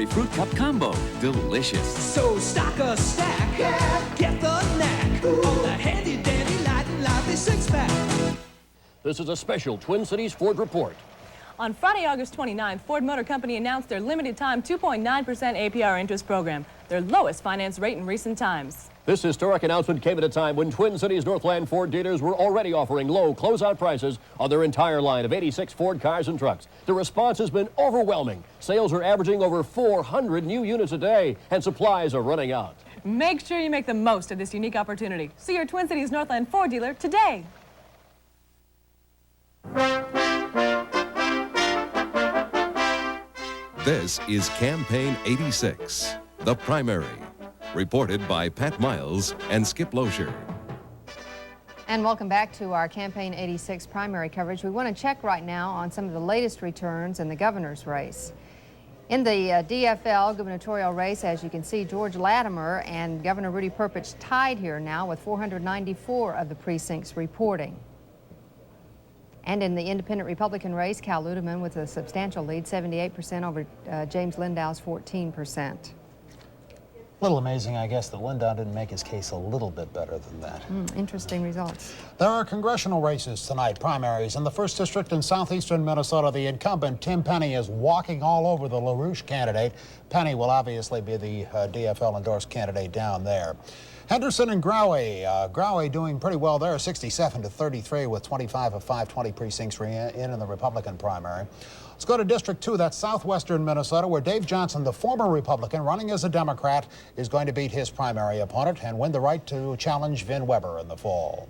fruit cup combo. Delicious. So stock a stack, get the knack on the handy dandy light and lively six-pack. This is a special Twin Cities Ford report. On Friday, August 29th, Ford Motor Company announced their limited-time 2.9% APR interest program, their lowest finance rate in recent times. This historic announcement came at a time when Twin Cities Northland Ford dealers were already offering low closeout prices on their entire line of 86 Ford cars and trucks. The response has been overwhelming. Sales are averaging over 400 new units a day, and supplies are running out. Make sure you make the most of this unique opportunity. See your Twin Cities Northland Ford dealer today. This is Campaign 86, the primary. Reported by Pat Miles and Skip Loescher. And welcome back to our Campaign 86 primary coverage. We want to check right now on some of the latest returns in the governor's race. In the DFL gubernatorial race, as you can see, George Latimer and Governor Rudy Perpich tied here now with 494 of the precincts reporting. And in the independent Republican race, Cal Ludeman with a substantial lead, 78% over James Lindau's 14%. A little amazing, I guess, that Lindau didn't make his case a little bit better than that. Interesting results. There are congressional races tonight, primaries. In the 1st District in southeastern Minnesota, the incumbent, Tim Penney, is walking all over the LaRouche candidate. Penney will obviously be the DFL-endorsed candidate down there. Henderson and Grauwe. Grauwe doing pretty well there, 67-33 with 25 of 520 precincts in the Republican primary. Let's go to District 2, that's southwestern Minnesota, where Dave Johnson, the former Republican running as a Democrat, is going to beat his primary opponent and win the right to challenge Vin Weber in the fall.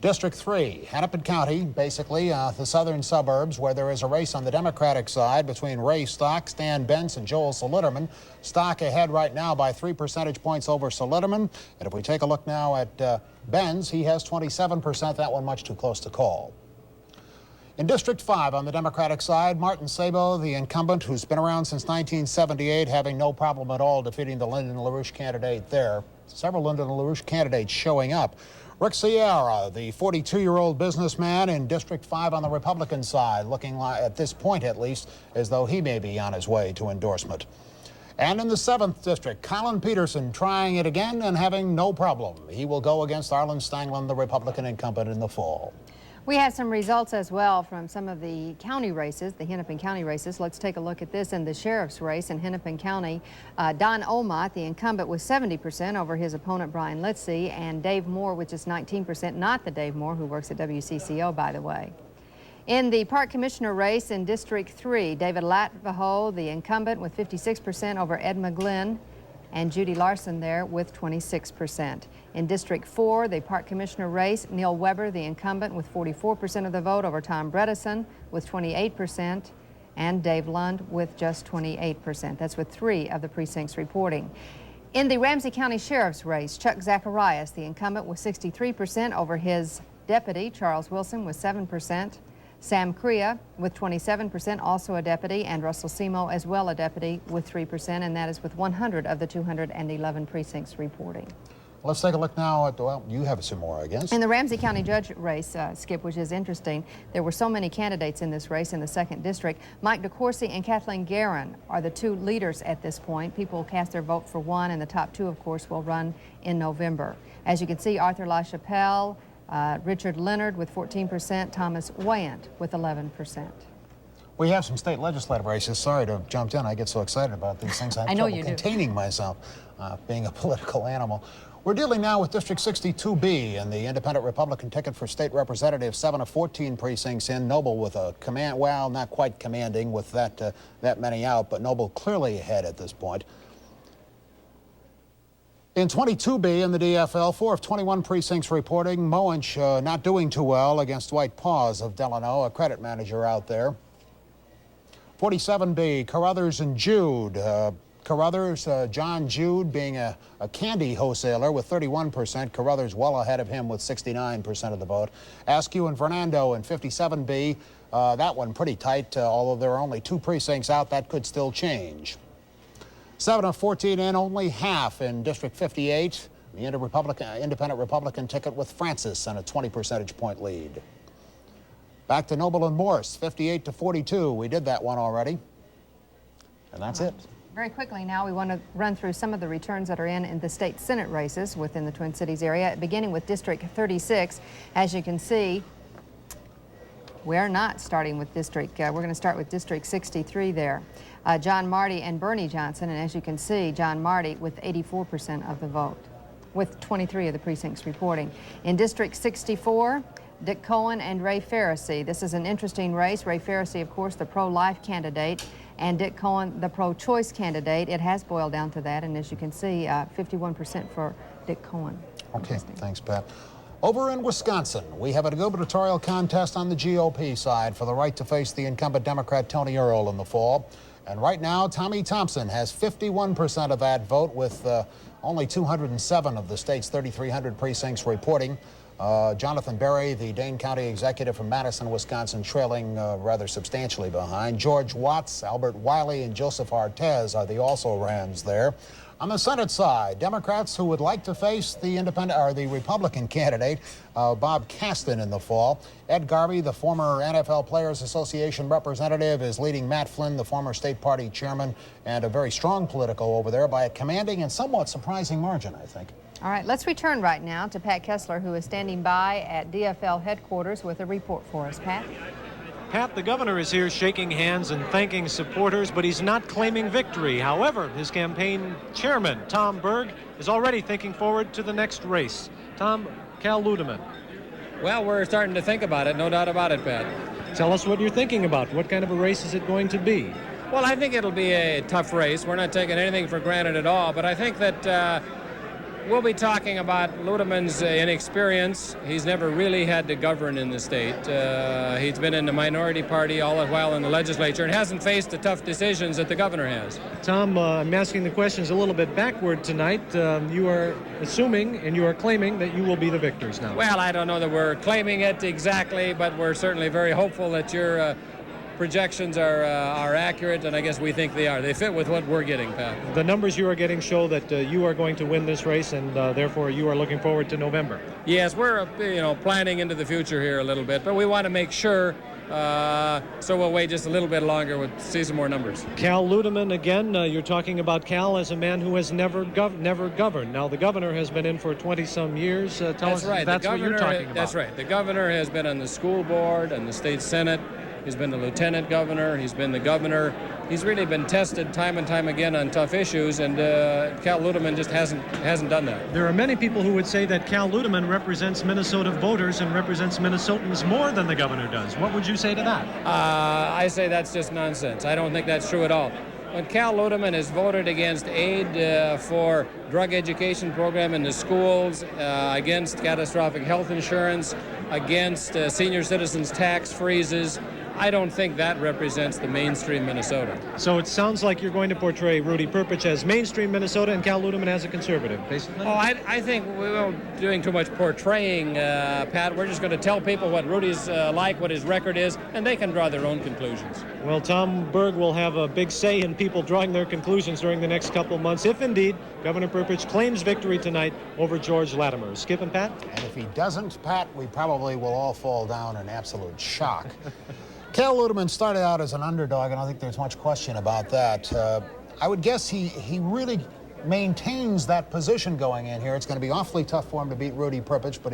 District 3, Hennepin County, basically the southern suburbs, where there is a race on the Democratic side between Ray Stock, Stan Bentz, and Joel Soliterman. Stock ahead right now by 3 percentage points over Soliterman. And if we take a look now at Benz, he has 27%, that one much too close to call. In District 5 on the Democratic side, Martin Sabo, the incumbent who's been around since 1978, having no problem at all defeating the Lyndon LaRouche candidate there. Several Lyndon LaRouche candidates showing up. Rick Sierra, the 42-year-old businessman in District 5 on the Republican side, looking like, at this point at least, as though he may be on his way to endorsement. And in the 7th District, Colin Peterson trying it again and having no problem. He will go against Arlen Stanglin, the Republican incumbent, in the fall. We have some results as well from some of the county races, the Hennepin County races. Let's take a look at this in the sheriff's race in Hennepin County. Don Omott, the incumbent, was 70% over his opponent Brian Litzy, and Dave Moore, which is 19%, not the Dave Moore who works at WCCO, by the way. In the park commissioner race in District 3, David Latvaho, the incumbent, with 56% over Ed McGlynn, and Judy Larson there with 26%. In District 4, the park commissioner race, Neil Weber, the incumbent, with 44% of the vote over Tom Bredesen with 28%. and Dave Lund with just 28%. That's with 3 of the precincts reporting. In the Ramsey County Sheriff's race, Chuck Zacharias, the incumbent, was 63% over his deputy, Charles Wilson, with 7%. Sam Crea with 27%, also a deputy, and Russell Semo as well, a deputy, with 3%, and that is with 100 of the 211 precincts reporting. Let's take a look now at, well, you have some more, I guess. In the Ramsey County Judge race, Skip, which is interesting, there were so many candidates in this race in the 2nd District. Mike DeCourcy and Kathleen Guerin are the 2 leaders at this point. People cast their vote for one, and the top 2, of course, will run in November. As you can see, Arthur LaChapelle, Richard Leonard with 14%, Thomas Wayant with 11%. We have some state legislative races. Sorry to have jumped in. I get so excited about these things. I have trouble containing myself, being a political animal. We're dealing now with District 62B and the independent Republican ticket for state representative. 7 of 14 precincts in. Noble with a command, well, not quite commanding with that many out, but Noble clearly ahead at this point. In 22B in the DFL, 4 of 21 precincts reporting. Moench not doing too well against Dwight Paws of Delano, a credit manager out there. 47B, Carruthers and Jude. Carruthers, John Jude being a candy wholesaler with 31%. Carruthers well ahead of him with 69% of the vote. Askew and Fernando in 57B. That one pretty tight, although there are only 2 precincts out. That could still change. 7 of 14 in, only half in District 58. The independent Republican ticket with Francis and a 20 percentage point lead. Back to Noble and Morse, 58 to 42. We did that one already. And that's it. Very quickly now, we want to run through some of the returns that are in the state Senate races within the Twin Cities area, beginning with District 36. As you can see, we're not starting with District, we're going to start with District 63 there. John Marty and Bernie Johnson, and as you can see, John Marty with 84% of the vote, with 23 of the precincts reporting. In District 64, Dick Cohen and Ray Farrisee. This is an interesting race. Ray Farrisee, of course, the pro-life candidate, and Dick Cohen, the pro-choice candidate. It has boiled down to that, and as you can see, 51% for Dick Cohen. Okay, thanks, Pat. Over in Wisconsin, we have a gubernatorial contest on the GOP side for the right to face the incumbent Democrat Tony Earl in the fall. And right now, Tommy Thompson has 51% of that vote, with only 207 of the state's 3,300 precincts reporting. Jonathan Berry, the Dane County executive from Madison, Wisconsin, trailing rather substantially behind. George Watts, Albert Wiley, and Joseph Artez are the also-rans there. On the Senate side, Democrats who would like to face the the Republican candidate, Bob Caston, in the fall. Ed Garvey, the former NFL Players Association representative, is leading Matt Flynn, the former state party chairman, and a very strong political over there by a commanding and somewhat surprising margin, I think. All right, let's return right now to Pat Kessler, who is standing by at DFL headquarters with a report for us. Pat? Pat, the governor is here shaking hands and thanking supporters, but he's not claiming victory. However, his campaign chairman, Tom Berg, is already thinking forward to the next race. Tom, Cal Ludeman. Well, we're starting to think about it, no doubt about it, Pat. Tell us what you're thinking about. What kind of a race is it going to be? Well, I think it'll be a tough race. We're not taking anything for granted at all, but I think that we'll be talking about Ludeman's inexperience. He's never really had to govern in the state. He's been in the minority party all the while in the legislature and hasn't faced the tough decisions that the governor has. Tom, I'm asking the questions a little bit backward tonight. You are assuming and you are claiming that you will be the victors now. Well, I don't know that we're claiming it exactly, but we're certainly very hopeful that your projections are accurate, and I guess we think they are. They fit with what we're getting, Pat. The numbers you are getting show that you are going to win this race, and therefore you are looking forward to November. Yes, we're planning into the future here a little bit, but we want to make sure, so we'll wait just a little bit longer to see some more numbers. Cal Ludeman, again, you're talking about Cal as a man who has never governed. Now, the governor has been in for 20-some years. Tell us right. That's what you're talking about. That's right. The governor has been on the school board and the state senate. He's been the lieutenant governor. He's been the governor. He's really been tested time and time again on tough issues, and Cal Ludeman just hasn't done that. There are many people who would say that Cal Ludeman represents Minnesota voters and represents Minnesotans more than the governor does. What would you say to that? I say that's just nonsense. I don't think that's true at all. When Cal Ludeman has voted against aid for drug education program in the schools, against catastrophic health insurance, against senior citizens tax freezes, I don't think that represents the mainstream Minnesota. So it sounds like you're going to portray Rudy Perpich as mainstream Minnesota and Cal Ludeman as a conservative, basically? Oh, I think we won't doing too much portraying, Pat. We're just going to tell people what Rudy's like, what his record is, and they can draw their own conclusions. Well, Tom Berg will have a big say in people drawing their conclusions during the next couple of months, if indeed Governor Perpich claims victory tonight over George Latimer. Skip and Pat? And if he doesn't, Pat, we probably will all fall down in absolute shock. Cal Ludeman started out as an underdog, and I don't think there's much question about that. I would guess he really maintains that position going in here. It's going to be awfully tough for him to beat Rudy Perpich, but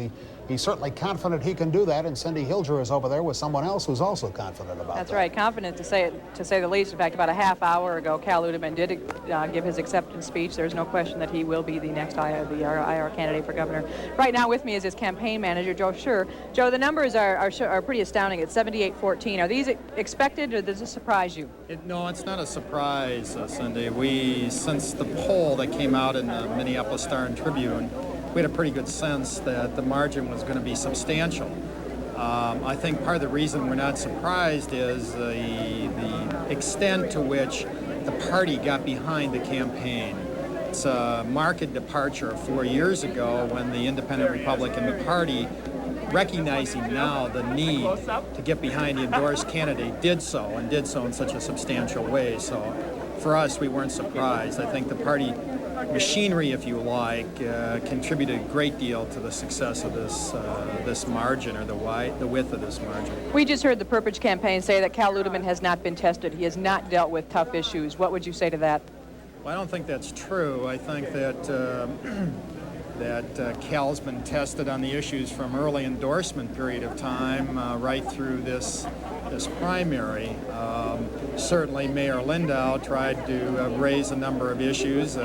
he's certainly confident he can do that, and Cindy Hilger is over there with someone else who's also confident about That's that. right, confident to say the least. In fact, about a half hour ago, Cal Ludeman did give his acceptance speech. There's no question that he will be the next IR candidate for governor. Right now with me is his campaign manager, Joe Scher. Joe, the numbers are pretty astounding. It's 78-14. Are these expected, or does this surprise you? No, it's not a surprise, Cindy. Since the poll that came out in the Minneapolis Star and Tribune, we had a pretty good sense that the margin was going to be substantial. I think part of the reason we're not surprised is the extent to which the party got behind the campaign. It's a marked departure 4 years ago when the Independent Republican Party, recognizing now the need to get behind the endorsed candidate, did so in such a substantial way. So for us, we weren't surprised. I think the party machinery, if you like, contributed a great deal to the success of this margin, or the width of this margin. We just heard the Perpich campaign say that Cal Ludeman has not been tested. He has not dealt with tough issues. What would you say to that? Well, I don't think that's true. I think that Cal's been tested on the issues from early endorsement period of time right through this primary. Certainly Mayor Lindau tried to raise a number of issues,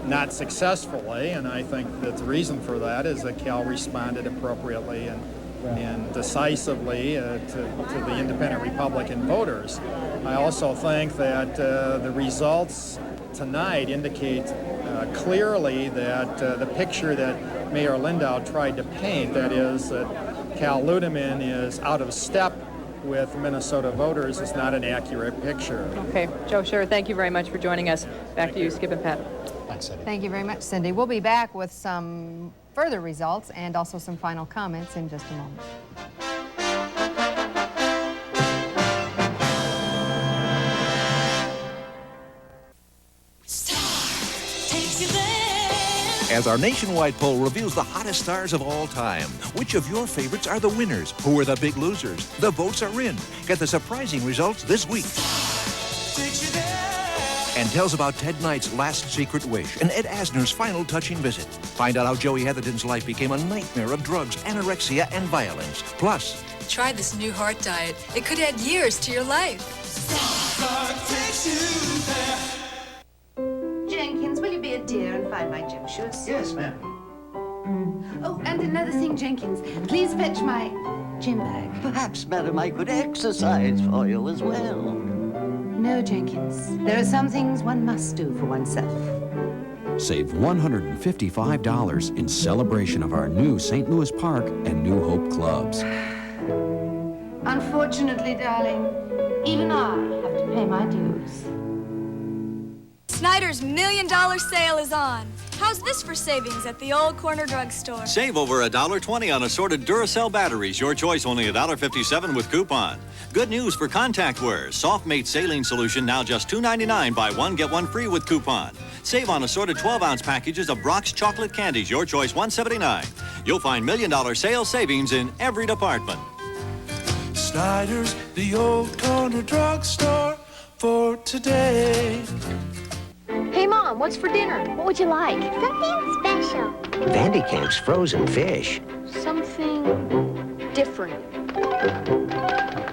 not successfully, and I think that the reason for that is that Cal responded appropriately and decisively to the independent Republican voters. I also think that the results tonight indicate clearly that the picture that Mayor Lindau tried to paint, that is that Cal Ludeman is out of step with Minnesota voters, is not an accurate picture. Okay, Joe Scher, thank you very much for joining us. Back to you, Skip and Pat. Thanks, Cindy. Thank you very much, Cindy. We'll be back with some further results and also some final comments in just a moment. As our nationwide poll reveals the hottest stars of all time, which of your favorites are the winners? Who are the big losers? The votes are in. Get the surprising results this week. And tells about Ted Knight's last secret wish and Ed Asner's final touching visit. Find out how Joey Heatherton's life became a nightmare of drugs, anorexia, and violence. Plus, try this new heart diet. It could add years to your life. Jenkins, will you be a dear and find my gym shoes? Yes, ma'am. Oh, and another thing, Jenkins. Please fetch my gym bag. Perhaps, madam, I could exercise for you as well. No, Jenkins. There are some things one must do for oneself. Save $155 in celebration of our new St. Louis Park and New Hope clubs. Unfortunately, darling, even I have to pay my dues. Snyder's $1 million sale is on. How's this for savings at the old corner drugstore? Save over $1.20 on assorted Duracell batteries. Your choice, only $1.57 with coupon. Good news for contact wear. Soft Mate Saline Solution now just $2.99. Buy one, get one free with coupon. Save on assorted 12-ounce packages of Brock's chocolate candies. Your choice, $1.79. You'll find $1 million sales savings in every department. Snyder's, the old corner drugstore for today. Hey, Mom, what's for dinner? What would you like? Something special. Vandecamp's frozen fish. Something different.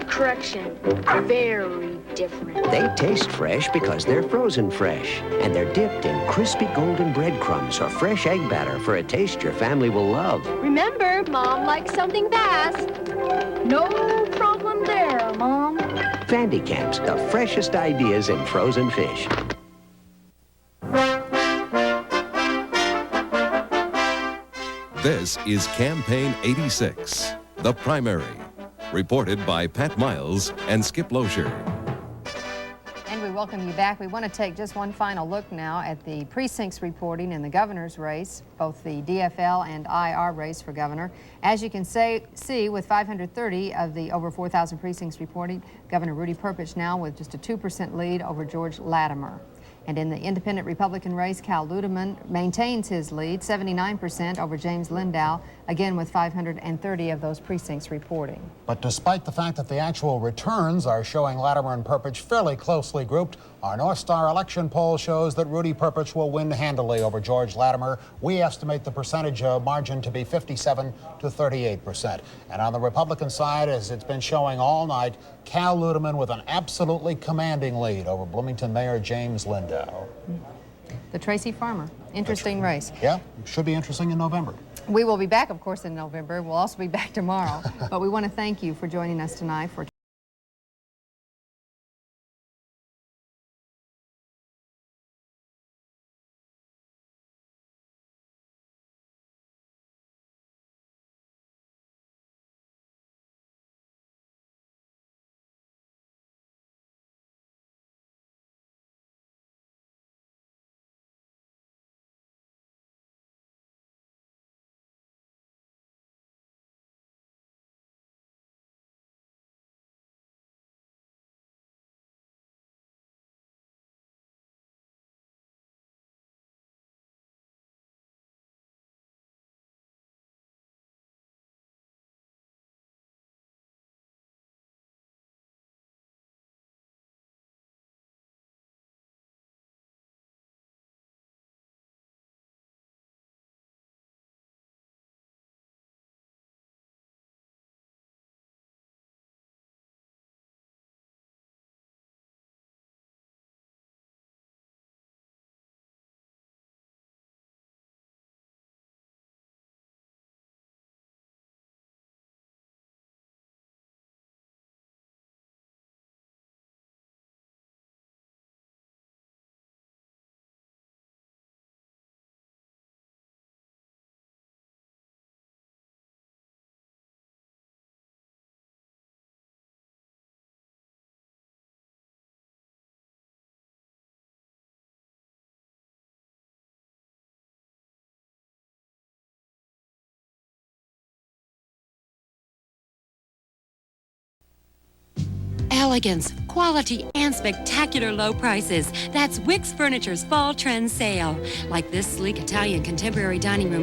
Correction, very different. They taste fresh because they're frozen fresh. And they're dipped in crispy golden breadcrumbs or fresh egg batter for a taste your family will love. Remember, Mom likes something fast. No problem there, Mom. Vandecamp's, the freshest ideas in frozen fish. This is Campaign 86, the primary. Reported by Pat Miles and Skip Lozier. And we welcome you back. We want to take just one final look now at the precincts reporting in the governor's race, both the DFL and IR race for governor. As you can see, with 530 of the over 4,000 precincts reporting, Governor Rudy Perpich now with just a 2% lead over George Latimer. And in the independent Republican race, Cal Ludeman maintains his lead, 79% over James Lindow, again with 530 of those precincts reporting. But despite the fact that the actual returns are showing Latimer and Perpich fairly closely grouped, our North Star election poll shows that Rudy Perpich will win handily over George Latimer. We estimate the percentage margin to be 57 to 38%. And on the Republican side, as it's been showing all night, Cal Ludeman with an absolutely commanding lead over Bloomington Mayor James Lindow. The Tracy Farmer, interesting race. Yeah, should be interesting in November. We will be back, of course, in November. We'll also be back tomorrow. But we want to thank you for joining us tonight for elegance, quality, and spectacular low prices. That's Wix Furniture's Fall Trend Sale. Like this sleek Italian contemporary dining room